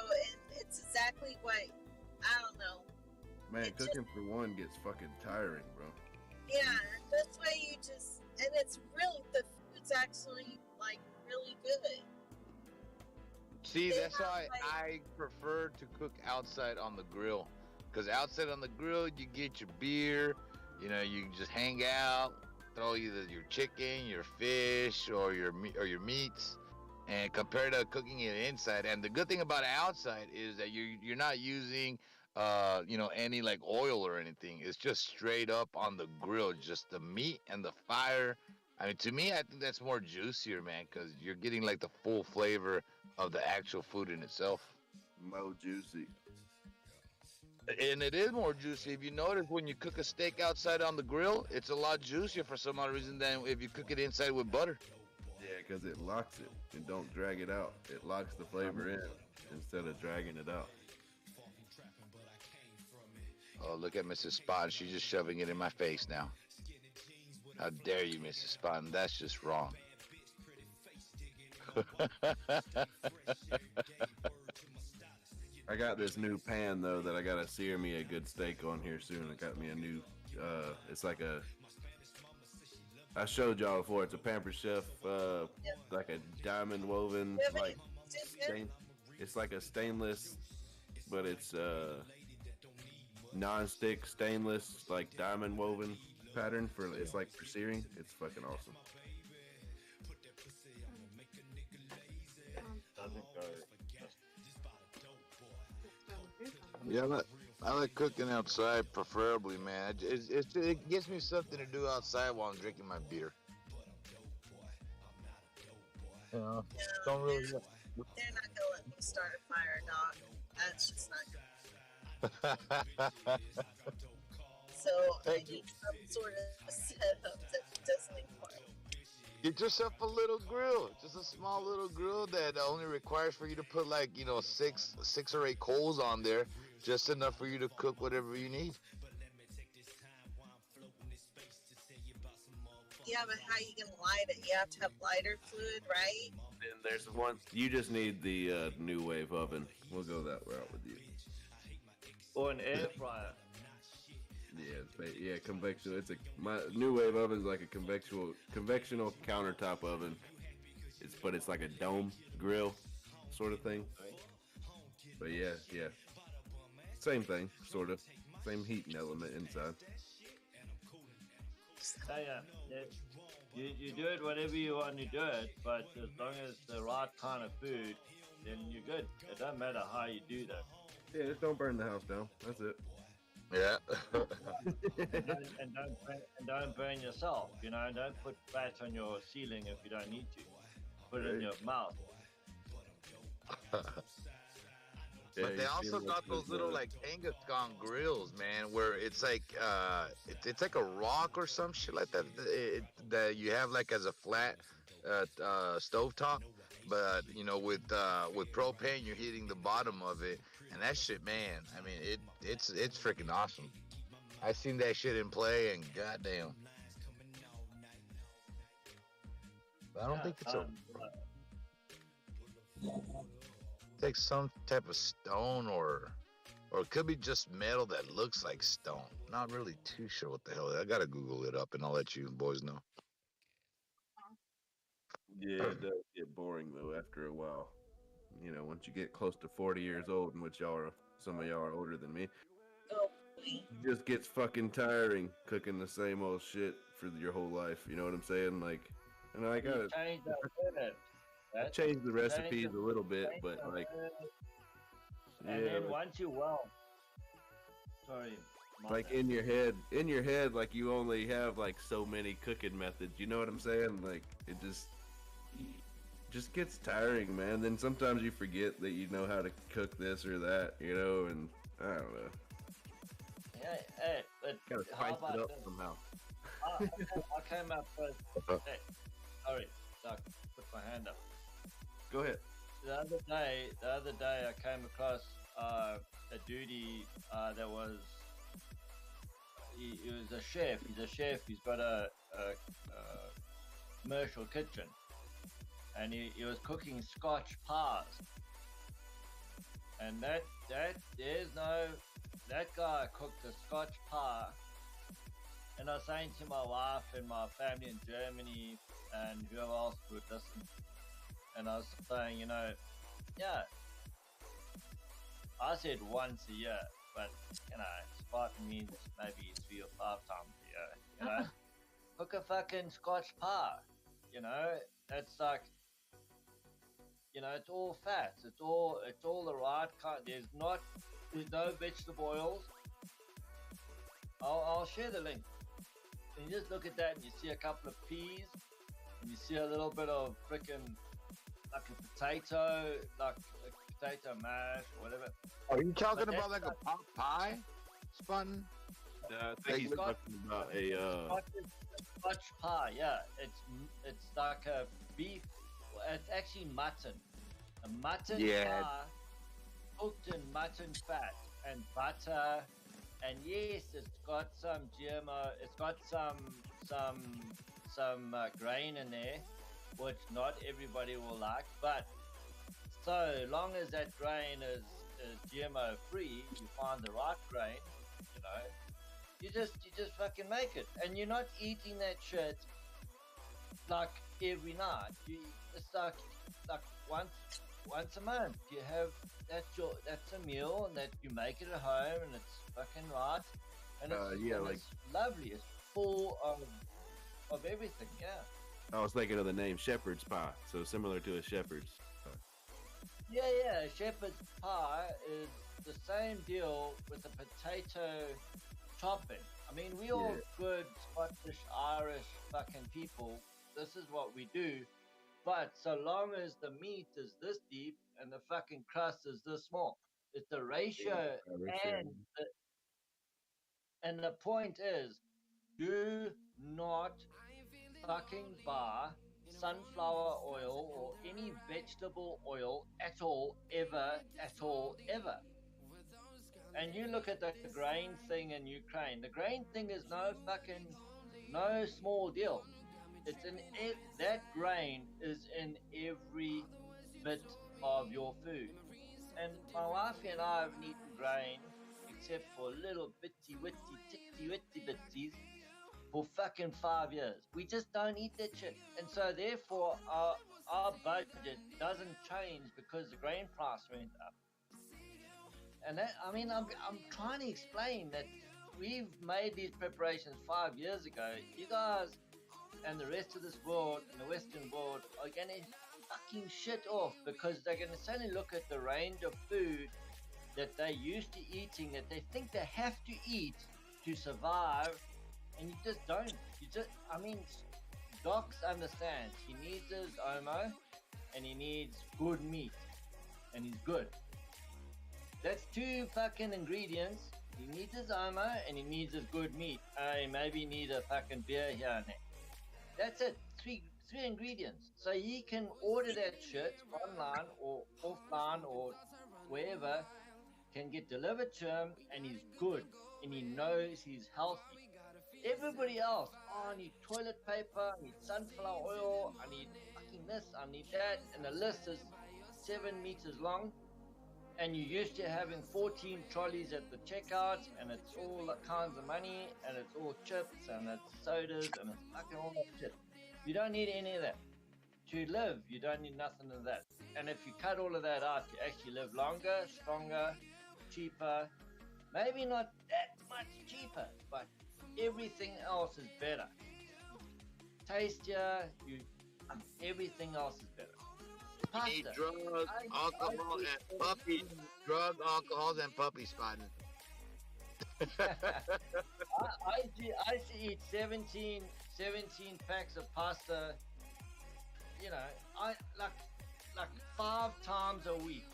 it's exactly what, I don't know. Man, cooking for one gets fucking tiring, bro. Yeah, this way you just, and it's really, the food's actually like really good. See, that's why I prefer to cook outside on the grill. Because outside on the grill, you get your beer, you can just hang out, throw either your chicken, your fish, or your meats, and compared to cooking it inside. And the good thing about outside is that you're not using, any like oil or anything. It's just straight up on the grill, just the meat and the fire. I mean, to me, I think that's more juicier, man, because you're getting like the full flavor of the actual food in itself. More juicy. And it is more juicy. If you notice, when you cook a steak outside on the grill, it's a lot juicier for some odd reason than if you cook it inside with butter. Yeah, because it locks it and don't drag it out. It locks the flavor in instead of dragging it out. Oh, look at Mrs. Spahn. She's just shoving it in my face now. How dare you, Mrs. Spahn? That's just wrong. I got this new pan though that I gotta sear me a good steak on here soon. I got me a new, it's like a I showed y'all before. It's a Pampered Chef, like a diamond woven, like it's like a stainless, but it's non-stick stainless, like diamond woven pattern for. It's like for searing. It's fucking awesome. Yeah, I like cooking outside, preferably, man. It gives me something to do outside while I'm drinking my beer. You know, don't really. They're not gonna let me start a fire, dog. That's just not good. So I need some sort of setup that doesn't inquire. Get yourself a little grill, just a small little grill that only requires for you to put like six or eight coals on there, just enough for you to cook whatever you need. Yeah, but how you gonna light it? You have to have lighter fluid, right? And there's one. You just need the new wave oven. We'll go that route with you. Or an air fryer. Yeah, convection. My new wave oven is like a convectional countertop oven. It's like a dome grill sort of thing. But yeah, same thing, sort of, same heating element inside. Yeah. You do it whatever you want to do it, but as long as the right kind of food, then you're good. It doesn't matter how you do that. Yeah, just don't burn the house down. That's it. Yeah. and don't burn yourself. You know, don't put fat on your ceiling if you don't need to. Put it in your mouth. But they also got those little like Kangaskhan grills, man, where it's like it's like a rock or some shit like that that you have like as a flat stovetop, but you know with propane you're heating the bottom of it, and that shit, man. I mean it's freaking awesome. I seen that shit in play, and goddamn, but I don't think it's like some type of stone or it could be just metal that looks like stone. Not really too sure what the hell. I gotta Google it up and I'll let you boys know. Yeah, it does get boring though after a while. You know, once you get close to 40 years old, in which some of y'all are older than me, it just gets fucking tiring cooking the same old shit for your whole life. You know what I'm saying? Like, and I gotta. I changed the recipes a little bit, but like, and then once you like in your head, like you only have like so many cooking methods. You know what I'm saying? Like it just gets tiring, man. Then sometimes you forget that you know how to cook this or that, you know, and I don't know. Hey, but gotta spice it up somehow. I came up first. Hey, sorry, Doc, put my hand up. Go ahead. The other day, I came across a dude that was. He was a chef. He's a chef. He's got a commercial kitchen, and he was cooking Scotch pies. And that guy cooked a Scotch pie. And I was saying to my wife and my family in Germany and whoever else would listen. And I was saying, you know, yeah, I said once a year, but, you know, Spartan means maybe 3 or 5 times a year, you know. Cook a fucking Scotch pie, you know. It's like, you know, it's all fats. It's all the right kind. There's no vegetable oils. I'll share the link. And you just look at that and you see a couple of peas and you see a little bit of frickin' like a potato mash or whatever. Are you talking about like a pot pie, Spartan? I think he's talking about a Scotch pie. Yeah, it's like a beef. It's actually mutton. A mutton pie cooked in mutton fat and butter. And yes, it's got some GMO. It's got some grain in there, which not everybody will like. But so long as that grain is GMO free, you find the right grain. You know, you just fucking make it, and you're not eating that shit like every night. It's like once a month. You have that's a meal and that you make it at home and it's fucking right. And it's lovely. It's full of everything. Yeah. I was thinking of the name shepherd's pie, so similar to a shepherd's pie. Yeah. Shepherd's pie is the same deal with the potato topping. I mean, we all good Scottish, Irish fucking people. This is what we do. But so long as the meat is this deep and the fucking crust is this small, it's the ratio. And the point is, do not fucking buy sunflower oil or any vegetable oil at all, ever, at all, ever. And you look at the grain thing in Ukraine. The grain thing is no small deal. It's in that grain is in every bit of your food. And my wife and I haven't eaten grain except for little bitty witty bitties for fucking 5 years. We just don't eat that shit. And so therefore our budget doesn't change because the grain price went up. And that, I mean, I'm trying to explain that we've made these preparations 5 years ago. You guys and the rest of this world and the Western world are going to fucking shit off because they're going to suddenly look at the range of food that they're used to eating, that they think they have to eat to survive, and you just don't. I mean, Doc's understands. He needs his Omo, and he needs good meat, and he's good. That's 2 fucking ingredients. He needs his Omo, and he needs his good meat. He maybe need a fucking beer here and there. That's it. Three ingredients. So he can order that shit online or offline or wherever, can get delivered to him, and he's good, and he knows he's healthy. Everybody else, I need toilet paper, I need sunflower oil, I need fucking this, I need that, and the list is 7 meters long. And you're used to having 14 trolleys at the checkouts, and it's all kinds of money, and it's all chips, and it's sodas, and it's fucking all that shit. You don't need any of that. To live, you don't need nothing of that. And if you cut all of that out, you actually live longer, stronger, cheaper. Maybe not that much cheaper, but everything else is better. Tastier, everything else is better. You need drugs, alcohol, and puppies. Drug, alcohols, and puppy spotting. I used to eat 17 packs of pasta. You know, I like 5 times a week.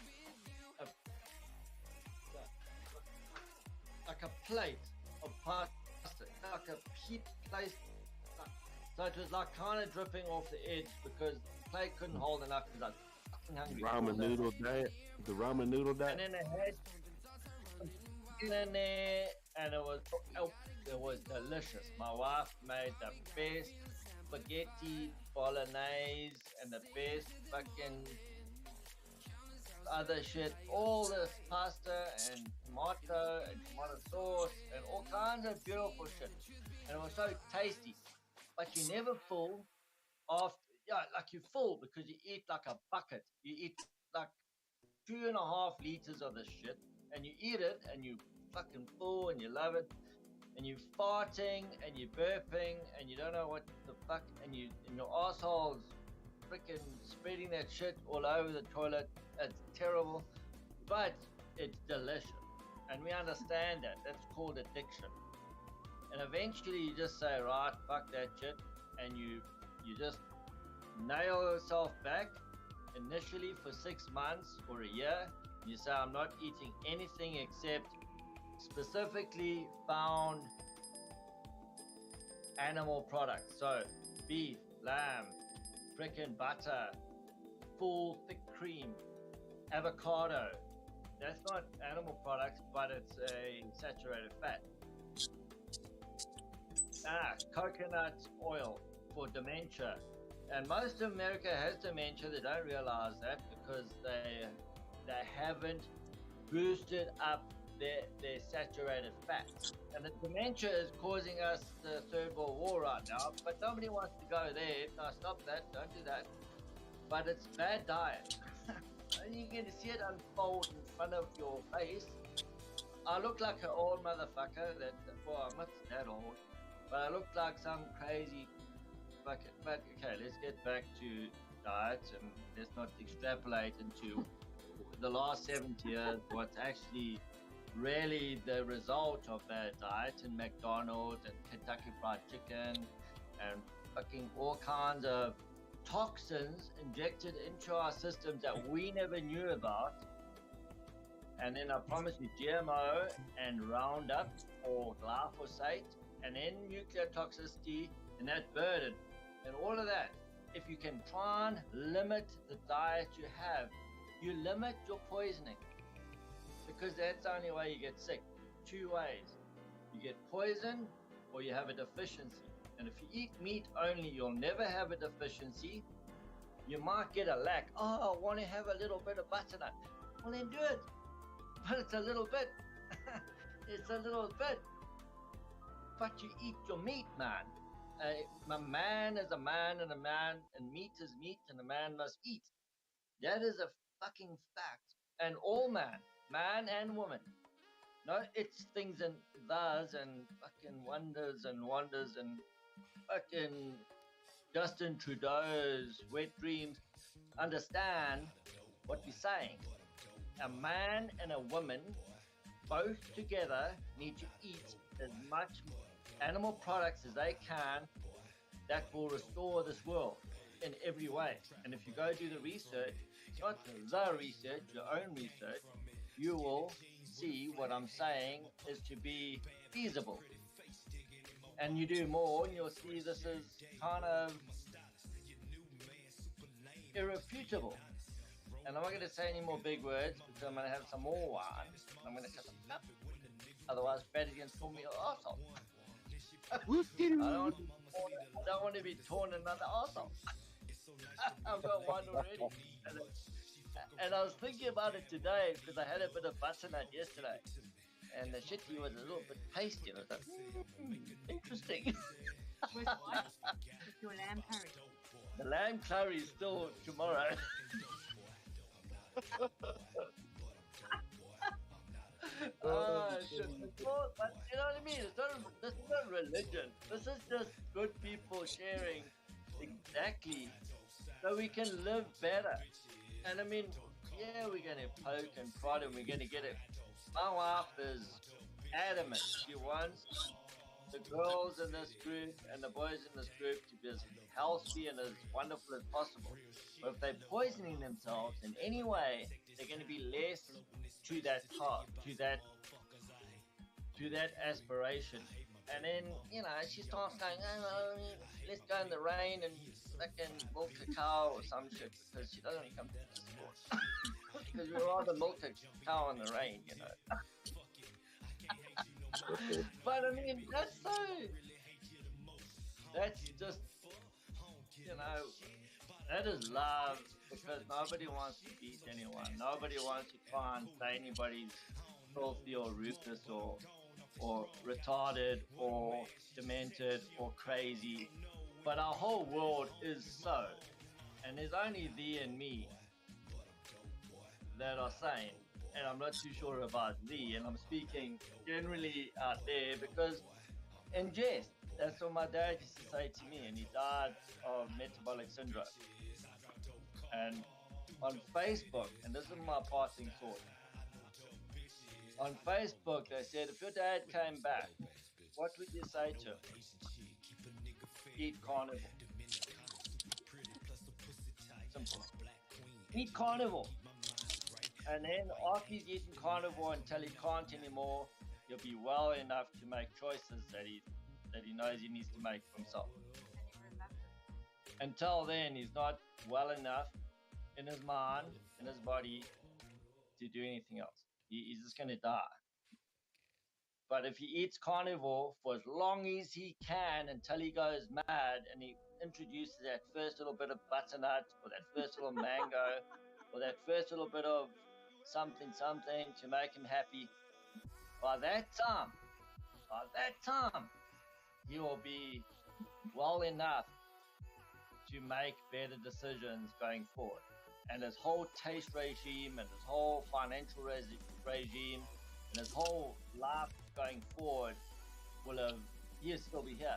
Like a plate of pasta, like a heap place. So it was like kind of dripping off the edge because the plate couldn't hold enough because I was fucking hungry. Ramen noodle diet. The ramen noodle diet. And then it had chicken in there, and it was delicious. My wife made the best spaghetti bolognese and the best fucking other shit. All this pasta and tomato sauce and all kinds of beautiful shit. And it was so tasty. But you never full after, like you full because you eat like a bucket. You eat like 2.5 liters of this shit, and you eat it, and you fucking full, and you love it, and you're farting, and you're burping, and you don't know what the fuck, and your asshole's freaking spreading that shit all over the toilet. It's terrible, but it's delicious, and we understand that. That's called addiction. And eventually you just say, right, fuck that shit, and you just nail yourself back initially for 6 months or a year. You say, I'm not eating anything except specifically found animal products. So beef, lamb, frickin' butter, full thick cream, avocado. That's not animal products, but it's a saturated fat. Coconut oil for dementia. And most of America has dementia. They don't realize that because they haven't boosted up their saturated fat. And the dementia is causing us the Third World War right now, but nobody wants to go there. No, stop that, don't do that. But it's bad diet. And you can see it unfold in front of your face. I look like an old motherfucker well, I'm not that old, but I look like some crazy fucking, but okay, let's get back to diet and let's not extrapolate into the last 70 years, what's actually really the result of that diet and McDonald's and Kentucky Fried Chicken and fucking all kinds of toxins injected into our systems that we never knew about. And then I promise you GMO and Roundup or glyphosate and then nuclear toxicity and that burden and all of that. If you can try and limit the diet you have, you limit your poisoning, because that's the only way you get sick. Two ways. You get poisoned or you have a deficiency. And if you eat meat only, you'll never have a deficiency. You might get a lack. Oh, I want to have a little bit of butternut. Well, then do it. But it's a little bit. It's a little bit. But you eat your meat, man. A man is a man, and meat is meat, and a man must eat. That is a fucking fact. And all man and woman. No, it's things and thus and fucking wonders and fucking Justin Trudeau's wet dreams. Understand what we're saying. A man and a woman both together need to eat as much animal products as they can that will restore this world in every way. And if you go do the research, not the research, your own research, you will see what I'm saying is to be feasible. And you do more and you'll see this is kind of irrefutable. And I'm not going to say any more big words because I'm going to have some more wine. I'm going to cut them up. Otherwise, Betty can call me an arsehole. I don't want to be torn another arsehole. I've got one already. And I was thinking about it today because I had a bit of butternut yesterday. And the shitty was a little bit tasty. I was like, interesting. With what? With your lamb curry. The lamb curry is still tomorrow. Shit. But you know what I mean? This is not religion. This is just good people sharing exactly so we can live better. And I mean, yeah, we're going to poke and prod and we're going to get it. My wife is adamant. She wants the girls in this group and the boys in this group to be as healthy and as wonderful as possible. But if they're poisoning themselves in any way, they're going to be less to that path, to that aspiration. And then, you know, she starts going, oh, let's go in the rain and fucking milk a cow or some shit because she doesn't want to come to the sport. Because we'd rather milk a cow in the rain, you know. But I mean, that's just, you know, that is love because nobody wants to beat anyone. Nobody wants to try and say anybody's filthy or ruthless or retarded or demented or crazy. But our whole world is so. And there's only thee and me that are sane. And I'm not too sure about thee. And I'm speaking generally out there because in jest, that's what my dad used to say to me. And he died of metabolic syndrome. And on Facebook, and this is my parting thought. On Facebook, they said, if your dad came back, what would you say to him? Eat carnivore. Simple. Eat carnivore. And then after he's eaten carnivore until he can't anymore, he'll be well enough to make choices that he knows he needs to make for himself. Until then, he's not well enough in his mind, in his body, to do anything else. He's just going to die. But if he eats carnivore for as long as he can until he goes mad and he introduces that first little bit of butternut or that first little mango or that first little bit of something to make him happy, by that time, he will be well enough to make better decisions going forward. And his whole taste regime and his whole financial regime and his whole life going forward he'll still be here.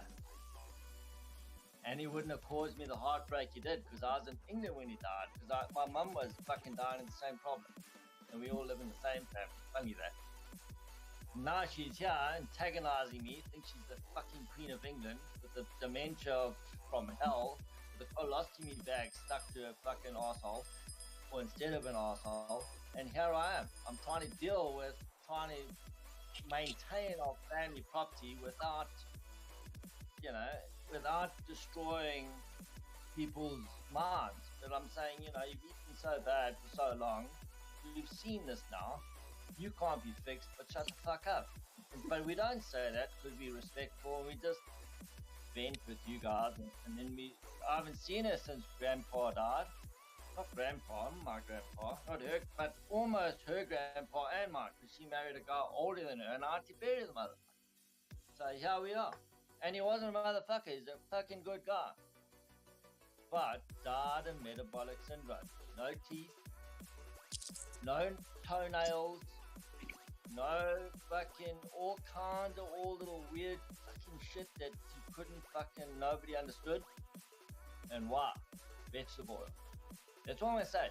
And he wouldn't have caused me the heartbreak he did, because I was in England when he died, because my mum was fucking dying of the same problem. And we all live in the same family. Funny that. Now she's here antagonizing me, thinks she's the fucking Queen of England with the dementia from hell, with a colostomy bag stuck to her fucking asshole, or instead of an asshole. And here I am. I'm trying to maintain our family property without destroying people's minds. But I'm saying, you've eaten so bad for so long, you've seen this now, you can't be fixed, but shut the fuck up. But we don't say that because we're respectful, and we just vent with you guys, and then I haven't seen her since Grandpa died. Not Grandpa, my grandpa, not her, but almost her grandpa and mine, because she married a guy older than her, and I had to bury the motherfucker. So here we are. And he wasn't a motherfucker, he's a fucking good guy. But died of metabolic syndrome. No teeth, no toenails, no fucking all little weird fucking shit that nobody understood. And why? Vegetable oil. That's what I'm gonna say.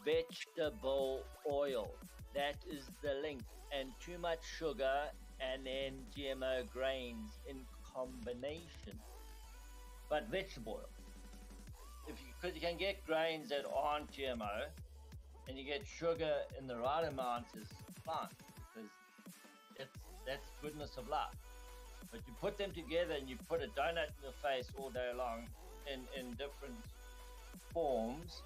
Vegetable oil. That is the link. And too much sugar and then GMO grains in combination. But vegetable oil. Because you can get grains that aren't GMO, and you get sugar in the right amount is fine, because that's goodness of life. But you put them together and you put a donut in your face all day long in different forms,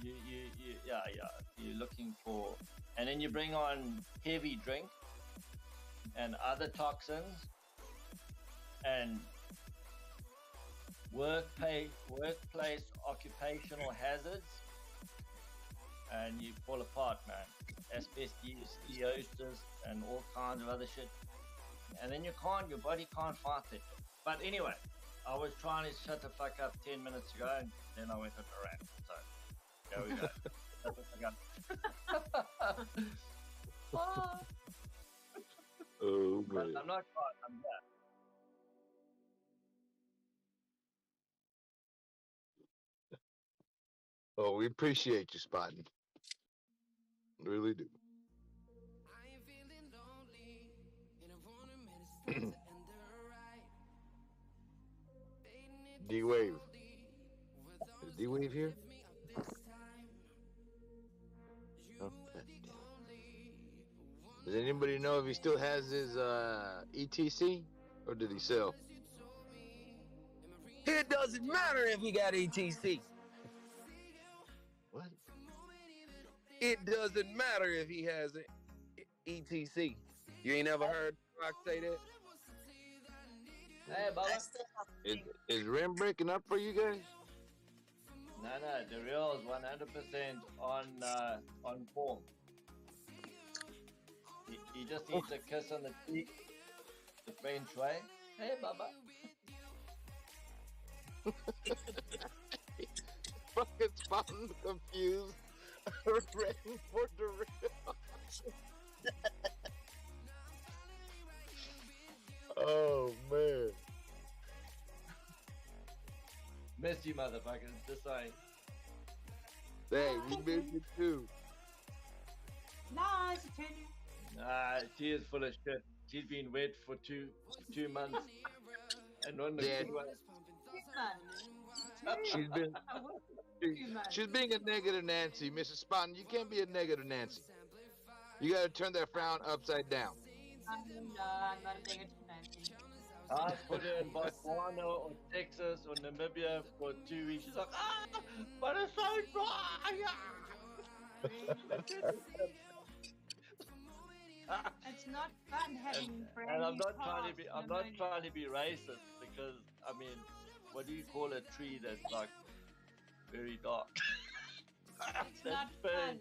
you're looking for, and then you bring on heavy drink and other toxins and workplace occupational hazards, and you fall apart, man. Asbestosis and all kinds of other shit, and then your body can't fight it. But anyway, I was trying to shut the fuck up 10 minutes ago, and then I went on a rant. So there we go. Shut the fuck up. Oh, but I'm not caught. I'm back. Oh, we appreciate you, Spotting. Really do. D-Wave. Is D-Wave here? Okay. Does anybody know if he still has his ETC, or did he sell? It doesn't matter if he got ETC. What? It doesn't matter if he has an ETC. You ain't ever heard Rock say that? Hey, Bubba. Is Rim breaking up for you guys? No, the real is 100% on form. He just needs a kiss on the cheek, the French way. Hey, Bubba. Fucking Spotting confused. Ready for the real. Oh, man. Miss you, motherfuckers. Just saying. Hey, we miss you too. Nice, Teddy. Nah, she is full of shit. She's been wet for two months. And on the good one. She's being a negative Nancy, Mrs. Spotting. You can't be a negative Nancy. You gotta turn that frown upside down. I'm not a negative Nancy. I put her in Botswana or Texas or Namibia for 2 weeks. She's like, but it's so dry. It's not fun having brand And I'm new not trying to be. cars I'm not trying to be racist, because I mean, what do you call a tree that's like very dark? It's not fun.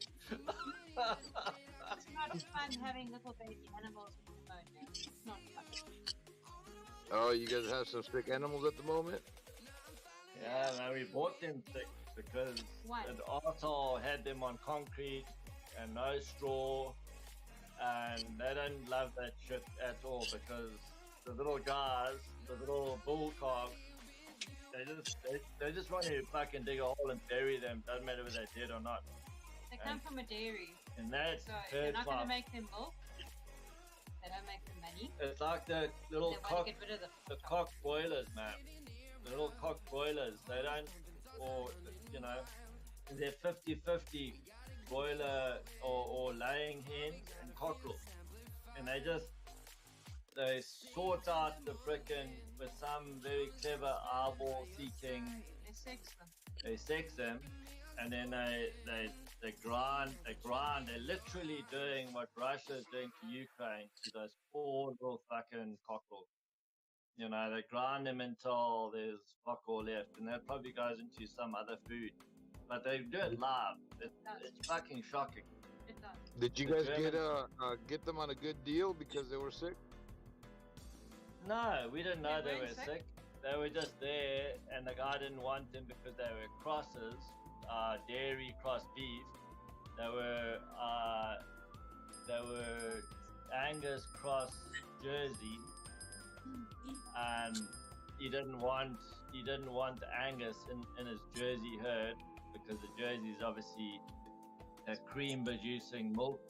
It's not fun having little baby animals with pneumonia. It's not fun. Oh, you guys have some sick animals at the moment? Yeah, man, we bought them sick because an arsehole had them on concrete and no straw, and they don't love that shit at all because the little guys, the little bull calves, they just want to fucking dig a hole and bury them. Doesn't matter whether they're dead or not. They come from a dairy. And that So they're not going to hurts make them milk. They don't make them money. It's like the little They want cock, to get rid of the cock broilers, man. The little cock broilers, they don't, or, you know, they're 50-50 broiler or laying hens and cockerel. And they sort out the frickin' with some very clever eyeball seeking. They sex them, and then they grind. They're literally doing what Russia is doing to Ukraine to those poor little fucking cockerels. You know, they grind them until there's fuck all left, and that probably goes into some other food. But they do it live. It's fucking shocking. It does. Did you guys get them on a good deal because they were sick? No, we didn't know they were sick. They were just there, and the guy didn't want them because they were crosses, dairy cross beef. They were Angus cross Jersey, and he didn't want Angus in his Jersey herd because the Jersey is obviously a cream producing milk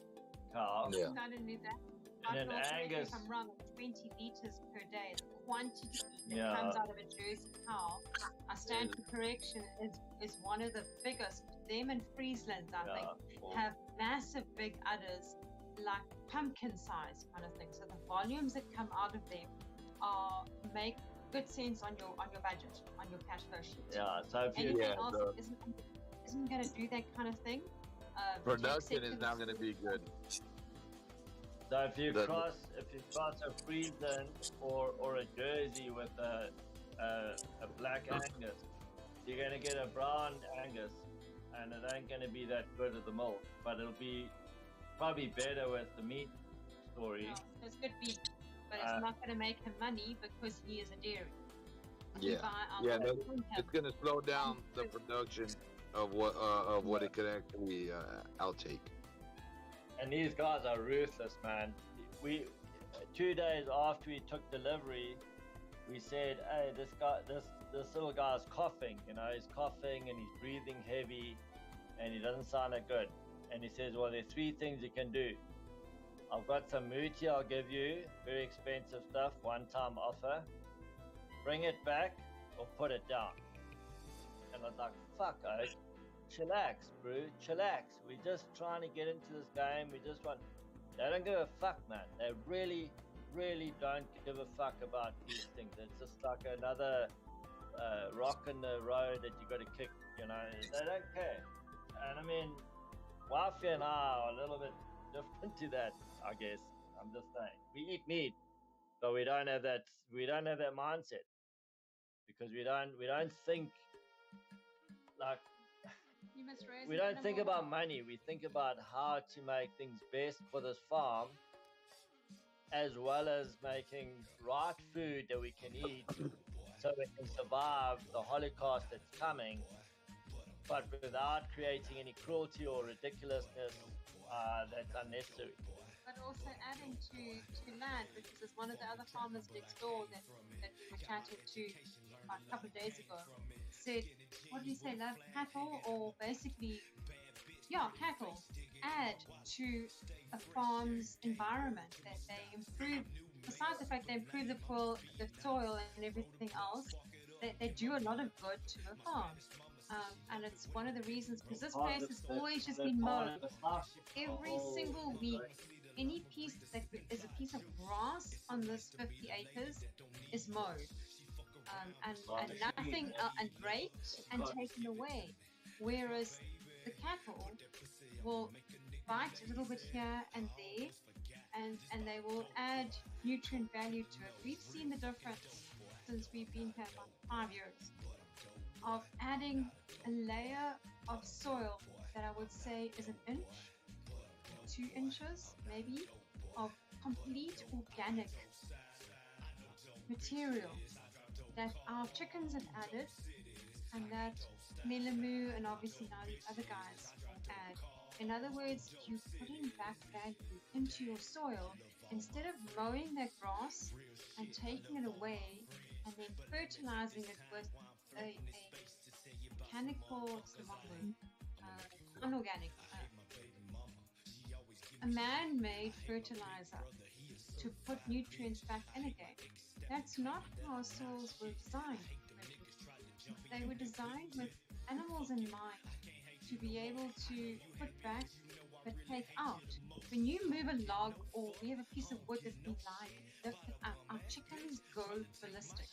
cow. Yeah. Not only that, and then Angus. If I'm wrong, 20 liters per day. The quantity that comes out of a Jersey cow, I stand for correction, is one of the biggest. Them and Friesland, I think, have massive big udders, like pumpkin size kind of thing. So the volumes that come out of them make good sense on your budget, on your cash flow sheet. Yeah. So if you anything else isn't going to do that kind of thing. Production is not going to be good. So if you cross a Friesland or a Jersey with a black Angus, you're going to get a brown Angus, and it ain't going to be that good of the milk, but it'll be probably better with the meat story. No, it's good beef, but it's not going to make him money because he is a dairy. It's going to slow down the production of what it could actually outtake. And these guys are ruthless, man. We 2 days after we took delivery, we said, "Hey, this little guy's coughing. You know, he's coughing and he's breathing heavy, and he doesn't sound that good." And he says, "Well, there's 3 things you can do. I've got some muti I'll give you, very expensive stuff, one-time offer. Bring it back or put it down." And I was like, "Fuck, Oak. Chillax, bro, chillax. We're just trying to get into this game. We just want..." They don't give a fuck, man. They really, really don't give a fuck about these things. It's just like another rock in the road that you got to kick, you know. They don't care. And I mean, Wifey and I are a little bit different to that, I guess. I'm just saying. We eat meat, but we don't have that mindset. Because we don't think like... We don't think about money. We think about how to make things best for this farm, as well as making right food that we can eat so we can survive the Holocaust that's coming, but without creating any cruelty or ridiculousness that's unnecessary. But also adding to land, because there's one of the other farmers next door that we were chatting to a couple of days ago, said, what did he say, love cattle, or basically, cattle, add to a farm's environment, that they improve, besides the fact they improve the soil and everything else, they do a lot of good to a farm. And it's one of the reasons, because this place has always just been mowed. Every single week, any piece that is a piece of grass on this 50 acres is mowed. And nothing, and raked and taken away. Whereas the cattle will bite a little bit here and there, and they will add nutrient value to it. We've seen the difference since we've been here about 5 years of adding a layer of soil that I would say is an inch 2 inches, maybe, of complete organic material that our chickens have added, and that Melamu and obviously now these other guys add. In other words, you're putting back value into your soil instead of mowing that grass and taking it away and then fertilizing it with a mechanical, what's the wrong word? Unorganic, a man-made fertilizer to put nutrients back in again. That's not how soils were designed. They were designed with animals in mind to be able to put back but take out. When you move a log or we have a piece of wood that's been lying, lift it up, our chickens go ballistic.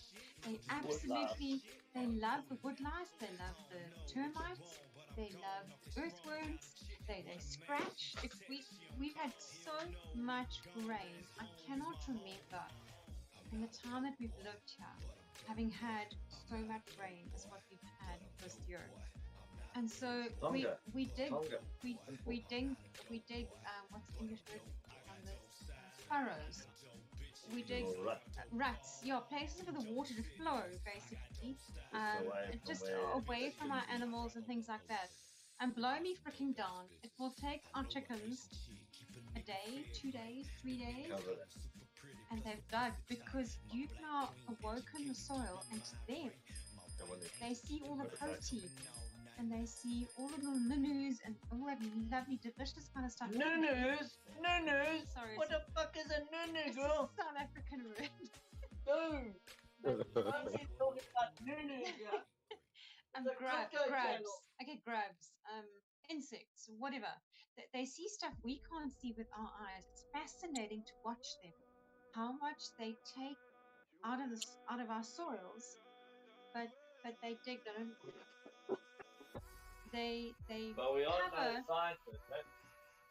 They absolutely, they love the wood lice, they love the termites, they love earthworms, they scratch. If we've had so much rain, I cannot remember in the time that we've lived here, having had so much rain as what we've had this year. And so we dig what's the English word on this? Furrows. We dig ruts, yeah, places for the water to flow, basically, just away from our animals and things like that. And blow me freaking down, it will take our chickens a day, 2 days, 3 days, and they've dug because you've now awoken the soil, and to them, they see all the protein, and they see all of the nunus and all that lovely, delicious kind of stuff. Nunus? Sorry. What the fuck is a nunu, girl? South African word. No. I'm talking about nunu, yeah. Grubs. Okay, grubs. Insects, whatever. They see stuff we can't see with our eyes. It's fascinating to watch them. How much they take out of our soils, but they dig them. They But we are cover. no scientists, right?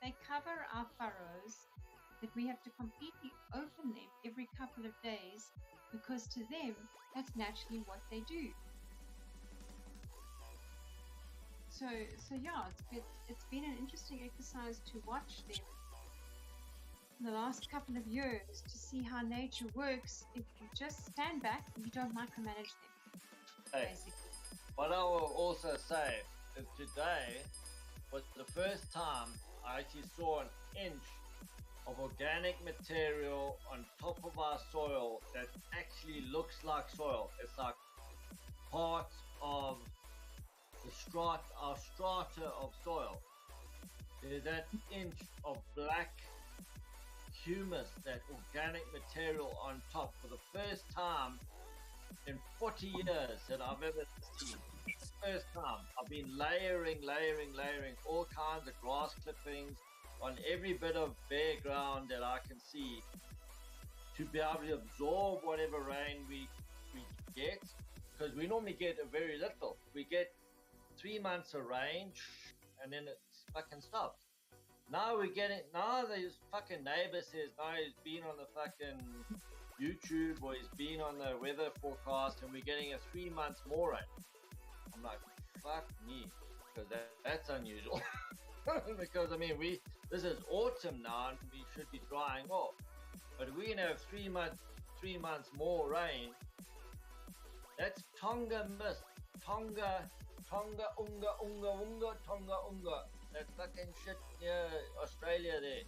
They cover our furrows that we have to completely open them every couple of days because to them that's naturally what they do. So yeah, it's been an interesting exercise to watch them the last couple of years to see how nature works if you just stand back and you don't micromanage them. Hey, what I will also say is today was the first time I actually saw an inch of organic material on top of our soil that actually looks like soil. It's like part of the our strata of soil. There's that inch of black humus, that organic material on top for the first time in 40 years that I've ever seen. First time. I've been layering all kinds of grass clippings on every bit of bare ground that I can see to be able to absorb whatever rain we get, because we normally get a very little. We get 3 months of rain and then it fucking stops. Now we're getting, now this fucking neighbor says now he's been on the fucking YouTube or he's been on the weather forecast and we're getting a 3 months more rain. I'm like, fuck me, because that's unusual. Because I mean, this is autumn now and we should be drying off, but we're gonna have 3 months more rain. That's Tonga mist, Tonga unga. That fucking shit near Australia there.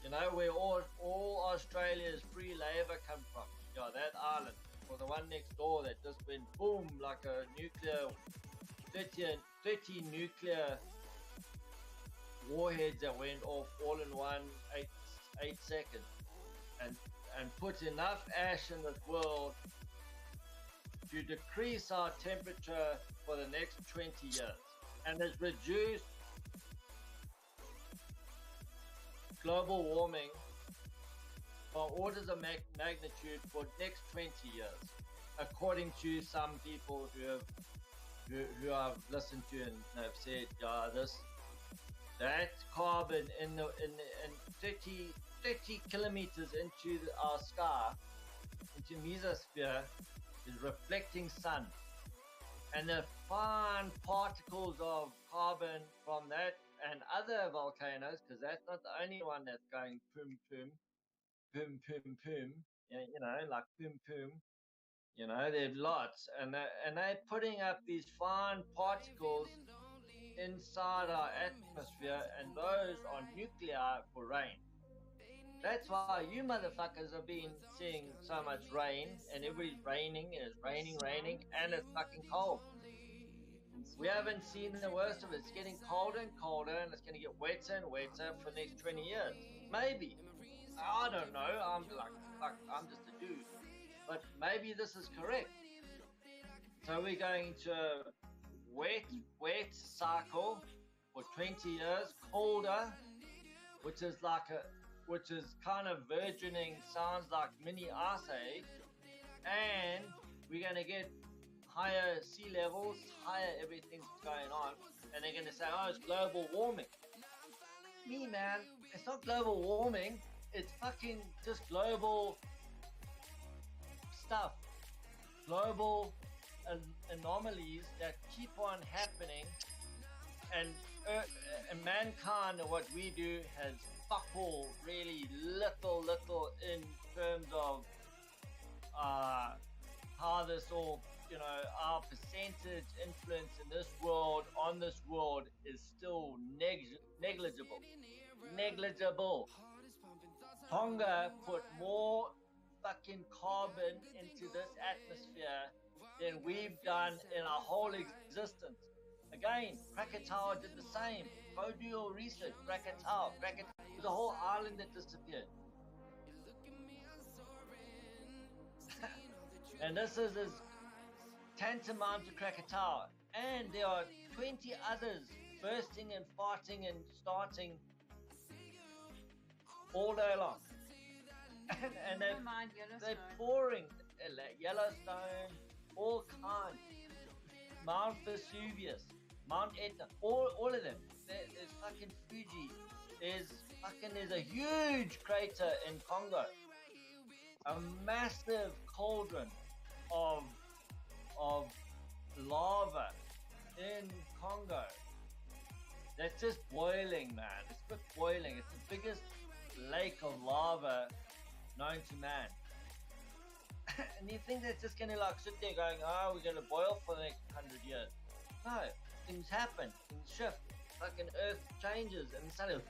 You know where all Australia's free labour come from. Yeah, that island. Or the one next door that just went boom like a nuclear 30 nuclear warheads that went off all in 8 seconds and put enough ash in this world to decrease our temperature for the next 20 years, and has reduced global warming by orders of magnitude for next 20 years, according to some people who I've listened to and have said, that carbon in 30 kilometers into our sky, into mesosphere, is reflecting sun, and the fine particles of carbon from that and other volcanoes, because that's not the only one that's going pum pum, pum pum pum. You know, like pum pum. You know, there's lots, and they're putting up these fine particles inside our atmosphere, and those are nuclei for rain. That's why you motherfuckers have been seeing so much rain, and everybody's raining, and it's raining, and it's fucking cold. We haven't seen the worst of it. It's getting colder and colder, and it's going to get wetter and wetter for the next 20 years. Maybe. I don't know. I'm like, fuck, I'm just a dude. But maybe this is correct. So we're going to wet cycle for 20 years, colder, which is kind of virgining, sounds like mini ice age, and we're going to get higher sea levels, higher everything's going on, and they're going to say, oh, it's global warming. Me, man, it's not global warming, it's fucking just global stuff, global anomalies that keep on happening, and mankind and what we do has fuck all, really little in terms of how this all, you know, our percentage influence in this world, on this world, is still negligible. Tonga put more fucking carbon into this atmosphere than we've done in our whole existence. Again, Krakatoa did the same. Go do your research. Krakatoa. The whole island that disappeared. And this is tantamount to Krakatoa. And there are 20 others bursting and farting and starting all day long. And they're pouring Yellowstone, all kinds. Mount Vesuvius, Mount Etna, all of them. There's fucking Fuji. There's a huge crater in Congo. A massive cauldron of lava in Congo. That's just boiling, man. It's just boiling. It's the biggest lake of lava known to man. And you think that's just gonna like sit there going, oh, we're gonna boil for the next 100 years? No, things happen, things shift. Fucking Earth changes, and suddenly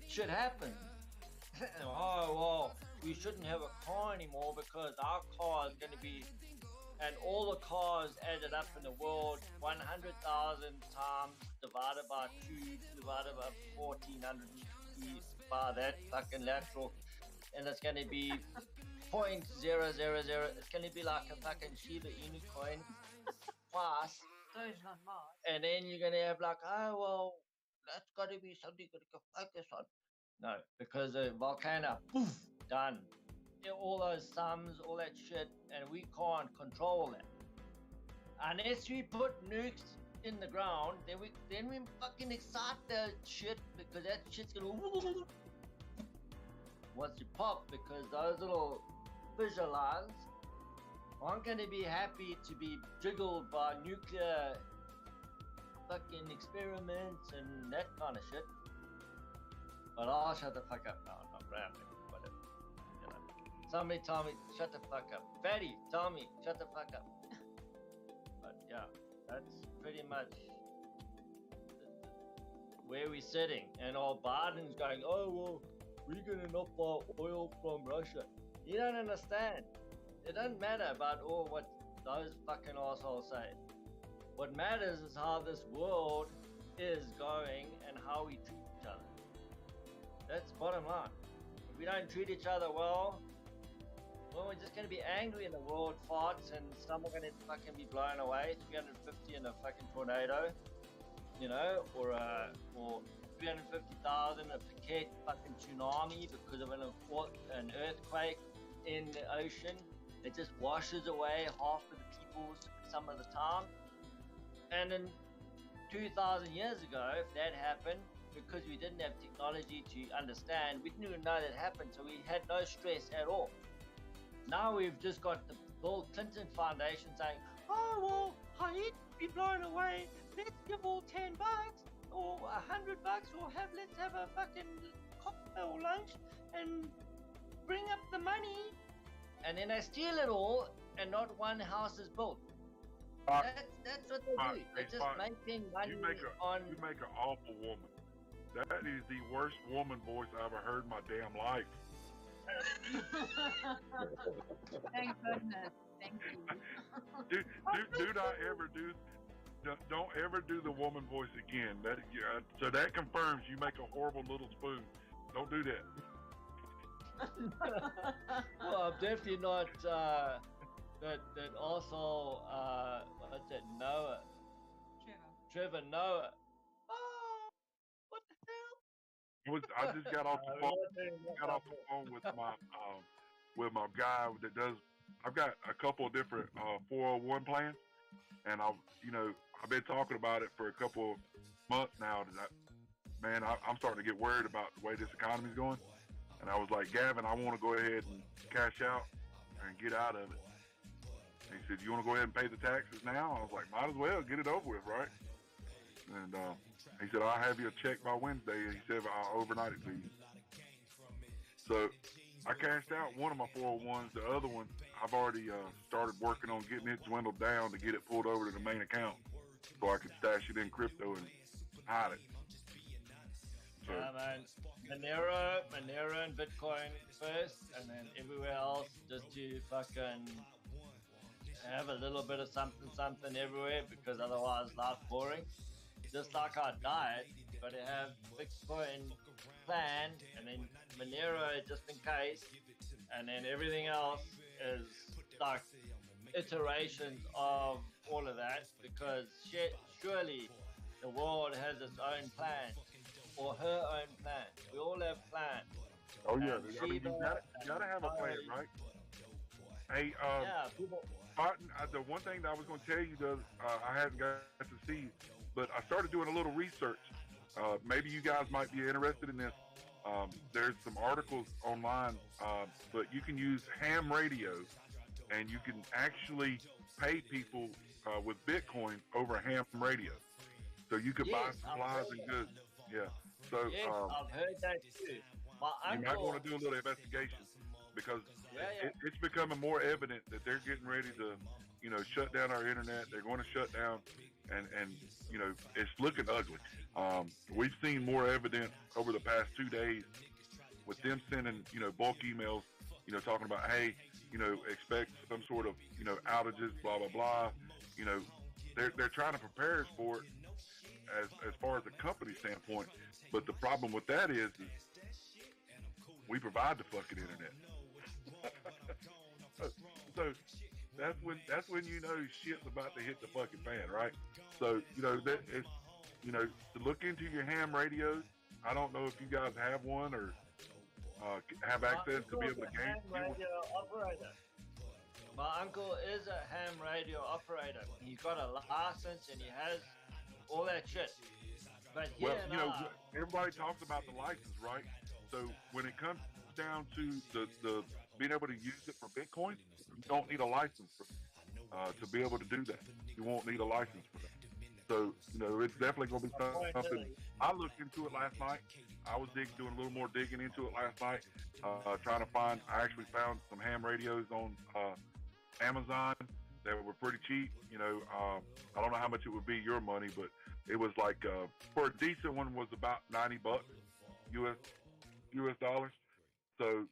shit happens. Oh well, we shouldn't have a car anymore because our car is gonna be, and all the cars added up in the world, 100,000 times divided by 2 divided by 1400 by that fucking lateral, and it's gonna be 0.000. It's gonna be like a fucking Shiba Inu coin twice. And then you're gonna have like, oh well, that's gotta be something to focus on. No, because the volcano, poof, done. All those sums, all that shit, and we can't control that. Unless we put nukes in the ground, then we fucking excite that shit, because that shit's gonna once you pop, because those little fissure lines aren't going to be happy to be jiggled by nuclear fucking experiments and that kind of shit. But I'll shut the fuck up now. I'm rambling, whatever. You know. Somebody tell me, shut the fuck up. Fatty, tell me, shut the fuck up. But yeah, that's pretty much where we're sitting. And all Biden's going, oh well, we're gonna not buy oil from Russia. You don't understand. It doesn't matter about all what those fucking assholes say. What matters is how this world is going and how we treat each other. That's bottom line. If we don't treat each other well, we're just gonna be angry and the world farts and some are gonna fucking be blown away. 350 in a fucking tornado, you know, or 350,000 a Phuket fucking tsunami because of an earthquake in the ocean. It just washes away half of the people some of the time. And then 2,000 years ago, if that happened, because we didn't have technology to understand, we didn't even know that happened, so we had no stress at all. Now we've just got the Bill Clinton Foundation saying, oh well, Haiti be blown away, let's give all $10. or $100, or let's have a fucking cocktail lunch and bring up the money, and then they steal it all, and not one house is built. That's what they do. They're just making money on. You make an awful woman. That is the worst woman voice I ever heard in my damn life. Thank goodness. Thank you. Do not ever do. Don't ever do the woman voice again. So that confirms you make a horrible little spoon. Don't do that. Well, I'm definitely not. That also. What's that? Noah. Trevor Noah. Oh, what the hell? I just got off the phone with my guy that does. I've got a couple of different 401 plans, and I've been talking about it for a couple of months now. I'm starting to get worried about the way this economy's going, and I was like, Gavin, I want to go ahead and cash out and get out of it. And he said, you want to go ahead and pay the taxes now? I was like, might as well get it over with, right? And he said, I'll have you a check by Wednesday. And he said, I'll overnight it to you. So I cashed out one of my 401s. The other one, I've already started working on getting it dwindled down to get it pulled over to the main account so I can stash it in crypto and hide it. So, yeah, man. Monero and Bitcoin first, and then everywhere else just to fucking have a little bit of something everywhere, because otherwise life's boring. Just like our diet, you got to have Bitcoin plan, and then Monero just in case, and then everything else is like iterations of all of that, because surely the world has its own plan, or her own plan. We all have plans. Oh yeah, I mean, you gotta have a plan, right? Hey, yeah, people. Martin, the one thing that I was going to tell you, I hadn't got to see, but I started doing a little research. Maybe you guys might be interested in this. There's some articles online, but you can use ham radio, and you can actually pay people with Bitcoin over ham radio. So you could buy supplies and goods. Yeah. So I've heard that too. You might want to do a little investigation, because it's becoming more evident that they're getting ready to, shut down our internet. They're going to shut down, and it's looking ugly. We've seen more evidence over the past 2 days with them sending, bulk emails, talking about, hey, expect some sort of, outages, blah, blah, blah. They're trying to prepare us for it as far as the company standpoint. But the problem with that is we provide the fucking internet. So that's when shit's about to hit the fucking fan, right? So that it's to look into your ham radios. I don't know if you guys have one or have access to be able to gain. My uncle is a ham radio operator. He's got a license and he has all that shit. But everybody talks about the license, right? So when it comes down to the being able to use it for Bitcoin, you don't need a license to be able to do that. You won't need a license for that. So it's definitely going to be something. I looked into it last night. I was doing a little more digging into it last night, trying to find. I actually found some ham radios on Amazon that were pretty cheap. I don't know how much it would be your money, but it was like for a decent one was about $90 US dollars. So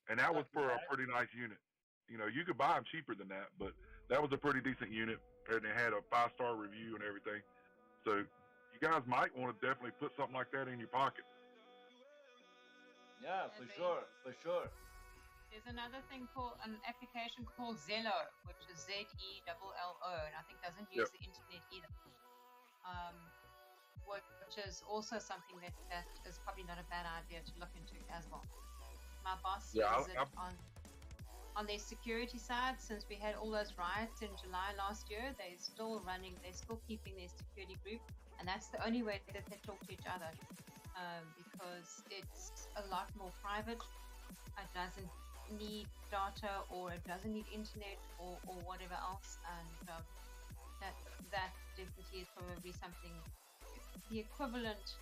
and that was for a pretty nice unit. You could buy them cheaper than that, but that was a pretty decent unit, and it had a 5-star review and everything. So you guys might want to definitely put something like that in your pocket. Yeah, for sure. There's another thing called an application called Zello, which is ZELLO, and I think doesn't use the internet either. Which is also something that is probably not a bad idea to look into as well. My boss uses it on their security side. Since we had all those riots in July last year, they're still keeping their security group, and that's the only way that they talk to each other, because it's a lot more private. It doesn't need data, or it doesn't need internet, or whatever else, and that definitely is probably something the equivalent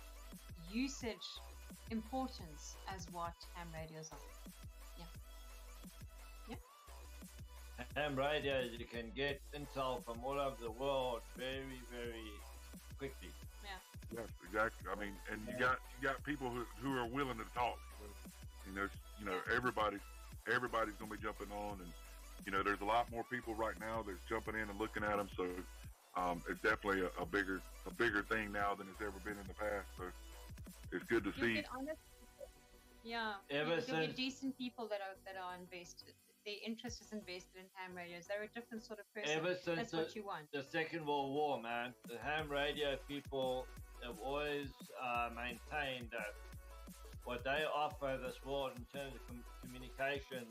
usage importance as what ham radios are. Yeah. Ham radios, you can get intel from all over the world very, very quickly. Yeah. Yes, exactly. I mean, and you got people who are willing to talk. Everybody's gonna be jumping on, and there's a lot more people right now that's jumping in and looking at them. So it's definitely a bigger thing now than it's ever been in the past. So it's good to see. Yeah, Ever you'll since get decent people that are invested. Their interest is invested in ham radios. They're a different sort of person. ever since That's what you want. the Second World War, man, the ham radio people have always maintained that what they offer this world in terms of communication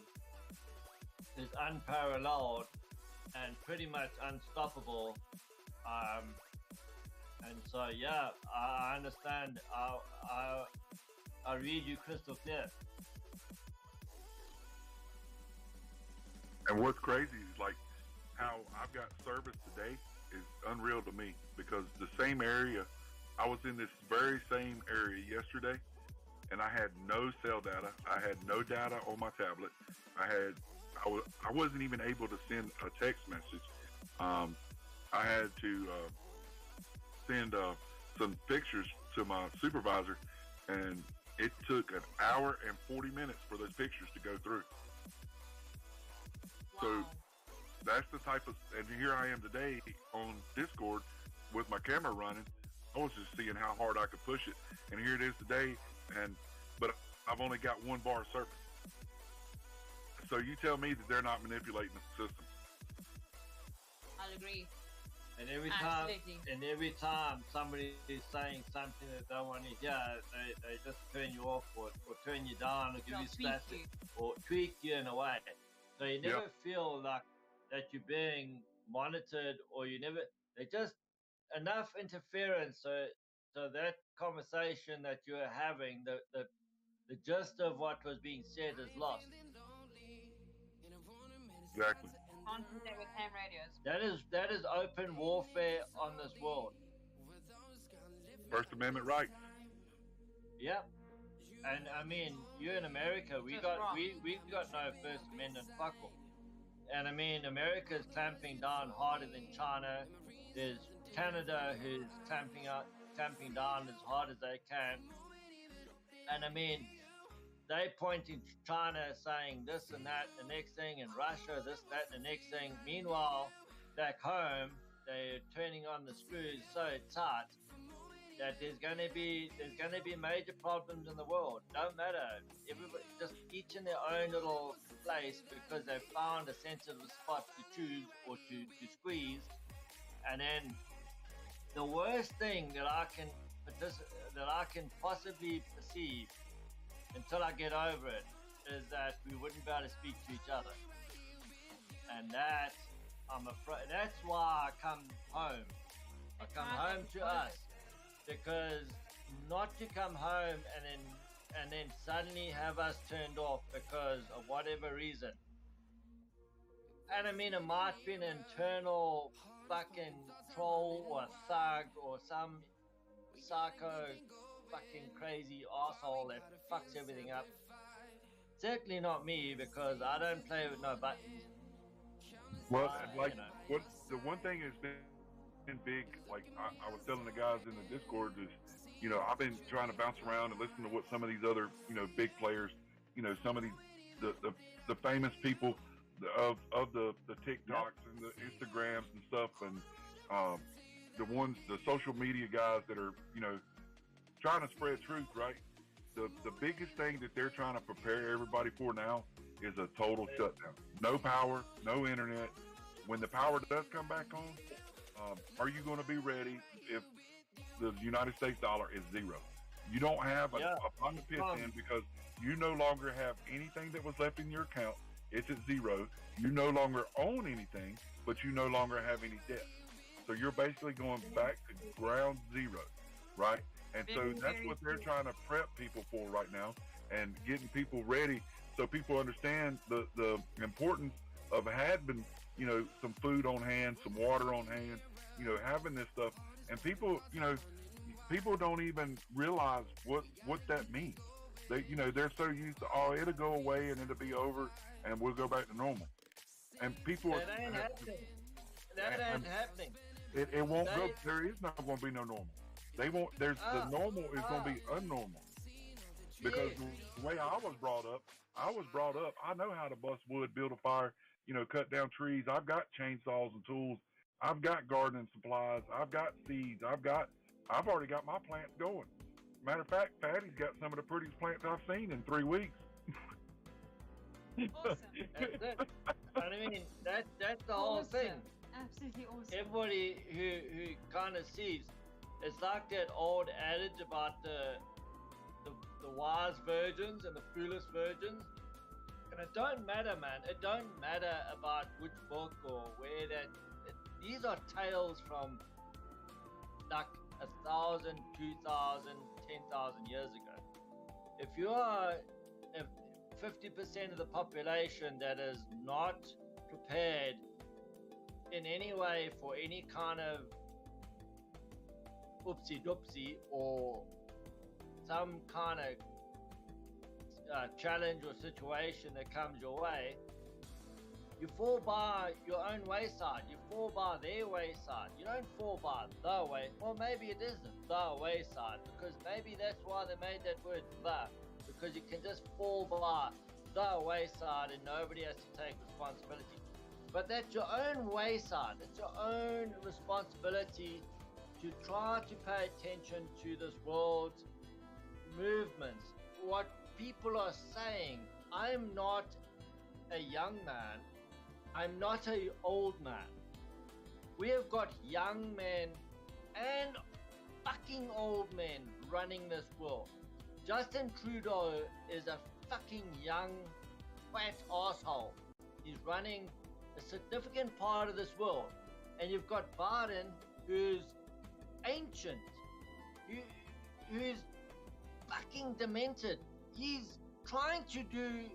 is unparalleled and pretty much unstoppable. And so, yeah, I understand. I read you crystal clear. And what's crazy is like how I've got service today is unreal to me, because the same area, I was in this very same area yesterday, and I had no cell data. I had no data on my tablet. I wasn't even able to send a text message. I had to send some pictures to my supervisor, and it took an hour and 40 minutes for those pictures to go through. Wow. So that's the type of, and here I am today on Discord with my camera running. I was just seeing how hard I could push it, and here it is today. But I've only got 1 bar of service. So you tell me that they're not manipulating the system. I'll agree. And every time somebody is saying something that they want to hear, they just turn you off or turn you down or give you static or tweak you in a way. So you never feel like that you're being monitored, or they just enough interference so that conversation that you're having, the gist of what was being said is lost. Exactly. Constantly with ham radios. That is open warfare on this world. First Amendment rights. Yep. And I mean, you're in America. We got no First Amendment fuck all. And I mean, America's clamping down harder than China. There's Canada who's clamping down as hard as they can. And I mean, they pointing to China saying this and that, the next thing, and Russia this, that, the next thing. Meanwhile, back home, they're turning on the screws so tight that there's going to be major problems in the world. Don't matter, everybody just each in their own little place, because they've found a sensitive spot to choose or to squeeze. And then the worst thing that I can possibly perceive, until I get over it, is that we wouldn't be able to speak to each other. And that, I'm afraid, that's why I come home. I come home to us, because not to come home and then suddenly have us turned off because of whatever reason. And I mean, it might be an internal fucking troll or thug or some psycho fucking crazy asshole that fucks everything up. Certainly not me, because I don't play with no buttons. Well, what the one thing has been big, like I was telling the guys in the Discord, is I've been trying to bounce around and listen to what some of these other big players, some of these the famous people of the TikToks and the Instagrams and stuff, and the social media guys that are trying to spread truth, right? The biggest thing that they're trying to prepare everybody for now is a total shutdown. No power, no internet. When the power does come back on, are you going to be ready if the United States dollar is zero? You don't have a pot to piss in, because you no longer have anything that was left in your account. It's at zero. You no longer own anything, but you no longer have any debt. So you're basically going back to ground zero, right? And so that's what they're trying to prep people for right now, and getting people ready so people understand the importance of having, some food on hand, some water on hand, having this stuff. And people, people don't even realize what that means. They, they're so used to, oh, it'll go away and it'll be over and we'll go back to normal. And people, That ain't happening. That ain't happening. it won't go. They, There is not going to be no normal. They won't. There's the normal is going to be unnormal. Because the way I was brought up, I know how to bust wood, build a fire, cut down trees. I've got chainsaws and tools. I've got gardening supplies. I've got seeds. I've already got my plants going. Matter of fact, Patty's got some of the prettiest plants I've seen in 3 weeks. Awesome. I mean, that's the whole thing. Absolutely awesome. Everybody who kind of sees, it's like that old adage about the wise virgins and the foolish virgins. And it don't matter, man. It don't matter about which book or where these are tales from like 1,000, 2,000, 10,000 years ago. If you are 50% of the population that is not prepared in any way for any kind of oopsie doopsie or some kind of challenge or situation that comes your way, you fall by your own wayside. You fall by their wayside. You don't fall by the way. Well, maybe it isn't the wayside, because maybe that's why they made that word the, because you can just fall by the wayside and nobody has to take responsibility. But that's your own wayside. It's your own responsibility to try to pay attention to this world's movements. What people are saying, I'm not a young man. I'm not an old man. We have got young men and fucking old men running this world. Justin Trudeau is a fucking young, fat asshole. He's running a significant part of this world. And you've got Biden, who's ancient, who's fucking demented. He's trying to do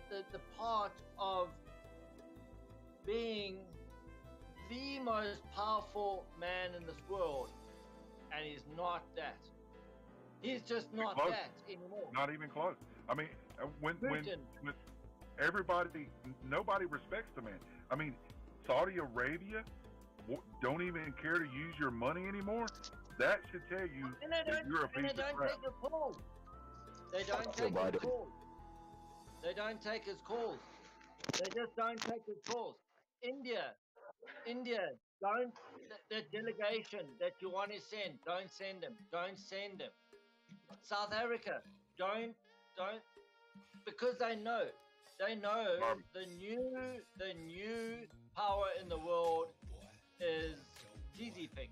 the part of being the most powerful man in this world, and he's not that. He's just not that anymore. Not even close. I mean, when everybody, nobody respects the man. I mean, Saudi Arabia don't even care to use your money anymore. That should tell you that you're a piece of crap. They don't take his calls. They don't take his calls. They just don't take his calls. India, don't, that delegation that you want to send, don't send them. South Africa, don't, because they know the new power in the world is Xi Jinping.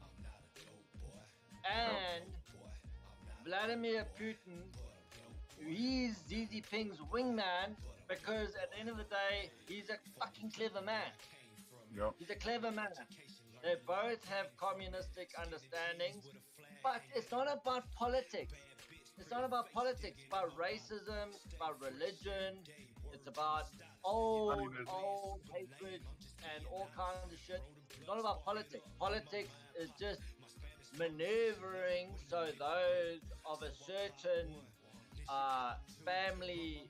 And Vladimir Putin, he's Xi Jinping's wingman, because at the end of the day, he's a fucking clever man. Yep. He's a clever man. They both have communistic understandings, but it's not about politics. It's not about politics. It's about racism. It's about religion. It's about old hatred and all kinds of shit. It's not about politics. Politics is just maneuvering so those of a certain family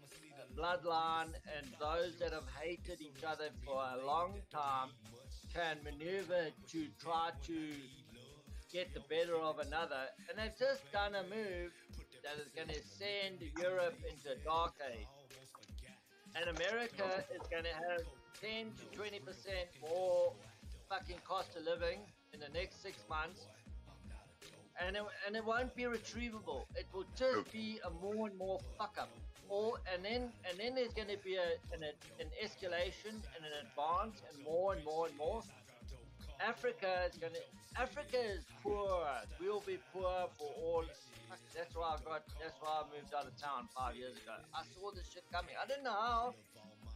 bloodline and those that have hated each other for a long time can maneuver to try to get the better of another. And they've just done a move that is going to send Europe into a dark age. And America is going to have 10 to 20% more fucking cost of living in the next 6 months. And it won't be retrievable. It will just be a more and more fuck up. And then there's going to be an escalation and an advance and more. Africa is poor. We'll be poor for all. That's why I moved out of town 5 years ago. I saw this shit coming. I didn't know how,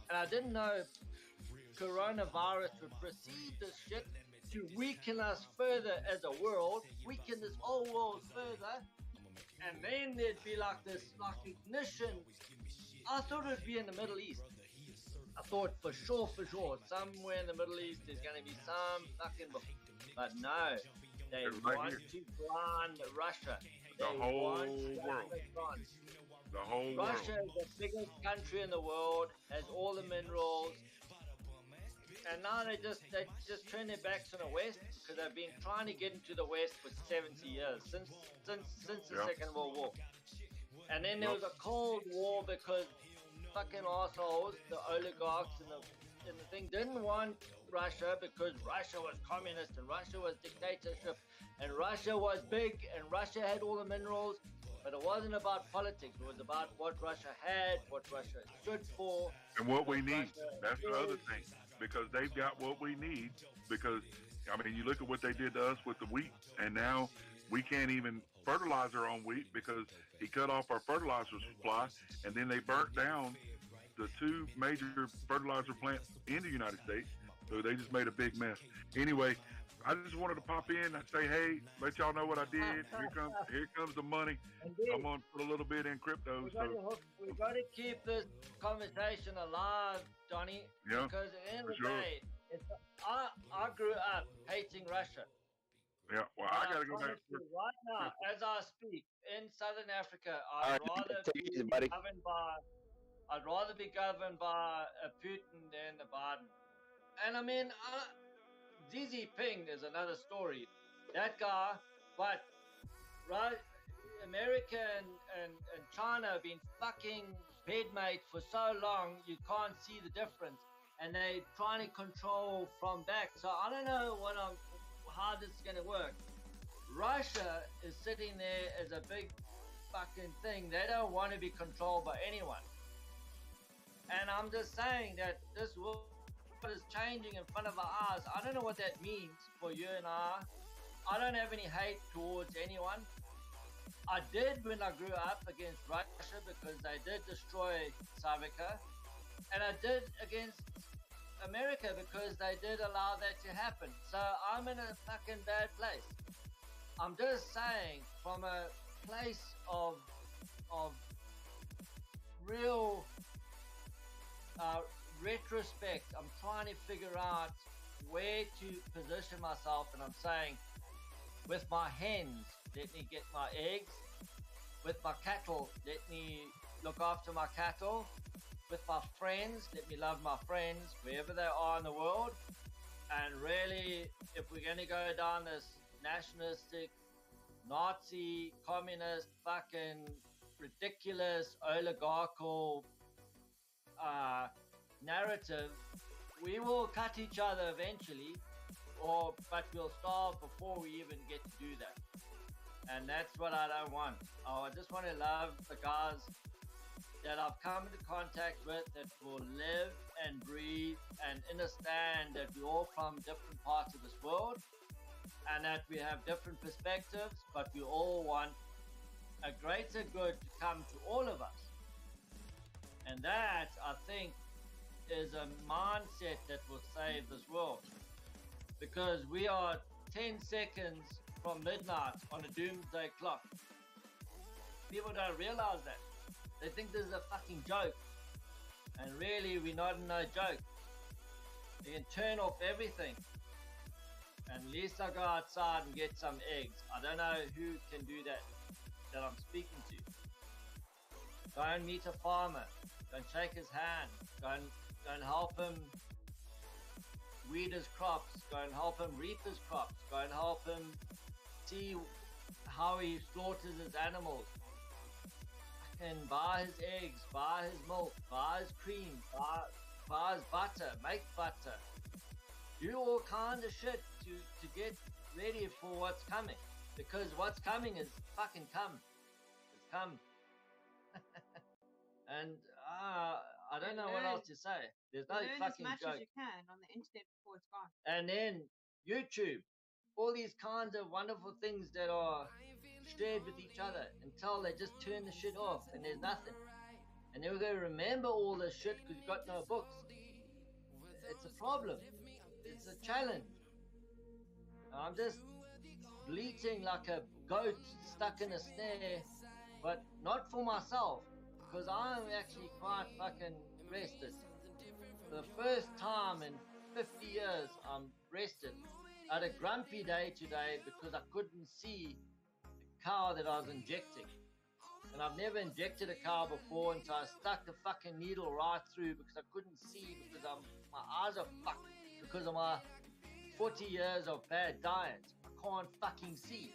and I didn't know coronavirus would precede this shit to weaken us further as a world, weaken this whole world further, and then there'd be like this ignition. I thought it'd be in the Middle East. I thought for sure, somewhere in the Middle East there's going to be some fucking, but no, They It's right want here. to blind Russia. The They whole want world. Russia gone. The whole Russia world. is the biggest country in the world, has all the minerals, and now they just turn their backs on the West because they've been trying to get into the West for 70 years since the Yeah. Second World War. And then there Yep. was a Cold War because fucking assholes, the oligarchs and the thing didn't want Russia because Russia was communist and Russia was dictatorship and Russia was big and Russia had all the minerals, but it wasn't about politics. It was about what Russia had, what Russia stood for, And what we what need. Russia That's the other is. thing. Because they've got what we need. Because, I mean, you look at what they did to us with the wheat, and now we can't even fertilize our own wheat because he cut off our fertilizer supply, and then they burnt down the two major fertilizer plants in the United States. So they just made a big mess. Anyway, I just wanted to pop in and say, hey, let y'all know what I did. Here comes the money. Indeed. I'm gonna put a little bit in crypto. We got to keep this conversation alive, Johnny, Yeah, because at the end of for the sure. day, I grew up hating Russia. Yeah, well, But I gotta go back. promise you right now, as I speak, in Southern Africa, All right, take it easy, buddy. I'd rather be governed by a Putin than a Biden. And I mean, Xi Jinping is another story. That guy, but right, America and China have been fucking bedmates for so long, you can't see the difference. And they're trying to control from back. So I don't know how this is going to work. Russia is sitting there as a big fucking thing. They don't want to be controlled by anyone. And I'm just saying that this world is changing in front of our eyes. I don't know what that means for you and I. I don't have any hate towards anyone. I did when I grew up against Russia because they did destroy Savika. And I did against America because they did allow that to happen. So I'm in a fucking bad place. I'm just saying from a place of real retrospect, I'm trying to figure out where to position myself, and I'm saying with my hens, let me get my eggs. With my cattle, let me look after my cattle. With my friends, let me love my friends wherever they are in the world. And really, if we're going to go down this nationalistic, Nazi, communist, fucking ridiculous, oligarchical narrative, we will cut each other eventually, but we'll starve before we even get to do that. And that's what I don't want. I just want to love the guys that I've come into contact with that will live and breathe and understand that we're all from different parts of this world and that we have different perspectives, but we all want a greater good to come to all of us. And that, I think, is a mindset that will save this world. Because we are 10 seconds from midnight on a doomsday clock. People don't realize that. They think this is a fucking joke. And really, we're not in no joke. You can turn off everything. And at least I go outside and get some eggs. I don't know who can do that I'm speaking to. Go and meet a farmer. Go and shake his hand. Go and help him weed his crops. Go and help him reap his crops. Go and help him see how he slaughters his animals. And buy his eggs, buy his milk, buy his cream, buy his butter, make butter. Do all kinds of shit to get ready for what's coming. Because what's coming is fucking come. It's come. And I don't know what else to say. There's no Learn as fucking much joke. as you can on the internet before it's gone. And then YouTube, all these kinds of wonderful things that are shared with each other until they just turn the shit off and there's nothing. And then we're going to remember all this shit because you've got no books. It's a problem. It's a challenge. I'm just bleating like a goat stuck in a snare, but not for myself, because I'm actually quite fucking rested. For the first time in 50 years, I'm rested. I had a grumpy day today because I couldn't see the cow that I was injecting. And I've never injected a cow before, and so I stuck the fucking needle right through because I couldn't see because my eyes are fucked because of my 40 years of bad diet. I can't fucking see.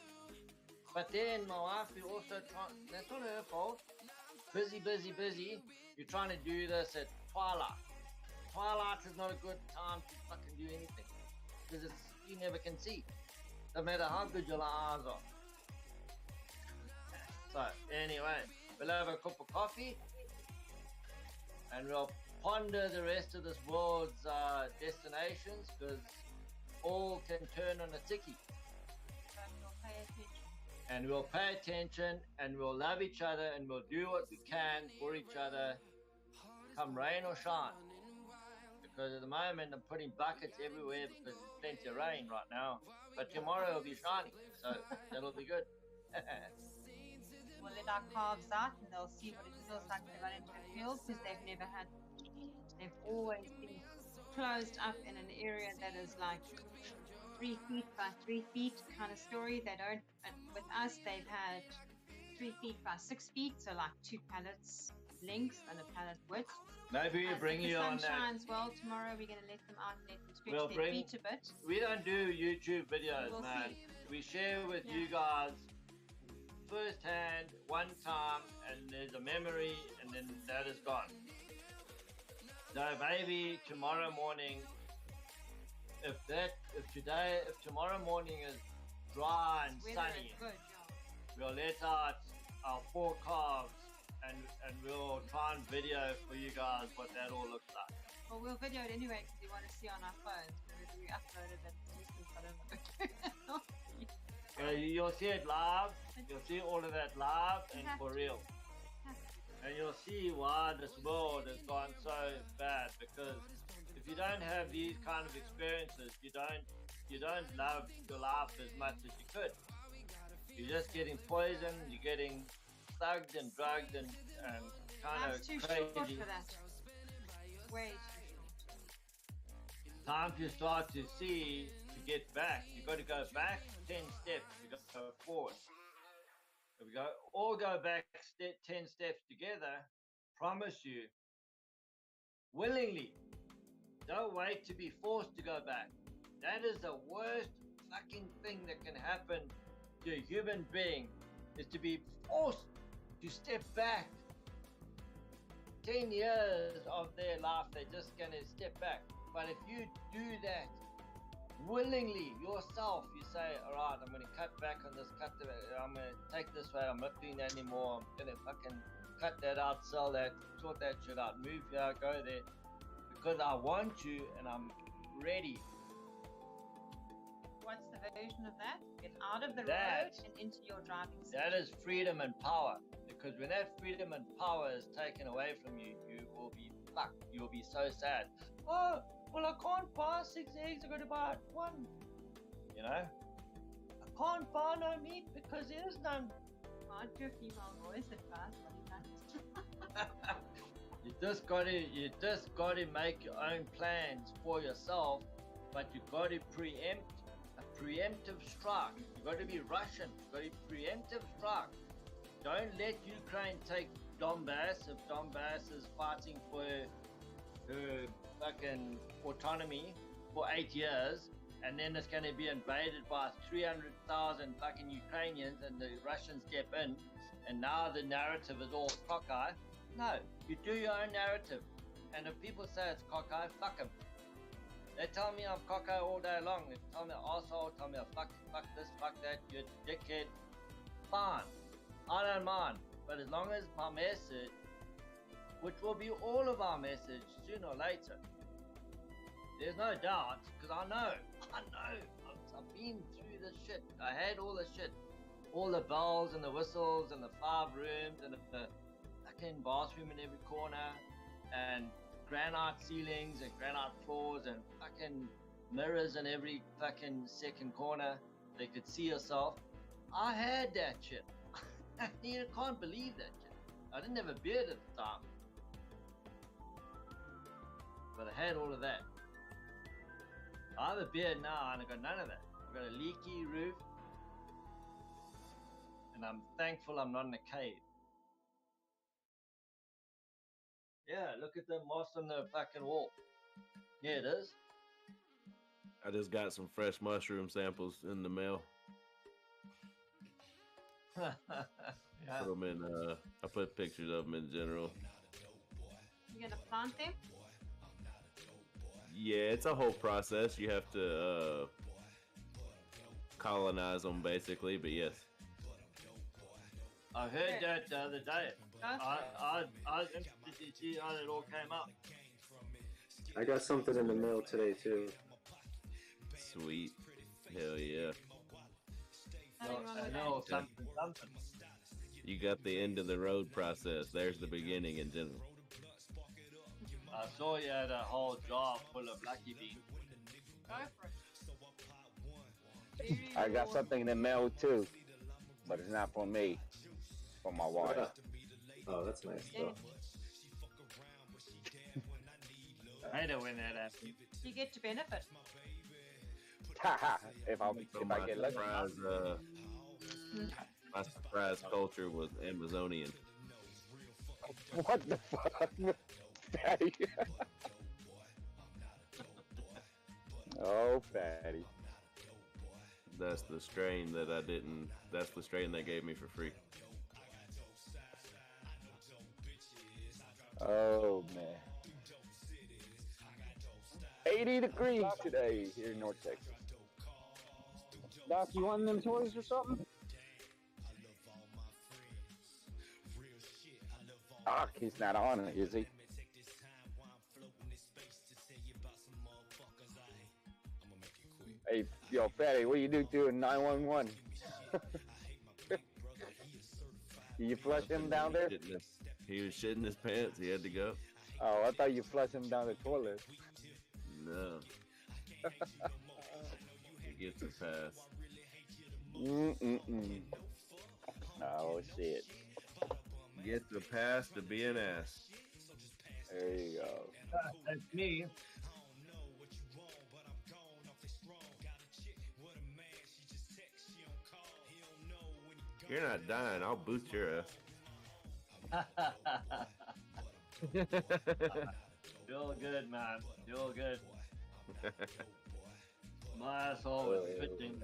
But then my wife is also trying, that's not her fault. Busy. You're trying to do this at twilight. Twilight is not a good time to fucking do anything because you never can see. No matter how good your eyes are. So anyway, we'll have a cup of coffee and we'll ponder the rest of this world's destinations because all can turn on a ticky. And we'll pay attention and we'll love each other and we'll do what we can for each other, come rain or shine. Because at the moment I'm putting buckets everywhere because there's plenty of rain right now. But tomorrow it'll be shiny, so that'll be good. We'll let our calves out and they'll see what it feels like to run into a field because they've never had, they've always been closed up in an area that is like 3 feet by 3 feet kind of story. They don't, with us, they've had 3 feet by 6 feet, so like 2 pallets length and a pallet width. Maybe we bring you on that. If the sun shines well tomorrow, we're going to let them out and let them stretch their feet a bit. We don't do YouTube videos, We'll man. see. We share with you guys firsthand, one time, and there's a memory, and then that is gone. So maybe tomorrow morning, if tomorrow morning is dry and sunny, we'll let out our 4 calves and we'll try and video for you guys what that all looks like. Well, we'll video it anyway because we want to see on our phones. Whenever we upload it, You'll see it live. You'll see all of that live and for real. And you'll see why this world has gone so bad, because if you don't have these kind of experiences, you don't love your life as much as you could. You're just getting poisoned, you're getting thugged and drugged and kind of too crazy. short for that. Way too short. Time to start to see, to get back. You got to go back 10 steps, you got to go forward. If we all go back 10 steps together, promise you, willingly. Don't wait to be forced to go back. That is the worst fucking thing that can happen to a human being, is to be forced to step back. 10 years of their life, they're just going to step back. But if you do that willingly yourself, you say, all right, I'm going to cut back on this, I'm going to take this way, I'm not doing that anymore, I'm going to fucking cut that out, sell that, sort that shit out, move here, go there, because I want to and I'm ready. What's the version of that? Get out of the road and into your driving seat. That is freedom and power, because when that freedom and power is taken away from you, you will be fucked. You will be so sad. Oh, well, I can't buy 6 eggs, I got to buy 1. You know? I can't buy no meat because there is none. Aren't your female voice at first? You just got to make your own plans for yourself, but you got to preempt a preemptive strike. You got to be Russian. You got to preemptive strike. Don't let Ukraine take Donbass if Donbass is fighting for her fucking autonomy for 8 years, and then it's going to be invaded by 300,000 fucking Ukrainians, and the Russians step in, and now the narrative is all cockeye. No, you do your own narrative, and if people say it's cockeye, fuck them. They tell me I'm cockeye all day long. They tell me arsehole, tell me fuck this, fuck that, you're a dickhead. Fine, I don't mind, but as long as my message, which will be all of our message sooner or later, there's no doubt, because I know, I've been through this shit. I had all this shit, all the bells and the whistles and the 5 rooms and the fucking bathroom in every corner and granite ceilings and granite floors and fucking mirrors in every fucking second corner they could see yourself. I had that shit. You can't believe that shit. I didn't have a beard at the time, but I had all of that. I have a beard now and I got none of that. I've got a leaky roof, and I'm thankful I'm not in a cave. Yeah, look at the moss on the fucking wall. Yeah, it is. I just got some fresh mushroom samples in the mail. Yeah. Put them in. I put pictures of them in general. You gonna plant them? Yeah, it's a whole process. You have to colonize them, basically. But yes, I heard that the other day. I was interested to see how it all came out. I got something in the mail today too. Sweet. Hell yeah. I know something. You got the end of the road process. There's the beginning in general. I saw you had a whole jar full of lucky beans. Go for it. I got something in the mail too, but it's not for me. It's for my wife. Oh, that's nice stuff. I hate it when that happens. You get to benefit. if I get lucky. My surprise culture was Amazonian. What the fuck, Fatty? Oh, Fatty. That's the strain that I didn't. That's the strain they gave me for free. Oh man. 80 degrees today here in North Texas. Doc, you want them toys or something? Ah, he's not on it, is he? Hey, yo, Fatty, what you do to 911? You flush him down there? He was shitting his pants. He had to go. Oh, I thought you flushed him down the toilet. No. He gets a pass. Oh, shit. Gets a pass to be an ass. There you go. That's me. You're not dying. I'll boot your ass. Feel good, man. Feel good. My asshole was fitting.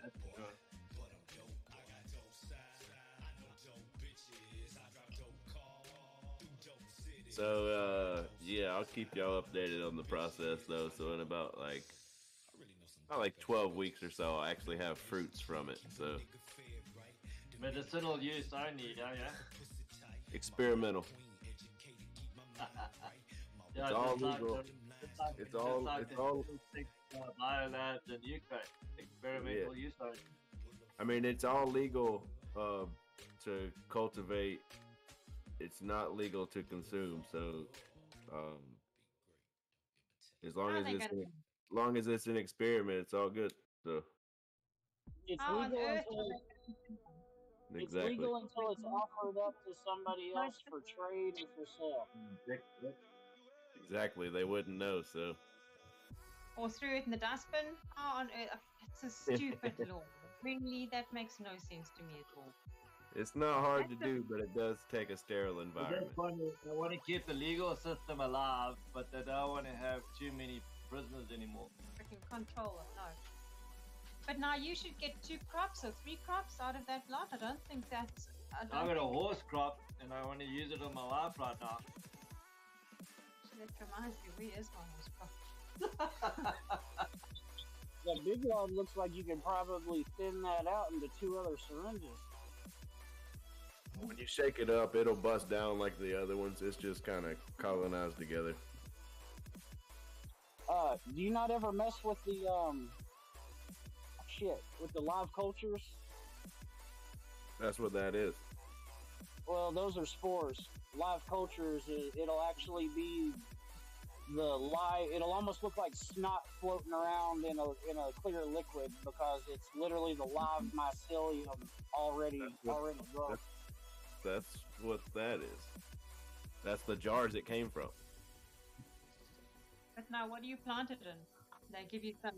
That's good. So yeah, I'll keep y'all updated on the process though. So in about 12 weeks or so, I'll actually have fruits from it. So Medicinal use only, yeah. experimental. Yeah, It's all just like legal. the- It's all- just like it's the all- biolabs in Ukraine. Experimental use only. I mean, it's all legal to cultivate. It's not legal to consume. So as long as it's an experiment, it's all good. So It's How on legal earth until it's exactly. legal until it's offered up to somebody else for trade or for sale. Exactly. They wouldn't know. So Or threw it in the dustbin? How on earth? It's a stupid law. Really, that makes no sense to me at all. it's not hard to do, but it does take a sterile environment. They want to keep the legal system alive, but they don't want to have too many prisoners anymore. Freaking control it, no. But now you should get 2 crops or 3 crops out of that lot. I don't think that's. I've got a horse crop, and I want to use it on my life right now. That reminds me, where is my horse crop? That big log looks like you can probably thin that out into 2 other syringes. When you shake it up, it'll bust down like the other ones. It's just kind of colonized together. Do you not ever mess with the with the live cultures? That's what that is. Well, those are spores. Live cultures, it'll actually be the live. It'll almost look like snot floating around in a clear liquid because it's literally the live mycelium already grown. That's what that is. That's the jars it came from. But now, what do you plant it in? They give you some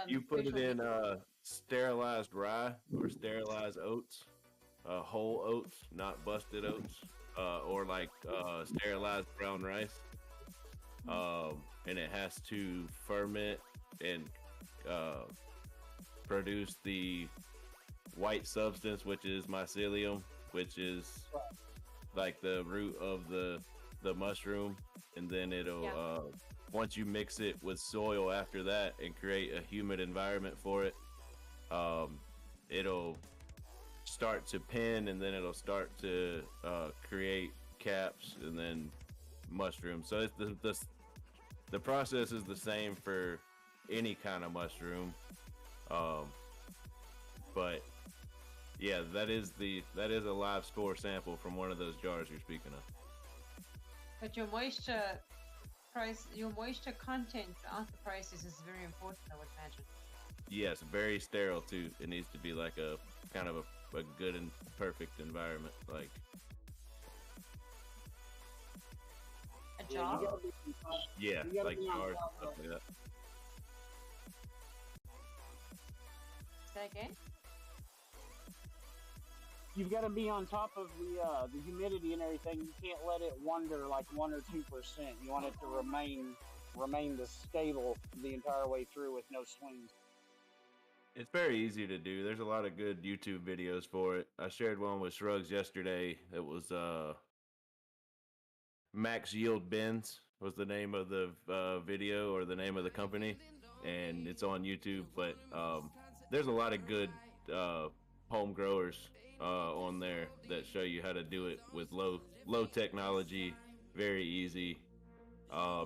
You put it special in nutrients. sterilized rye or sterilized oats, whole oats, not busted oats, or like sterilized brown rice. And it has to ferment and uh, produce the white substance, which is mycelium, which is like the root of the mushroom, and then it'll once you mix it with soil after that and create a humid environment for it, it'll start to pin, and then it'll start to create caps and then mushrooms. So it's the process is the same for any kind of mushroom, but yeah, that is a live spore sample from one of those jars you're speaking of. But your moisture content throughout the process is very important, I would imagine. Yes, very sterile too. It needs to be like a kind of a good and perfect environment, like a jar. Yeah, like jars and stuff like that. Say again? You've got to be on top of the humidity and everything. You can't let it wander like 1 or 2%. You want it to remain the stable the entire way through with no swings. It's very easy to do. There's a lot of good YouTube videos for it. I shared one with Shrugs yesterday. It was Max Yield Bins was the name of the video, or the name of the company, and it's on YouTube. But there's a lot of good home growers on there that show you how to do it with low technology, very easy.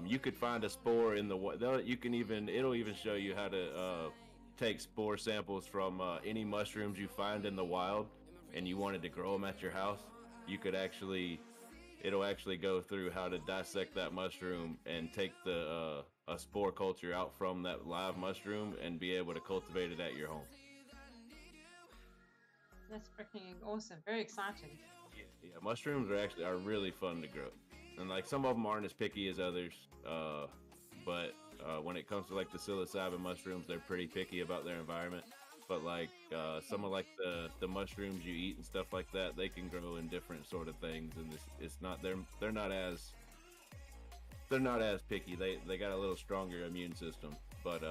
You could find a spore in the it'll even show you how to take spore samples from any mushrooms you find in the wild, and you wanted to grow them at your house. It'll actually go through how to dissect that mushroom and take a spore culture out from that live mushroom and be able to cultivate it at your home. That's freaking awesome. Very exciting. Yeah, mushrooms are really fun to grow, and like some of them aren't as picky as others. But when it comes to like the psilocybin mushrooms, they're pretty picky about their environment. But like some of like the mushrooms you eat and stuff like that, they can grow in different sort of things, and it's not they're not as picky. They got a little stronger immune system, but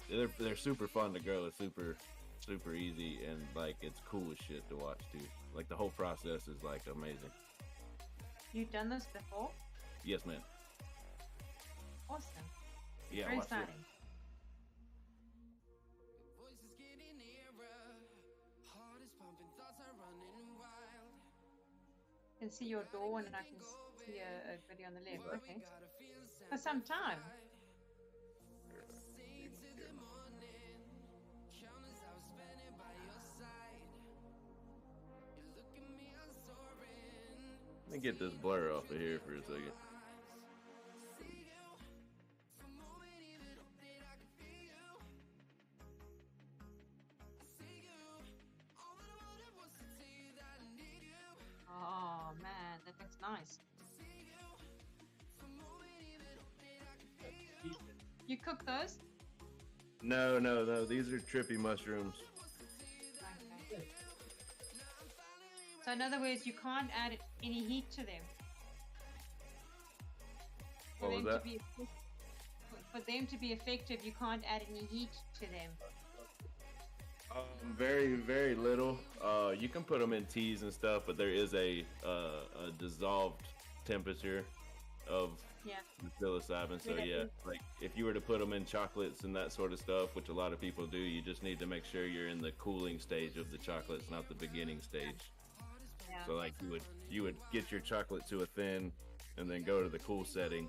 they're super fun to grow. It's super easy, and like it's cool as shit to watch too. Like the whole process is like amazing. You've done this before? Yes, man. Awesome. Yeah, very watch it. exciting. I can see your door, and I can see a video on the left. Okay. For some time. Let me get this blur off of here for a second. Oh man, that looks nice. You cook those? No. These are trippy mushrooms. Okay. So in other words, you can't add any heat to them. What was that? For them to be effective, you can't add any heat to them. Very, very little. You can put them in teas and stuff, but there is a dissolved temperature of the psilocybin. So yeah, like if you were to put them in chocolates and that sort of stuff, which a lot of people do, you just need to make sure you're in the cooling stage of the chocolates, not the beginning stage. Yeah. So like you would get your chocolate to a thin, and then go to the cool setting.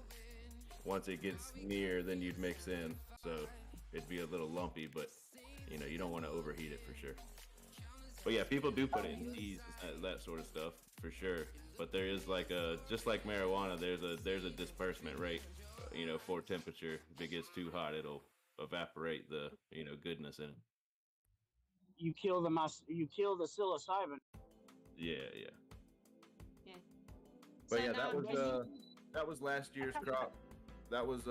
Once it gets near, then you'd mix in. So it'd be a little lumpy, but you don't want to overheat it for sure. But yeah, people do put it in teas and that sort of stuff for sure. But there is like just like marijuana, there's a disbursement rate, for temperature. If it gets too hot, it'll evaporate the goodness in it. You kill the psilocybin. Yeah. Yeah. But So yeah, now that was last year's crop. that was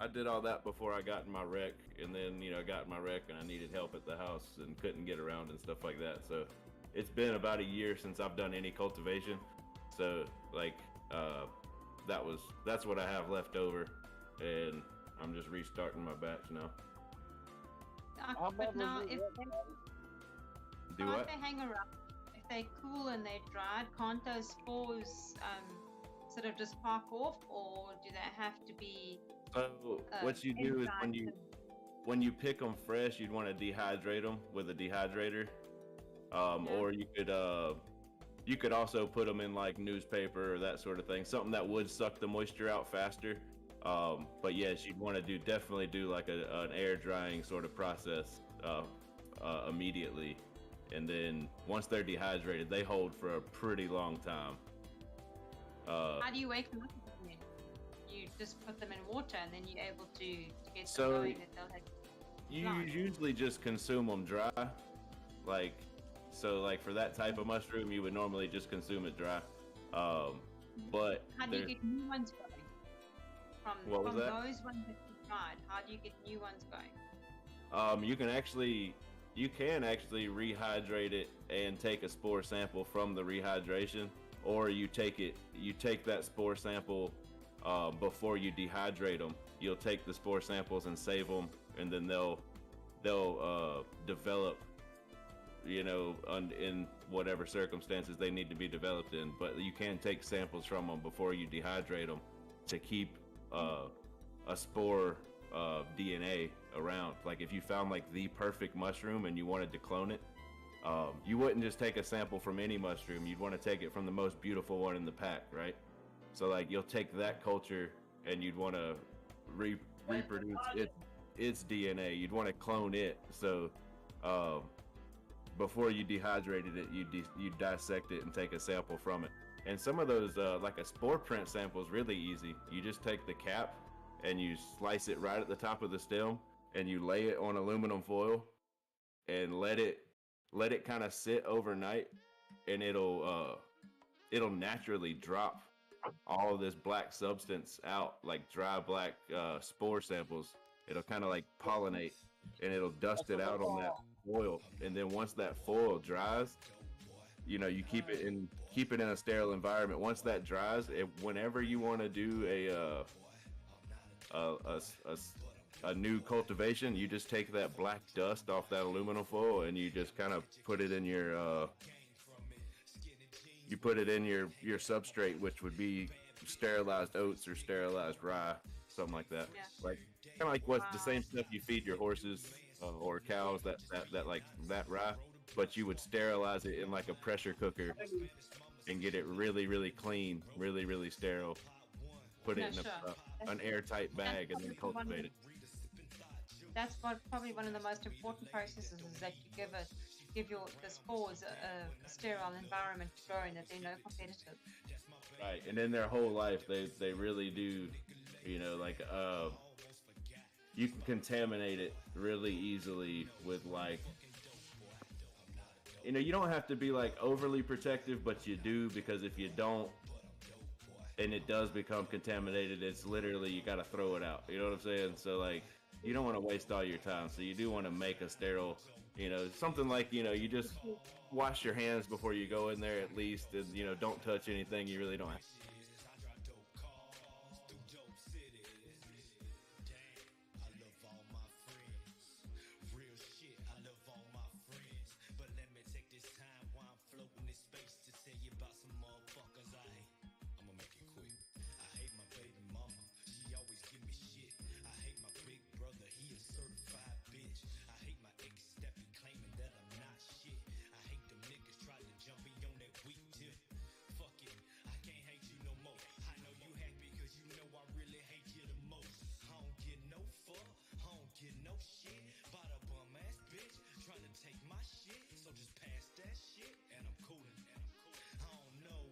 I did all that before I got in my wreck, and then I got in my wreck and I needed help at the house and couldn't get around and stuff like that. So it's been about a year since I've done any cultivation. So like that's what I have left over, and I'm just restarting my batch now. But now if Do can't what? they hang around? If they cool and they dried, can't those spores sort of just park off, or do they have to be? So what you do is when you pick them fresh, you'd want to dehydrate them with a dehydrator, or you could also put them in like newspaper or that sort of thing, something that would suck the moisture out faster. But yes, you'd want to definitely do like an air drying sort of process immediately, and then once they're dehydrated, they hold for a pretty long time. How do you wake them up again? You just put them in water, and then you're able to get them So going, and they'll have you usually just consume them dry, like for that type of mushroom, you would normally just consume it dry. But how do you get new ones going? What was From that? those ones that you tried, how do you get new ones going? You can actually rehydrate it and take a spore sample from the rehydration, or you take that spore sample before you dehydrate them. You'll take the spore samples and save them, and then they'll develop, in whatever circumstances they need to be developed in. But you can take samples from them before you dehydrate them to keep a spore DNA around. Like if you found like the perfect mushroom and you wanted to clone it, you wouldn't just take a sample from any mushroom. You'd want to take it from the most beautiful one in the pack, right? So like you'll take that culture and you'd want to reproduce its DNA. You'd want to clone it. So before you dehydrated it, you dissect it and take a sample from it. And some of those, like a spore print sample is really easy. You just take the cap and you slice it right at the top of the stem, and you lay it on aluminum foil and let it kind of sit overnight, and it'll naturally drop all of this black substance out, like dry black spore samples. It'll kind of like pollinate, and it'll dust it out on that foil. And then once that foil dries, you keep it in a sterile environment. Once that dries, whenever you want to do a new cultivation, you just take that black dust off that aluminum foil and you just kind of put it in your your substrate, which would be sterilized oats or sterilized rye, something like that. Like kind of like what's the same stuff you feed your horses or cows, that rye, but you would sterilize it in like a pressure cooker and get it really, really clean, really, really sterile. Put it in an airtight bag and then cultivate it. That's probably one of the most important processes, is that you give the spores a sterile environment to grow in, that they're no competitive. Right, and in their whole life, they really do, you can contaminate it really easily with like, you don't have to be like overly protective, but you do, because if you don't, and it does become contaminated, it's literally, you got to throw it out. You know what I'm saying? So like, you don't want to waste all your time. So you do want to make a sterile, something like, you just wash your hands before you go in there at least, and don't touch anything you really don't have